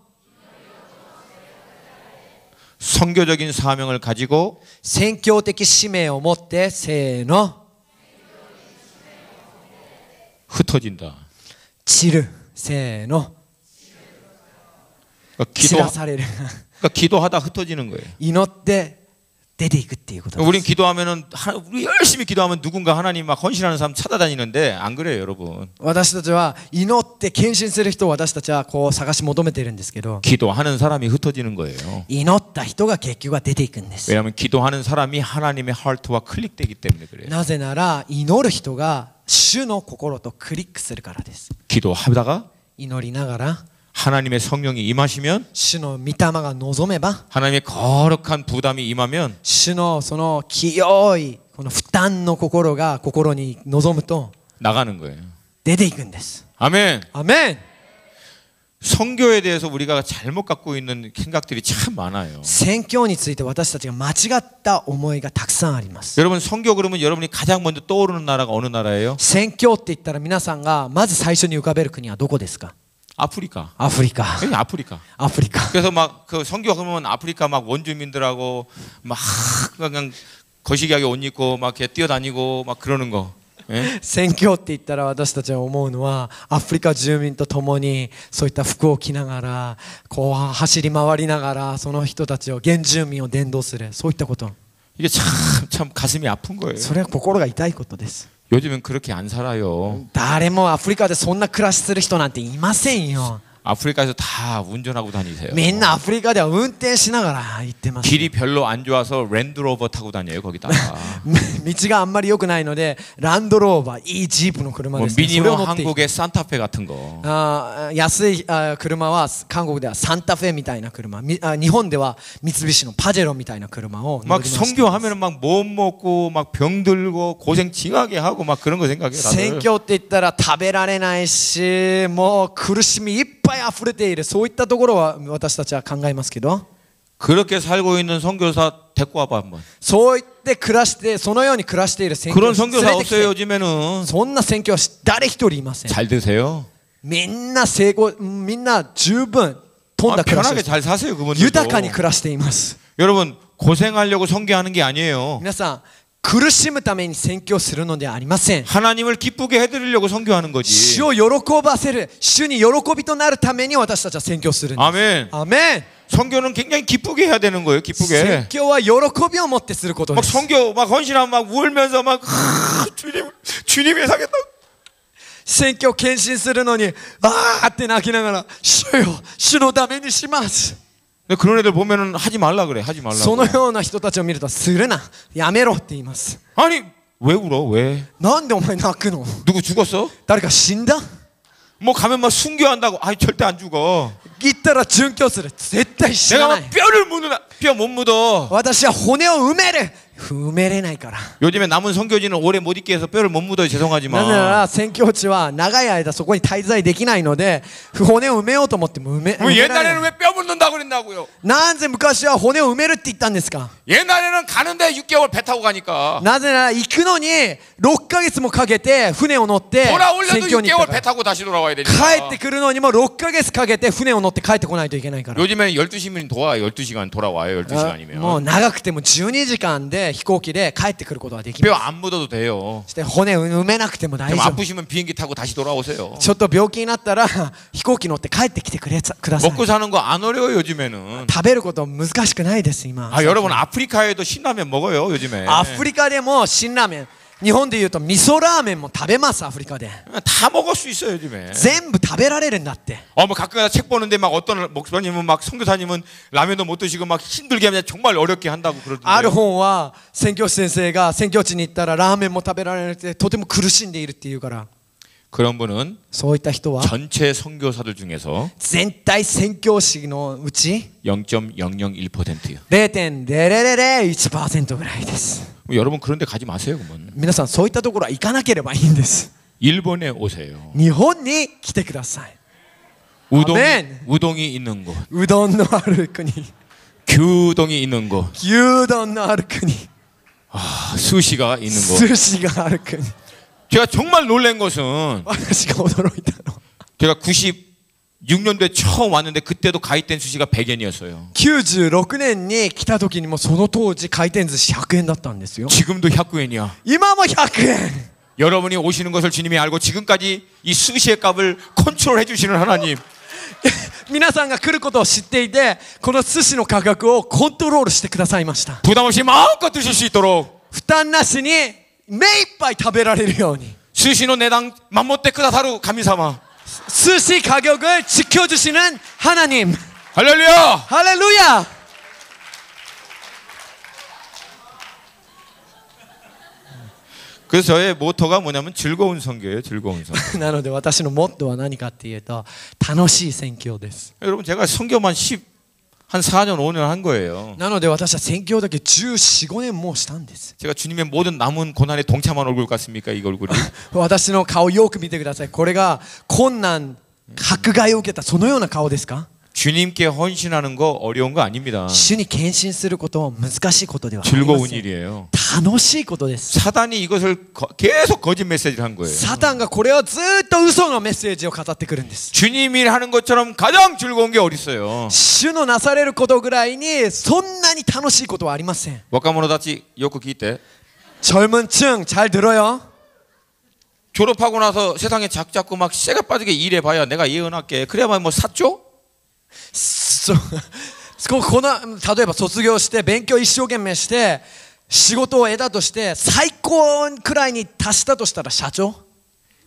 Speaker 1: 선교적인 사명을 가지고
Speaker 2: 宣教的使命を持ってせーの
Speaker 1: 흩어진다.
Speaker 2: 散るせーの
Speaker 1: 그러니까
Speaker 2: 散らされる
Speaker 1: 그러니까 기도하다 흩어지는 거예요.
Speaker 2: 祈って出ていくっていうことで
Speaker 1: 우린
Speaker 2: す
Speaker 1: 기도하면은 우리 열심히 기도하면 누군가 하나님 막 헌신하는 사람 찾아다니는데 안 그래요, 여러분.
Speaker 2: 私たちは祈って献身する人を私たちはこう探し求めているんですけど
Speaker 1: 기도하는 사람이 흩어지는 거예요.
Speaker 2: 祈った人が結局は出ていくんです
Speaker 1: 왜냐하면 기도하는 사람이 하나님의 하트와 클릭되기 때문에 그래요.
Speaker 2: なぜなら祈る人が主の心とクリックするからです
Speaker 1: 기도하다가
Speaker 2: 祈りながら
Speaker 1: 하나님의 성령이 임하시면
Speaker 2: 主の御霊が望めば
Speaker 1: 하나님의 거룩한 부담이 임하면
Speaker 2: 主のその清いこの負担の心が心に望むと
Speaker 1: 나가는 거예요.
Speaker 2: 出ていくんです
Speaker 1: 아멘.
Speaker 2: アメン
Speaker 1: 성교에 대해서 우리가 잘못 갖고 있는 생각들이 참 많아요.
Speaker 2: 宣教について私たちが間違った思いがたくさんあります
Speaker 1: 여러분 성교 그러면 여러분이 가장 먼저 떠오르는 나라가 어느 나라예요?
Speaker 2: 宣教って言ったら皆さんがまず最初に浮かべる国はどこですか
Speaker 1: 아프리카.
Speaker 2: アフリカ
Speaker 1: 여기 아프리카.
Speaker 2: アフリカ
Speaker 1: 그래서 막 그 성교 그러면 아프리카 막 원주민들하고 막 그냥 거시기하게 옷 입고 막 이렇게 뛰어다니고 막 그러는 거. 예?
Speaker 2: 宣教って言ったら私たちは思うのはアフリカ住民と共にそういった服を着ながらこう走り回りながらその人たちを原住民を伝道するそういったこと
Speaker 1: 이게 참 가슴이 아픈 거예요.
Speaker 2: それは心が痛いことです
Speaker 1: 요즘은 그렇게 안 살아요.
Speaker 2: 誰もアフリカでそんな暮らしする人なんていませんよ
Speaker 1: 아프리카에서 다 운전하고 다니세요.
Speaker 2: みんなアフリカでは運転しながら行ってます
Speaker 1: 길이 별로 안 좋아서 랜드로버 타고 다녀요 거기다가.
Speaker 2: 道があんまり良くないのでランドローバーいいジープの車
Speaker 1: 뭐
Speaker 2: ですねそれ
Speaker 1: 미니멈
Speaker 2: を乗っていく
Speaker 1: 한국의 산타페 같은 거.
Speaker 2: 安い車は韓国ではサンタフェみたいな車日本では三菱のパジェロみたいな車を乗
Speaker 1: 막
Speaker 2: りました
Speaker 1: 성교하면은 막 못 먹고 막 병 들고 고생 징하게 하고 막 그런 거 생각해요.
Speaker 2: 宣
Speaker 1: 다들.
Speaker 2: 教って言ったら食べられないしもう苦しみいっぱい溢れているそういったところは私たちは考えますけど
Speaker 1: 그렇게 살고 있는 선교사 데리고 와봐 한번.
Speaker 2: そう言って暮らしてそのように暮らしている宣教
Speaker 1: 그런
Speaker 2: 師連
Speaker 1: 선교사
Speaker 2: れてきて
Speaker 1: 없어요 요즘에는.
Speaker 2: そんな宣教師誰一人いません
Speaker 1: 잘 드세요.
Speaker 2: みんな成功みんな十分富んだ暮らしを
Speaker 1: 편하게 잘 사세요 그분들도.
Speaker 2: 豊かに暮らしています
Speaker 1: 여러분 고생하려고 선교하는 게 아니에요.
Speaker 2: 皆さん苦しむために宣教するのではありません
Speaker 1: 하나님을 기쁘게 해드리려고 선교하는 거지.
Speaker 2: 主を喜ばせる主に喜びとなるために私たちは宣教するんです
Speaker 1: 아멘.
Speaker 2: アメン
Speaker 1: 선교는 굉장히 기쁘게 해야 되는 거예요.
Speaker 2: 宣
Speaker 1: 기쁘게.
Speaker 2: 教は喜びを持ってすることで
Speaker 1: 막
Speaker 2: す
Speaker 1: 선교 막 헌신하면 막 울면서 막 주님이 사겠다.
Speaker 2: 宣教献身するのにあーって泣きながら主よ主のためにします
Speaker 1: 근데 그런 애들 보면은 하지 말라 그래. 하지
Speaker 2: その
Speaker 1: 말라고.
Speaker 2: ような人たちを見るとするなやめろって言います
Speaker 1: 아니 왜 울어? 왜?
Speaker 2: なんでお前泣くの
Speaker 1: 누구 죽었어?
Speaker 2: 誰か死んだ
Speaker 1: 뭐 가면 막 순교한다고. 아니 절대 안 죽어.
Speaker 2: 言ったら殉教する絶対死な
Speaker 1: 내가
Speaker 2: ない
Speaker 1: 막 뼈를 묻는다. 뼈 못 묻어.
Speaker 2: 私は骨を埋める埋めれないから
Speaker 1: 요즘에 남은 선교지는 오래 못 있게 해서 뼈를 못 묻어요.
Speaker 2: なぜな
Speaker 1: 죄송하지만.
Speaker 2: ら宣教地は長い間そこに滞在できないので骨を埋めようと思っても埋め
Speaker 1: 뭐
Speaker 2: 埋められない
Speaker 1: 옛날에는 왜 뼈 묻는다고 그랬냐고요.
Speaker 2: なぜ昔は骨を埋めるって言ったんですか
Speaker 1: 옛날에는 가는데 6개월 배 타고 가니까.
Speaker 2: なぜなら行くのに6ヶ月もかけて船を乗って
Speaker 1: 돌아오려도
Speaker 2: 宣教に行った
Speaker 1: 6개월
Speaker 2: か
Speaker 1: 배
Speaker 2: ら
Speaker 1: 타고 다시 돌아와야
Speaker 2: 帰
Speaker 1: 되니까.
Speaker 2: ってくるのにも6ヶ月かけて船を乗って帰ってこないといけないから
Speaker 1: 요즘에는 12시면 돌아와요. 12시간 돌아와요. 12시간이면.
Speaker 2: もう長くても12時間で飛行機で帰ってくることはできま
Speaker 1: 뼈
Speaker 2: す
Speaker 1: 안 묻어도 돼요.
Speaker 2: そして骨を埋めなくても大
Speaker 1: 좀
Speaker 2: 丈夫
Speaker 1: 아프시면 비행기 타고 다시 돌아오세요.
Speaker 2: ちょっと病気になったら飛行機乗って帰ってきてください
Speaker 1: 먹고 사는 거 안 어려워요. 요즘에는.
Speaker 2: 食べること難しくないです今
Speaker 1: 아 여러분 아프리카에도 신라면 먹어요. 요즘에.
Speaker 2: アフリカでも辛ラーメン日本でいうと味噌ラーメンも食べますアフリカで
Speaker 1: 다 먹을 수 있어요. 요즘에.
Speaker 2: 全部食べられるんだって
Speaker 1: 뭐 가끔가다 책 보는데 막 어떤 목사님은 막 선교사님은 라면도 못 드시고 막 힘들게 하면 정말 어렵게 한다고
Speaker 2: ある
Speaker 1: 그러던데.
Speaker 2: 本は宣教師先生が宣教地に行ったらラーメンも食べられなくてとても苦しんでいるっていうから
Speaker 1: 그런 분은
Speaker 2: そういった人は
Speaker 1: 전체 선교사들 중에서
Speaker 2: 全体宣教師のうち
Speaker 1: 0.001%예요.
Speaker 2: 0.0001% ぐらいです
Speaker 1: 여러분 그런데 가지 마세요. 그러면
Speaker 2: 皆さんそういったところは行かなければいいんです
Speaker 1: 일본에 오세요.
Speaker 2: 日本に来てください 아멘.
Speaker 1: 우동이 있는 곳,
Speaker 2: うどんのある国
Speaker 1: 규동이 있는 곳,
Speaker 2: 牛丼のある国
Speaker 1: 스시가 있는 곳.
Speaker 2: 寿司がある国
Speaker 1: 제가 정말 놀란 것은
Speaker 2: 私が驚いたの
Speaker 1: 제가 96년도에 처음 왔는데 그때도 가입된 수시가 100엔이었어요.
Speaker 2: 96年に来た時にもその当時回転寿司100円だったんですよ
Speaker 1: 지금도 109엔이야.
Speaker 2: 今も100円
Speaker 1: 여러분이 오시는 것을 주님이 알고 지금까지 이 스시의 값을 컨트롤해 주시는 하나님.
Speaker 2: 皆さんが来ることを知っていてこの寿司の価格をコントロールしてくださいました
Speaker 1: 부담 없이 마음껏 드실 수 있도록
Speaker 2: 負担なしに目いっぱい食べられるように
Speaker 1: 스시노 내당 맘못때 그다사루 감사마.
Speaker 2: 寿司가격을 지켜주시는 하나님
Speaker 1: 할렐루야.
Speaker 2: 할렐루야
Speaker 1: 그래서 저의 모토가 뭐냐면 즐거운 선교예요. 즐거운 선교.
Speaker 2: なので私のモットーは何かっていうと楽しい宣教です
Speaker 1: 여러분 제가 선교만 한 4년 5년 한 거예요.
Speaker 2: なので私は宣教だけ14、15年もうしたんです
Speaker 1: 제가 주님의 모든 남은 고난에 동참한 얼굴 같습니까? 이 얼굴이.
Speaker 2: 私の顔よく見てくださいこれが困難迫害を受けたそのような顔ですか
Speaker 1: 주님께 헌신하는 거 어려운 거 아닙니다.
Speaker 2: 主に献身することは難しいことではありま
Speaker 1: 즐거운
Speaker 2: せん
Speaker 1: 일이에요.
Speaker 2: 楽しいことです
Speaker 1: 사단이 이것을 계속 거짓 메시지를 한 거예요.
Speaker 2: サタンがこれをずっと嘘のメッセージを語ってくるんです
Speaker 1: 주님이 하는 것처럼 가장 즐거운 게 어디 있어요?
Speaker 2: 主のなされることぐらいにそんなに楽しいことはありません
Speaker 1: wakkamo노다치 요코 기ite.
Speaker 2: 젊은 층 잘 들어요
Speaker 1: 졸업하고 나서 세상에 작잡고 막 쇠가 빠지게 일해봐야 내가 예언할게. 그래야만 뭐 샀죠?
Speaker 2: この例えば卒業して勉強一生懸命して仕事を得たとして最高くらいに達したとしたら社長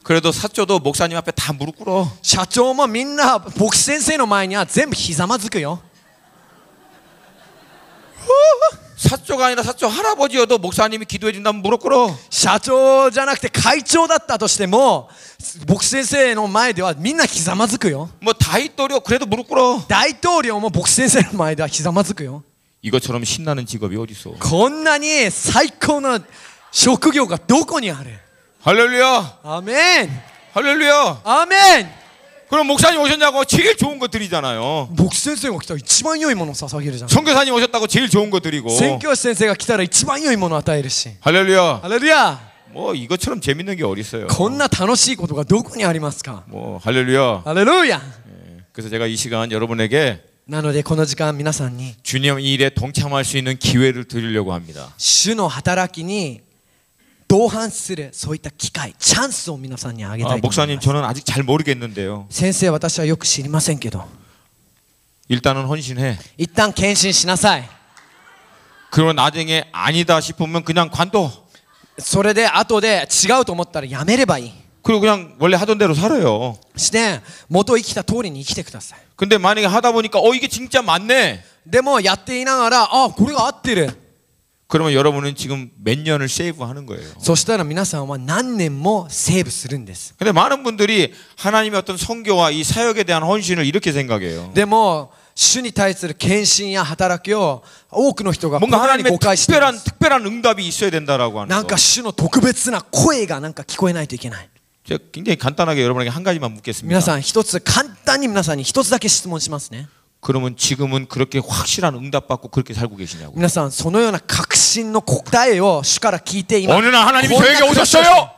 Speaker 1: 그래도 샀죠도 목사님 앞에 다 무릎 꿇어.
Speaker 2: 社長もみんな牧師先生の前には全部ひざまずくよ
Speaker 1: 샀죠가 아니라 샀죠 할아버지여도 목사님이 기도해 준다면 무릎 꿇어.
Speaker 2: 社長じゃなくて会長だったとしても牧師先生の前ではみんなひざまずくよ
Speaker 1: 뭐 다이또려 그래도 무릎 꿇어.
Speaker 2: 大統領も牧師先生の前ではひざまずくよ
Speaker 1: 이것처럼 신나는 직업이 어디 있어?
Speaker 2: こんなに最高な職業がどこにある
Speaker 1: 할렐루야.
Speaker 2: アーメン
Speaker 1: 할렐루야.
Speaker 2: アーメン
Speaker 1: 그럼 목사님 오셨냐고 제일 좋은 거 드리잖아요.
Speaker 2: 牧師先生が来たら一番良いものを捧げるじゃん
Speaker 1: 선교사님 오셨다고 제일 좋은 거 드리고.
Speaker 2: 宣教師先生が来たら一番良いものを与えるし
Speaker 1: 할렐루야.
Speaker 2: ハレルヤ
Speaker 1: 뭐 이것처럼 재밌는 게 어디 있어요?
Speaker 2: こんな楽しいことがどこにありますか
Speaker 1: 뭐 할렐루야.
Speaker 2: ハレルヤ
Speaker 1: 그래서 제가 이 시간 여러분에게
Speaker 2: なのでこの時間皆さんに
Speaker 1: 주님 일에 동참할 수 있는 기회를 드리려고 합니다.
Speaker 2: 主の働きに同伴するそういった機会チャンスを皆さんにあげたいと思い
Speaker 1: 목사님
Speaker 2: ます
Speaker 1: 저는 아직 잘 모르겠는데요.
Speaker 2: 先生私はよく知りませんけど
Speaker 1: 일단은 헌신해.
Speaker 2: 一旦献身しなさい
Speaker 1: 그러면 나중에 아니다 싶으면 그냥 관둬.
Speaker 2: それで後で違うと思ったらやめればいい
Speaker 1: 그리고 그냥 원래 하던 대로 살아요.
Speaker 2: して元生きた通りに生きてください
Speaker 1: 근데 만약에 하다 보니까 이게 진짜 맞네.
Speaker 2: でもやっていながらあこれが合ってる
Speaker 1: 그러면 여러분은 지금 몇 년을 세이브하는 거예요.
Speaker 2: そしたら皆さんは何年もセーブするんです。
Speaker 1: 근데 많은 분들이 하나님의 어떤 선교와 이 사역에 대한 헌신을 이렇게 생각해요.
Speaker 2: でも主に対する献身や働きを多くの人がこの
Speaker 1: 뭔가
Speaker 2: ように
Speaker 1: 하나님의
Speaker 2: 誤解しています。
Speaker 1: 특별한 응답이 있어야 된다라고 하는
Speaker 2: なんか
Speaker 1: 거.
Speaker 2: 主の特別な声がなんか聞こえないといけない。
Speaker 1: 제가 굉장히 간단하게 여러분에게 한 가지만
Speaker 2: 皆
Speaker 1: 묻겠습니다.
Speaker 2: さん一つ簡単に皆さんに一つだけ質問しますね。
Speaker 1: 그러면 지금은 그렇게 확실한 응답 받고 그렇게 살고 계시냐고.
Speaker 2: 皆さんそのような確信の答えを主から聞いています。
Speaker 1: 어느 날 하나님이
Speaker 2: こんな
Speaker 1: 저에게 오셨어요.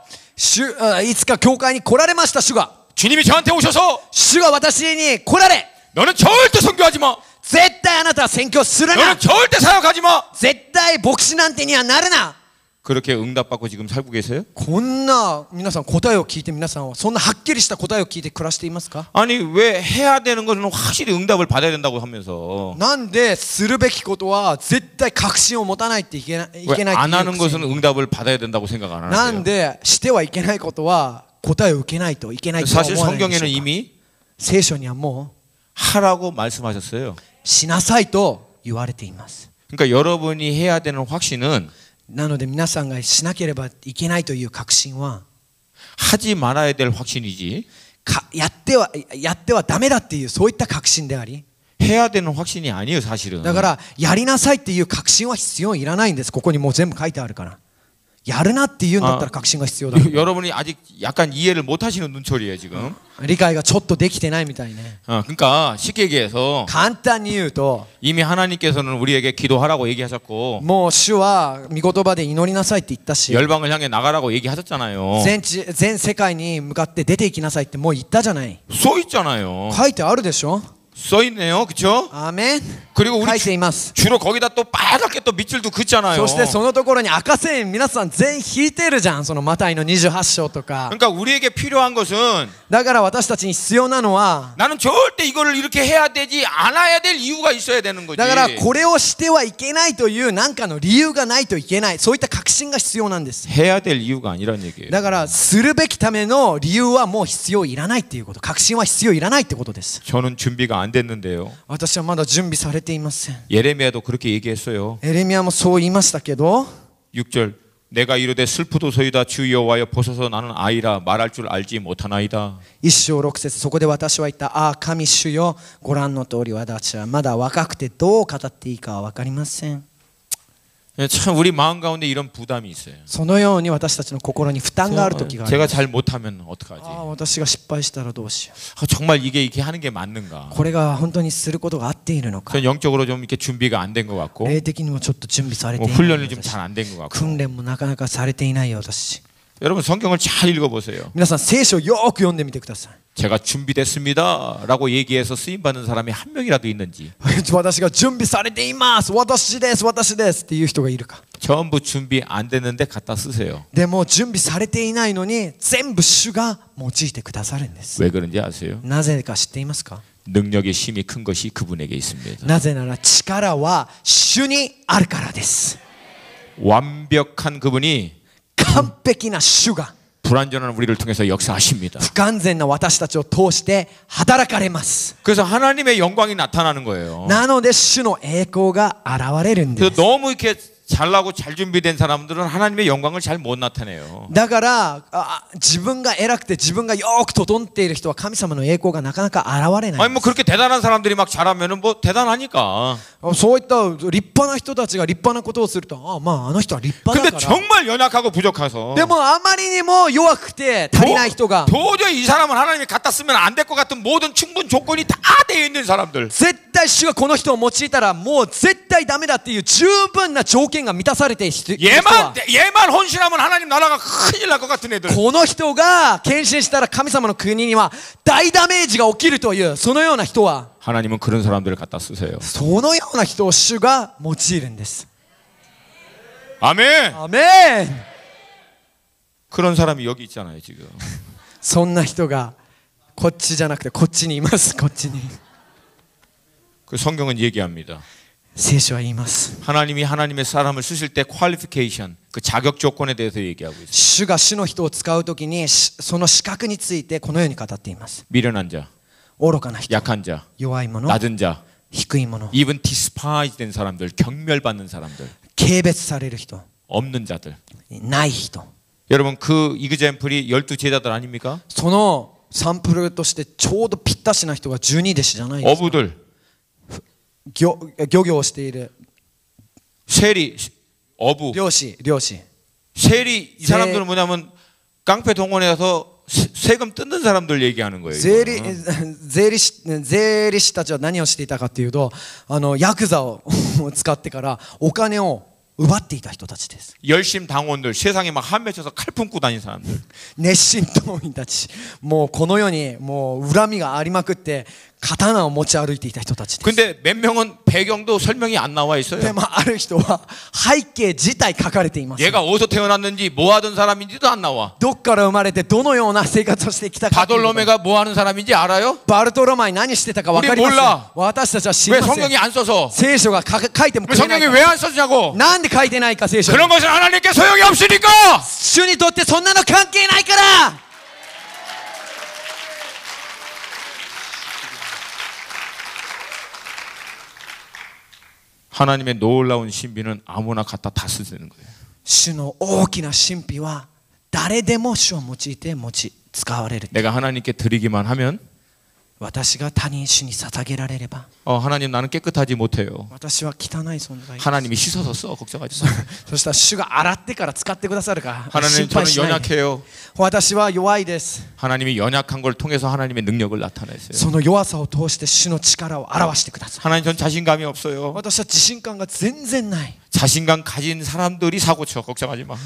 Speaker 2: いつか教会に来られました主が。
Speaker 1: 주님이 저한테 오셔서
Speaker 2: 主が私に来られ。
Speaker 1: 너는 절대 선교하지 마.
Speaker 2: 絶対あなたは宣教するな。
Speaker 1: 너는 절대 사역하지 마.
Speaker 2: 絶対牧師なんてにはなるな。
Speaker 1: 그렇게 응답 받고 지금 살고 계세요?
Speaker 2: こんな皆さん答えを聞いて皆さんはそんなはっきりした答えを聞いて暮らしていますか？
Speaker 1: 아니 왜 해야 되는 것은 확실히 응답을 받아야 된다고 하면서
Speaker 2: なんでするべきことは絶対確信を持たないといけないっていう
Speaker 1: 왜 안 하는
Speaker 2: くせ
Speaker 1: 것은
Speaker 2: に
Speaker 1: 응답을 받아야 된다고 생각 안
Speaker 2: なん
Speaker 1: 하세요?
Speaker 2: でしてはいけないことは答えを受けないといけないとは
Speaker 1: 사실
Speaker 2: 思わないんでしょ
Speaker 1: 성경에는
Speaker 2: うか？
Speaker 1: 이미
Speaker 2: 聖書にはも
Speaker 1: 하라고 말씀하셨어요.
Speaker 2: うしなさいと言われています。
Speaker 1: 그러니까 여러분이 해야 되는 확신은
Speaker 2: なので皆さんがしなければいけないという確信は
Speaker 1: 하지 말아야 될 확신이지
Speaker 2: やってはダメだっていうそういった確信であり
Speaker 1: 해야 되는 확신이 아니에요 사실은.
Speaker 2: だからやりなさいっていう確信は必要いらないんです。ここにもう全部書いてあるからやるなって言うんだったら確信が必要だ。
Speaker 1: 여러분이 아직 약간 이해를 못 하시는 눈초리예요 지금.
Speaker 2: 理解がちょっとできてないみたいね。
Speaker 1: 그러니까 쉽게 얘기해서
Speaker 2: 簡単に言うと
Speaker 1: 이미 하나님께서는 우리에게 기도하라고 얘기하셨고
Speaker 2: もう主は御言葉で祈りなさいって言ったし
Speaker 1: 열방을 향해 나가라고 얘기하셨잖아요.
Speaker 2: 全世界に向かって出て行きなさいってもう言ったじゃない。
Speaker 1: 써 있잖아요.
Speaker 2: 書いてあるでしょ。
Speaker 1: 써 있네요, 그렇죠?
Speaker 2: アーメン。
Speaker 1: 그리고
Speaker 2: 書
Speaker 1: 우리
Speaker 2: いています。
Speaker 1: 주로 거기다 또 빨갛게 또 밑줄도 긋잖아요.
Speaker 2: そしてそのところに赤線皆さん全員引いてるじゃん。そのマタイの28章とか。
Speaker 1: 그러니까 우리에게 필요한 것은
Speaker 2: だから私たちに必要なのは
Speaker 1: 나는 절대 이거를 이렇게 해야 되지 않아야 될 이유가 있어야 되는 거지.
Speaker 2: だからこれをしてはいけないという何かの理由がないといけない。そういった確信が必要なんです。
Speaker 1: 해야 될 이유가 아니란 얘기예요.
Speaker 2: だからするべきための理由はもう必要いらないっていうこと。確信は必要いらないってことです。
Speaker 1: 저는 준비가 안 됐는데요.
Speaker 2: 私はまだ準備されていません。
Speaker 1: 예레미야도 그렇게 얘기했어요.
Speaker 2: エレミヤもそう言いましたけど
Speaker 1: 6절 내가 이르되 슬프도소이다 주 여호와여 보소서 나는 아이라 말할 줄 알지 못하나이다.
Speaker 2: 一章六節そこで私は言った。ああ神主よご覧の通り私はまだ若くてどう語っていいかは分かりません。
Speaker 1: 참 우리 마음 가운데 이런 부담이 있어요.
Speaker 2: そのように私たちの心に負担がある時がある。
Speaker 1: 제가 잘 못하면 어떡하지?
Speaker 2: ああ私が失敗したらどうしよ
Speaker 1: 정말 이게 이렇게 하는 게 맞는가?
Speaker 2: う。これが本当にすることが合っているのか。
Speaker 1: 전 영적으로 좀 이렇게 준비가 안 된 것 같고
Speaker 2: 霊的にもちょっと準備されてい
Speaker 1: 뭐
Speaker 2: ない。
Speaker 1: 훈련이 좀 잘 안 된 것 같고
Speaker 2: 訓練もなかなかされていない私。
Speaker 1: 여러분 성경을 잘 읽어보세요.
Speaker 2: 皆さん聖書をよく読んでみてください。
Speaker 1: 제가 준비됐습니다라고 얘기해서 쓰임 받는 사람이 한 명이라도 있는지
Speaker 2: 私が準備されています。私ですっていう人がいるか。
Speaker 1: 전부 준비 안 됐는데 갖다 쓰세요.
Speaker 2: でも準備されていないのに全部主が用いてくださるんです。
Speaker 1: 왜 그런지 아세요?
Speaker 2: なぜか知っていますか？
Speaker 1: 능력의 힘이 큰 것이 그분에게 있습니다.
Speaker 2: なぜなら力は主にあるからです。
Speaker 1: 완벽한 그분이
Speaker 2: 完璧な主が
Speaker 1: 불완전한 우리를 통해서 역사하십니다.
Speaker 2: 不完全な私たちを通して働かれます。
Speaker 1: 그래서 하나님의 영광이 나타나는 거예요.
Speaker 2: なので主の栄光が現れるんで
Speaker 1: 그래서
Speaker 2: す。
Speaker 1: 너무 이렇게 잘나고 잘 준비된 사람들은 하나님의 영광을 잘 못 나타내요.
Speaker 2: だから自分が偉くて自分がよく整っている人は神様の栄光がなかなか現れない。
Speaker 1: 아니 뭐 그렇게 대단한 사람들이 막 잘하면은 뭐 대단하니까.
Speaker 2: そういった立派な人たちが立派なことをするとあの人は立派
Speaker 1: 근데
Speaker 2: だから。
Speaker 1: 정말 연약하고 부족해서
Speaker 2: でもあまりにも弱くて足りない人が
Speaker 1: 도저히 이 사람은 하나님이 갖다 쓰면 안 될 것 같은 모든 충분 조건이 다 되어 있는 사람들.
Speaker 2: 絶対主がこの人を用いたらもう絶対ダメだっていう十分な条件が満たされている人は
Speaker 1: 얘만 헌신하면 하나님 나라가 큰일 날 것 같은 애들.
Speaker 2: この人が献身したら神様の国には大ダメージが起きるというそのような人は
Speaker 1: 하나님은 그런 사람들을 갖다 쓰세요.
Speaker 2: そのような人を主が用いるんです。
Speaker 1: 아멘.
Speaker 2: アメン。
Speaker 1: 그런 사람이 여기 있잖아요 지금.
Speaker 2: そんな人がこっちじゃなくてこっちにいます。こっちに
Speaker 1: 그 성경은 얘기합니다.
Speaker 2: 聖書は言います。
Speaker 1: 하나님이 하나님의 사람을 쓰실 때 퀄리피케이션, 그 자격 조건에 대해서 얘기하고 있어요.
Speaker 2: 主が主の人を使うときにその資格についてこのように語っています。
Speaker 1: 미련한 자,
Speaker 2: 愚かな人、
Speaker 1: 약한 자,
Speaker 2: 弱い者、
Speaker 1: 낮은 자,
Speaker 2: 低い者、
Speaker 1: even despised 된 사람들, 경멸받는 사람들.
Speaker 2: 軽蔑される人
Speaker 1: 없는 자들.
Speaker 2: ない人
Speaker 1: 여러분 그 이그젬플이 12 제자들 아닙니까?
Speaker 2: そのサンプルとしてちょうどぴったしな人が12弟子じゃないですか
Speaker 1: 어부들,
Speaker 2: 漁業をしている
Speaker 1: 세리, 어부.
Speaker 2: 漁師
Speaker 1: 세리 이 사람들은 뭐냐면 깡패 동원해서 세금 뜯는 사람들 얘기하는 거예요.
Speaker 2: 税理士たちは何をしていたかというとヤクザを使ってからお金を奪っていた人たちです
Speaker 1: 열심 당원들 세상에 막 한 맺혀서 칼 품고 다니는 사람들.
Speaker 2: 熱心党員たちもうこの世にもう恨みがありまくって刀を持ち歩いていた人たちです
Speaker 1: 근데 몇 명은 배경도 설명이 안 나와 있어요.
Speaker 2: でもある人は背景自体書かれています
Speaker 1: 얘가 어디서 태어났는지 뭐 하던 사람인지도 안 나와.
Speaker 2: どっから生まれてどのような生活をしてきたかということ
Speaker 1: 바돌로메가 뭐 하는 사람인지 알아요?
Speaker 2: バルトロマイ何してたか分かります
Speaker 1: 우리 몰라
Speaker 2: 私たちは知
Speaker 1: 왜
Speaker 2: りません
Speaker 1: 성경이 안 써서?
Speaker 2: 聖書が書いても
Speaker 1: 왜
Speaker 2: くれない
Speaker 1: 성경이
Speaker 2: か
Speaker 1: 왜 안 써주냐고?
Speaker 2: なんで書いてないか聖書に
Speaker 1: 그런 것은 하나님께 소용이 없으니까.
Speaker 2: 主にとってそんなの関係ないから
Speaker 1: 하나님의 놀라운 신비는 아무나 갖다 다 쓰는 거예요.
Speaker 2: 主の大きな神秘は誰でも主を用いて使われる
Speaker 1: 내가 하나님께 드리기만 하면
Speaker 2: 私が他人主に捧げられれば
Speaker 1: 하나님 나는 깨끗하지 못해요.
Speaker 2: 私は汚い存在
Speaker 1: 하나님이 씻어서 써. 걱정하지 마.
Speaker 2: そしたら主が洗ってから使ってくださるから
Speaker 1: 하나님
Speaker 2: 心配し
Speaker 1: 저는
Speaker 2: ないで
Speaker 1: 연약해요.
Speaker 2: 私は弱いです
Speaker 1: 하나님이 연약한 걸 통해서 하나님의 능력을 나타냈어요.
Speaker 2: その弱さを通して主の力を表してください
Speaker 1: 하나님 전 자신감이 없어요.
Speaker 2: 私は自信感が全然ない
Speaker 1: 자신감 가진 사람들이 사고쳐. 걱정하지 마.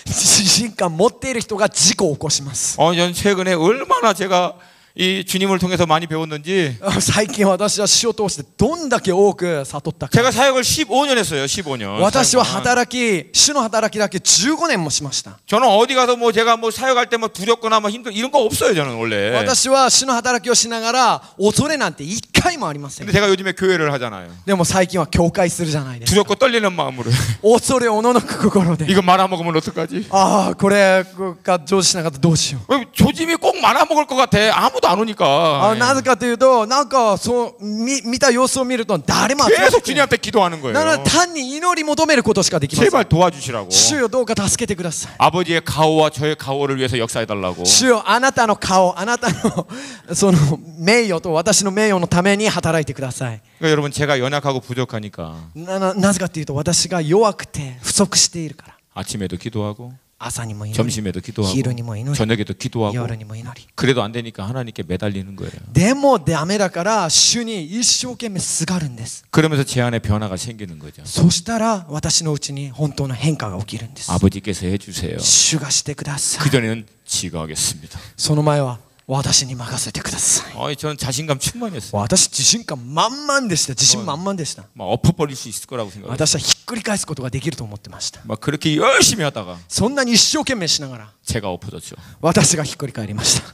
Speaker 2: 自信感持っている人が事故を起こします
Speaker 1: 전 최근에 얼마나 제가 이 주님을 통해서 많이 배웠는지
Speaker 2: 最近私は主を通してどんだけ多く悟ったか
Speaker 1: 제가 사역을 15년 했어요. 15년.
Speaker 2: 私は主の働きだけ15年もしました
Speaker 1: 저는 어디 가서 뭐 제가 뭐 사역할 때 뭐 두렵거나 뭐 힘들 이런 거 없어요. 저는 원래.
Speaker 2: 私は主の働きをしながら恐れなんて一回もありません
Speaker 1: 근데 제가 요즘에 교회를 하잖아요.
Speaker 2: でも最近は教会するじゃないですか
Speaker 1: 두렵고 떨리는 마음으로.
Speaker 2: 恐れおののく心で
Speaker 1: 이거 말아먹으면 어떡하지?
Speaker 2: ああこれが上手しなかったらどうしよう
Speaker 1: 왜 조짐이 꼭 말아먹을 것 같아. 아무도 안 오니까.
Speaker 2: なぜかというとなんかそう見た様子を見ると誰も集まって
Speaker 1: 계속
Speaker 2: くれ
Speaker 1: 주님 앞에 기도하는
Speaker 2: なの
Speaker 1: 거예요.
Speaker 2: で単に祈り求めることしかできません
Speaker 1: 제발 도와주시라고.
Speaker 2: 主よどうか助けてください
Speaker 1: 아버지의 가오와 저의 가오를 위해서 역사해달라고.
Speaker 2: 主よあなたの顔あなたのその名誉と私の名誉のために働いてください
Speaker 1: 그러니까 여러분 제가 연약하고 부족하니까
Speaker 2: なぜかというと私が弱くて不足しているから
Speaker 1: 아침에도 기도하고
Speaker 2: 朝にも祈り
Speaker 1: 점심에도 기도하고
Speaker 2: 昼にも祈り
Speaker 1: 저녁에도 기도하고
Speaker 2: 夜にも祈り
Speaker 1: 그래도 안 되니까 하나님께 매달리는 거예요.
Speaker 2: でもダメだから主に一生懸命すがるんです
Speaker 1: 그러면서 제 안에 변화가 생기는 거죠.
Speaker 2: そしたら私のうちに本当の変化が起きるんです
Speaker 1: 아버지께서 해주세요.
Speaker 2: 主がしてください
Speaker 1: 그전에는 지가 하겠습니다.
Speaker 2: その前は私に任せてください
Speaker 1: 저는 자신감 충만했어요.
Speaker 2: 私自信感満々でした自信満々でした
Speaker 1: 막 엎어버릴 수 있을 거라고 생각했어요.
Speaker 2: 私はひっくり返すことができると思ってました
Speaker 1: 막 그렇게 열심히 하다가
Speaker 2: そんなに一生懸命しながら
Speaker 1: 제가 엎어졌죠.
Speaker 2: 私がひっくり返りました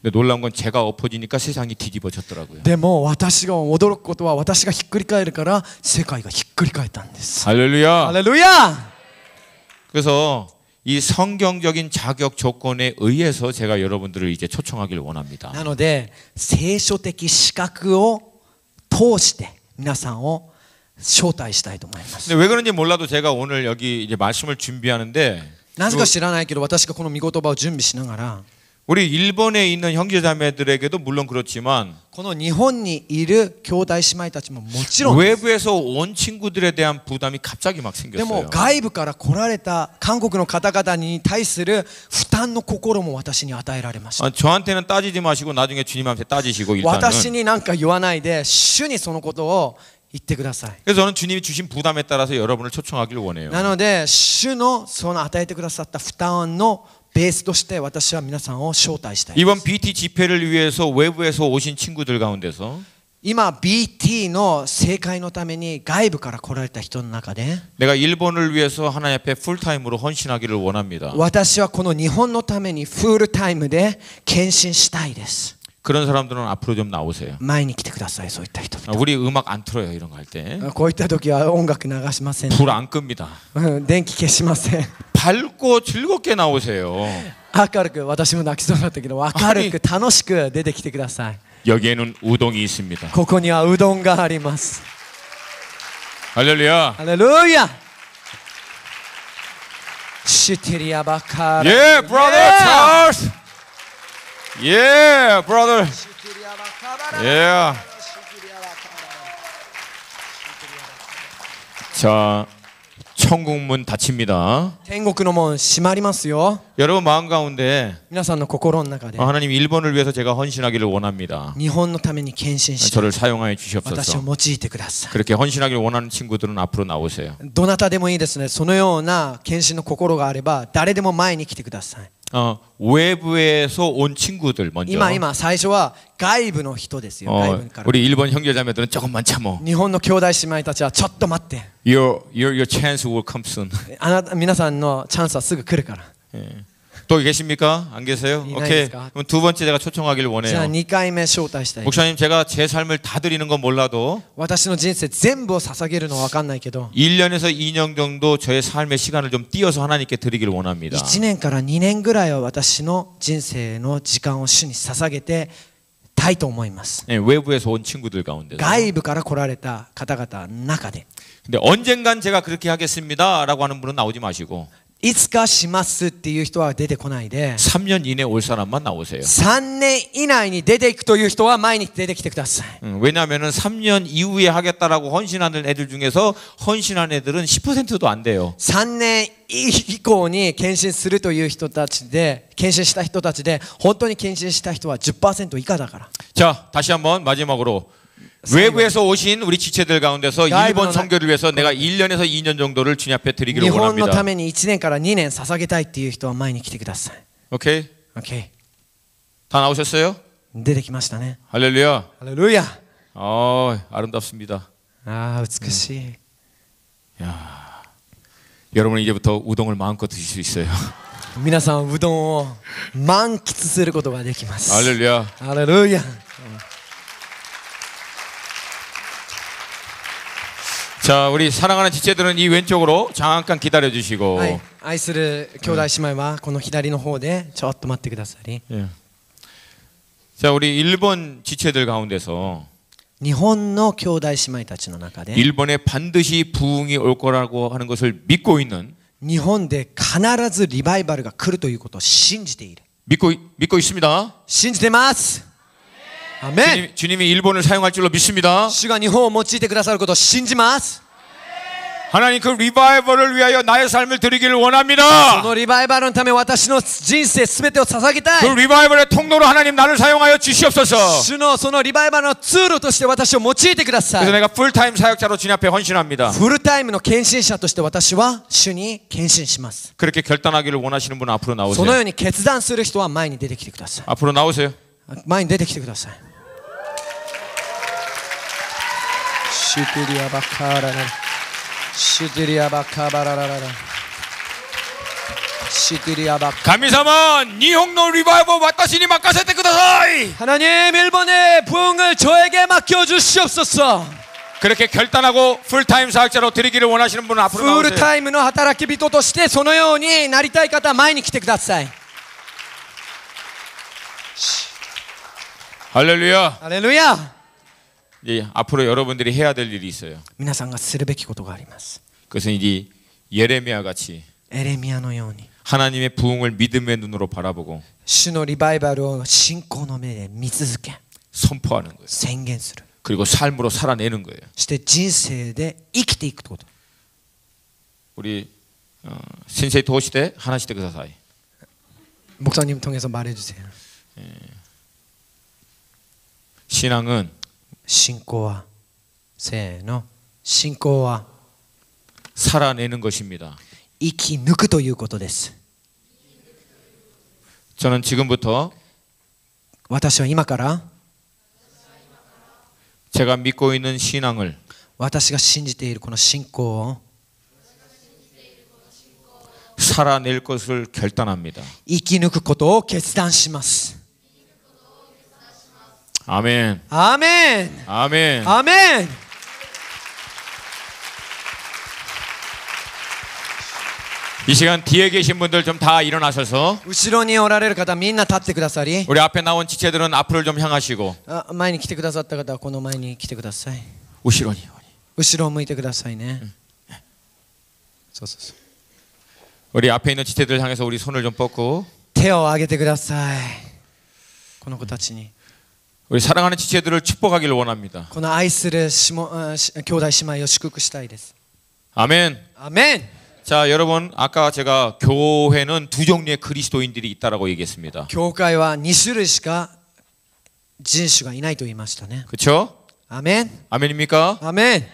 Speaker 1: 근데 놀라운 건 제가 엎어지니까 세상이 뒤집어졌더라고요.
Speaker 2: でも私が驚くことは私がひっくり返るから世界がひっくり返ったんです
Speaker 1: 할렐루야.
Speaker 2: ハレルヤ
Speaker 1: 그래서 이 성경적인 자격 조건에 의해서 제가 여러분들을 이제 초청하길 원합니다.
Speaker 2: なので聖書的資格を通して皆さんを招待したいと思います
Speaker 1: 근데 왜 그런지 몰라도 제가 오늘 여기 이제 말씀을 준비하는데
Speaker 2: なぜか知らないけど私がこの御言葉を準備しながら
Speaker 1: 우리 일본에 있는 형제자매들에게도 물론 그렇지만
Speaker 2: この日本にいる兄弟姉妹たちももちろんです
Speaker 1: 외부에서 온 친구들에 대한 부담이 갑자기 막
Speaker 2: でも
Speaker 1: 생겼어요.
Speaker 2: 外部から来られた韓国の方々に対する負担の心も私に与えられました
Speaker 1: 저한테는 따지지 마시고 나중에 주님한테 따지시고
Speaker 2: 私
Speaker 1: 일단은
Speaker 2: に何か言わないで主にそのことを言ってください
Speaker 1: 그래서 저는 주님이 주신 부담에 따라서 여러분을 초청하길 원해요.
Speaker 2: なので主のその与えてくださった負担のベースとして私は皆さんを招待したいです
Speaker 1: 이번 BT 집회를 위해서 외부에서 오신 친구들 가운데서
Speaker 2: 今 BT の正解のために外部から来られた人の中で
Speaker 1: 내가 일본을 위해서 하나님 앞에 풀타임으로 헌신하기를 원합니다.
Speaker 2: 私はこの日本のためにフルタイムで献身したいです
Speaker 1: 그런 사람들은 앞으로 좀 나오세요.
Speaker 2: 前に来てくださいそういった人々
Speaker 1: 우리 음악 안 틀어요 이런 거 할 때.
Speaker 2: こういった時は音楽流しません
Speaker 1: 불 안 끕니다.
Speaker 2: 電気消しません
Speaker 1: 밝고 즐겁게 나오세요.
Speaker 2: 明るく私も泣きそうだったけど明るく楽しく出てきてください
Speaker 1: 여기에는 우동이 있습니다.
Speaker 2: ここにはうどんがあります
Speaker 1: 할렐루야.
Speaker 2: 할렐루야. 시티리아 바카라.
Speaker 1: Yeah, brother Charles. Yeah, brother.
Speaker 2: 시티리아 바카라.
Speaker 1: Yeah. 자, 천국 문 닫힙니다.
Speaker 2: 天国の門閉まりますよ。
Speaker 1: 여러분 마음 가운데
Speaker 2: 皆さんの心の中で
Speaker 1: 하나님 일본을 위해서 제가 헌신하기를 원합니다.
Speaker 2: 日本のために献身して
Speaker 1: 저를 사용하여
Speaker 2: 私を
Speaker 1: 주시옵소서.
Speaker 2: 用いてください。
Speaker 1: 그렇게 헌신하기를 원하는 친구들은 앞으로 나오세요.
Speaker 2: どなたでもいいですね。そのような献身の心があれば誰でも前に来てください。
Speaker 1: 외부에서 온 친구들 먼저.
Speaker 2: 今最初は外部の人ですよ。外部から。
Speaker 1: 우리 일본 형제자매들은 조금만 참어.
Speaker 2: 日本の兄弟姉妹たちはちょっと待って。
Speaker 1: Your chance will come soon.
Speaker 2: 皆さんのチャンスはすぐ来るから。
Speaker 1: 또 계십니까? 안 계세요?
Speaker 2: 이
Speaker 1: 오케이.
Speaker 2: 나이스까?
Speaker 1: 그럼 두 번째 제가 초청하기를
Speaker 2: じゃあ
Speaker 1: 원해요.
Speaker 2: 2回目招待したい。
Speaker 1: 목사님 제가 제 삶을 다 드리는 건 몰라도
Speaker 2: 私の人生全部を捧げるのは分かんないけど
Speaker 1: 1년에서 2년 정도 저의 삶의 시간을 좀 띄어서 하나님께 드리기를 원합니다.
Speaker 2: 1年から2年ぐらいは私の人生の時間を主に捧げてたいと思います。
Speaker 1: 네, 외부에서 온 친구들 가운데서.
Speaker 2: 外部から来られた方々の中で
Speaker 1: 근데 언젠간 제가 그렇게 하겠습니다라고 하는 분은 나오지 마시고
Speaker 2: いつかしますっていう人は出てこないで
Speaker 1: 3년 이내 올 사람만 나오세요.
Speaker 2: 3年以内に出ていくという人は前に出てきてください。
Speaker 1: 왜냐하면 3년 이후에 하겠다라고 헌신하는 애들 중에서 헌신한 애들은 10%도 안 돼요.
Speaker 2: 3年以降に献身するという人たちで献身した人たちで本当に献身した人は 10% 以下だから。
Speaker 1: 자, 다시 한번 마지막으로 외부에서 오신 우리 지체들 가운데서 일본 선교를 위해서 내가 1년에서 2년 정도를 주님 앞에
Speaker 2: 日
Speaker 1: 드리기를
Speaker 2: 本の
Speaker 1: 원합니다.
Speaker 2: ために1年から2年捧げたいっていう人は前に来てください。
Speaker 1: 오케이?
Speaker 2: OK。
Speaker 1: 다 나오셨어요?
Speaker 2: 出てきましたね。
Speaker 1: 할렐루야.
Speaker 2: ハレルヤ。
Speaker 1: 아름답습니다.
Speaker 2: ああ、美しい。
Speaker 1: 여러분은 이제부터 우동을 마음껏 드실 수 있어요.
Speaker 2: 皆さんうどんを満喫することができます。
Speaker 1: 할렐루야.
Speaker 2: ハレルヤ。
Speaker 1: 자, 우리 사랑하는 지체들은 이 왼쪽으로 잠깐 기다려 주시고.
Speaker 2: はい、愛する兄弟姉妹はこの左の方でちょっと待ってください。
Speaker 1: 예. 자, 우리 일본 지체들 가운데서
Speaker 2: 日本の兄弟姉妹たちの中で
Speaker 1: 일본에 반드시 부흥이 올 거라고 하는 것을 믿고 있는
Speaker 2: 日本で必ずリバイバルが来るということを信じている。
Speaker 1: 믿고 있습니다.
Speaker 2: 信じてます。アメン。
Speaker 1: 주님이 일본을 사용할 줄로 믿습니다.
Speaker 2: 主が日本を用いてくださることを信じます。
Speaker 1: 하나님 그 리바이벌을 위하여 나의 삶을 드리기를
Speaker 2: そ
Speaker 1: 원합니다.
Speaker 2: のリバイバルのため私の人生すべてを捧げた
Speaker 1: 그
Speaker 2: い。
Speaker 1: 리바이벌의 통로로 하나님 나를 사용하여 주시옵소서.
Speaker 2: 主のそのリバイバルのツールとして私を用いてくださ
Speaker 1: 그래서
Speaker 2: い。
Speaker 1: 내가 풀타임 사역자로 주님 앞에 헌신합니다.
Speaker 2: フルタイムの献身者として私は主に献身します。
Speaker 1: 그렇게 결단하기를 원하시는 분은 앞으로
Speaker 2: その
Speaker 1: 나오세요.
Speaker 2: ように決断する人は前に出てきてください。
Speaker 1: 앞으로 나오세요.
Speaker 2: 前に出てきてください。シュテリアバカララシュテリアバカバララララシュテリアバカ
Speaker 1: 감사마 니홍노 리바이벌 와타시니 맡가세테 쿠다사이.
Speaker 2: 하나님 일본의 부흥을 저에게 맡겨주시옵소서.
Speaker 1: 그렇게 결단하고 풀타임 사역자로 드리기를 원하시는 분은 앞으로
Speaker 2: フル
Speaker 1: 나오세요.
Speaker 2: タイムの働き人としてそのようになりたい方は前に来てください。
Speaker 1: 할렐루야.
Speaker 2: ハレルヤ。
Speaker 1: 예, 앞으로 여러분들이 해야 될 일이 있어요.
Speaker 2: 皆さんがするべきことがあります。
Speaker 1: 그것은 이제 예레미야 같이
Speaker 2: エレミヤのように
Speaker 1: 하나님의 부흥을 믿음의 눈으로 바라보고
Speaker 2: 主のリバイバルを信仰の目で見続け
Speaker 1: 선포하는 거예요.
Speaker 2: 宣言する。
Speaker 1: 그리고 삶으로 살아내는 거예요.
Speaker 2: そして人生で生きていくこと。
Speaker 1: 우리 신세이 도시대 하나시대 그사사이.
Speaker 2: 목사님 통해서 말해주세요.
Speaker 1: 신앙은
Speaker 2: 信仰はせーの信仰は
Speaker 1: 살아내는 것입니다.
Speaker 2: 生き抜くということです。
Speaker 1: 저는 지금부터
Speaker 2: 私は今から
Speaker 1: 제가 믿고 있는 신앙을
Speaker 2: 私が信じているこの信仰を
Speaker 1: 살아낼 것을 결단합니다.
Speaker 2: 生き抜くことを決断します。
Speaker 1: 아멘.
Speaker 2: アーメン
Speaker 1: 아멘.
Speaker 2: アーメン。
Speaker 1: 이 시간 뒤에 계신 분들 좀 다 일어나셔서
Speaker 2: 後ろにおられる方みんな立ってくださり
Speaker 1: 우리 앞에 나온 지체들은 앞을 좀 향하시고
Speaker 2: 前に来てくださった方はこの前に来てください。
Speaker 1: 우시로니
Speaker 2: 後ろを向いてくださいね。そうそうそう。
Speaker 1: 우리 앞에 있는 지체들 향해서 우리 손을 좀 뻗고
Speaker 2: 手を挙げてください。この子たちに。
Speaker 1: 우리 사랑하는 지체들을 축복하기를 원합니다.
Speaker 2: この愛する兄弟姉妹を祝福したいです。
Speaker 1: 아멘.
Speaker 2: アメン。
Speaker 1: 자, 여러분 아까 제가 교회는 두 종류의 그리스도인들이 있다라고 얘기했습니다.
Speaker 2: 教会は2種類しか人種がいないと言いましたね。
Speaker 1: 그렇죠?
Speaker 2: アメン。
Speaker 1: 아멘입니까?
Speaker 2: アメン。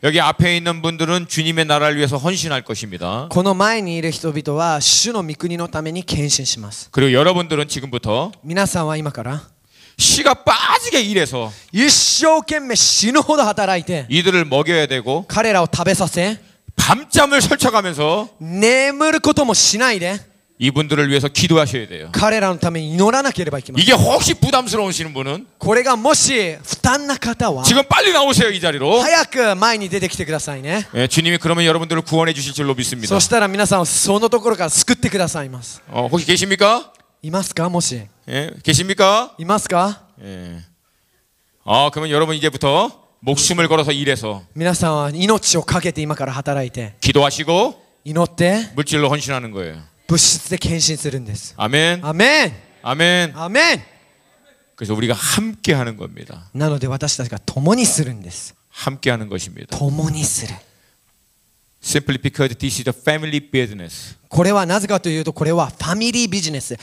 Speaker 1: 여기 앞에 있는 분들은 주님의 나라를 위해서 헌신할 것입니다.
Speaker 2: この前にいる人々は主の御国のために献身します。
Speaker 1: 그리고 여러분들은 지금부터
Speaker 2: 皆さんは今から
Speaker 1: 씨가 빠지게 일해서
Speaker 2: 一生懸命死ぬほど働いて
Speaker 1: 이들을 먹여야 되고
Speaker 2: 彼らを食べさせ
Speaker 1: 밤잠을 설쳐가면서
Speaker 2: 眠ることもしないで
Speaker 1: 이분들을 위해서 기도하셔야 돼요.
Speaker 2: 彼らのために祈らなければいけません。
Speaker 1: 이게 혹시 부담스러우시는 분은
Speaker 2: これがもし負担な方は
Speaker 1: 지금 빨리 나오세요, 이 자리로.
Speaker 2: 早く前に出てきてくださいね。
Speaker 1: 예, 주님이 그러면 여러분들을 구원해 주실 줄로 믿습니다.
Speaker 2: そしたら皆さんをそのところから救ってくださいます。
Speaker 1: 혹시 계십니까?
Speaker 2: いますか？もし
Speaker 1: 예, 계십니까?
Speaker 2: いますか？
Speaker 1: 예. 그러면 여러분 이제부터 목숨을 걸어서 일해서
Speaker 2: 皆さんは命を懸けて今から働いて
Speaker 1: 기도하시고
Speaker 2: 祈って
Speaker 1: 물질로 헌신하는 거예요.
Speaker 2: 物質で献身するんです。
Speaker 1: 아멘.
Speaker 2: アメン。
Speaker 1: 아멘.
Speaker 2: アメン。
Speaker 1: 그래서 우리가 함께 하는 겁니다.
Speaker 2: なので私たちが共にするんです。
Speaker 1: 함께 하는 것입니다.
Speaker 2: 共にする。
Speaker 1: Simply because this is a family business.
Speaker 2: これはなぜかというとこれはファミリービジネス、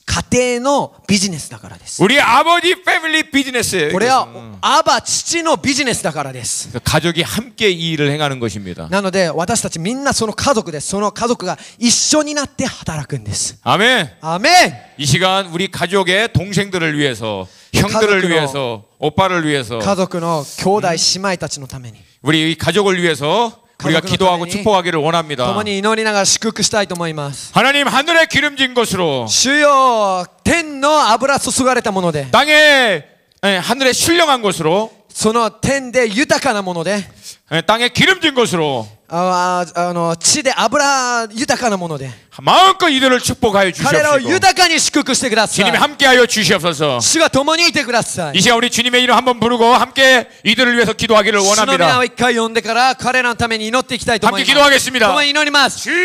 Speaker 2: 家庭のビジネスだからです。
Speaker 1: 우리 아버지 패밀리 비즈니스예요.
Speaker 2: これはアバ父のビジネスだからです。
Speaker 1: 가족이 함께 이 일을 행하는 것입니다.
Speaker 2: なので私たちみんなその家族です。その家族が一緒になって働くんです。
Speaker 1: 아멘.
Speaker 2: アメン。
Speaker 1: 이 시간 우리 가족의 동생들을 위해서, 형들을
Speaker 2: 가족으로-
Speaker 1: 위해서, 오빠를 위해서,
Speaker 2: 家族の兄弟姉妹たちのために
Speaker 1: 우리 이 가족을 위해서 우리가
Speaker 2: 가족으로
Speaker 1: 기도하고
Speaker 2: 가니-
Speaker 1: 축복하기를 원합니다.
Speaker 2: 共に祈りながら祝福したいと思います。
Speaker 1: 하나님 하늘에 기름진 것으로
Speaker 2: 主よ、天の油注がれたもので、
Speaker 1: 땅에 하늘에 신령한 것으로
Speaker 2: その天で豊かなもので、
Speaker 1: 땅에 기름진 것으로
Speaker 2: 地で油豊かなもので、
Speaker 1: 마음껏 이들을 축복하여
Speaker 2: 彼らを
Speaker 1: 주시옵시고
Speaker 2: 豊かに祝福してくださ
Speaker 1: 주님이
Speaker 2: い。
Speaker 1: 함께하여 주시옵소서.
Speaker 2: 主が共にいてください。
Speaker 1: 이 시간 우리 주님의 이름 한번 부르고 함께 이들을 위해서 기도하기를
Speaker 2: 主の皆
Speaker 1: 원합니다.
Speaker 2: を一回呼んでから彼らのために祈っていきたいと思い
Speaker 1: 함께
Speaker 2: ます。
Speaker 1: 기도하겠습니다.
Speaker 2: 共に祈ります。主よ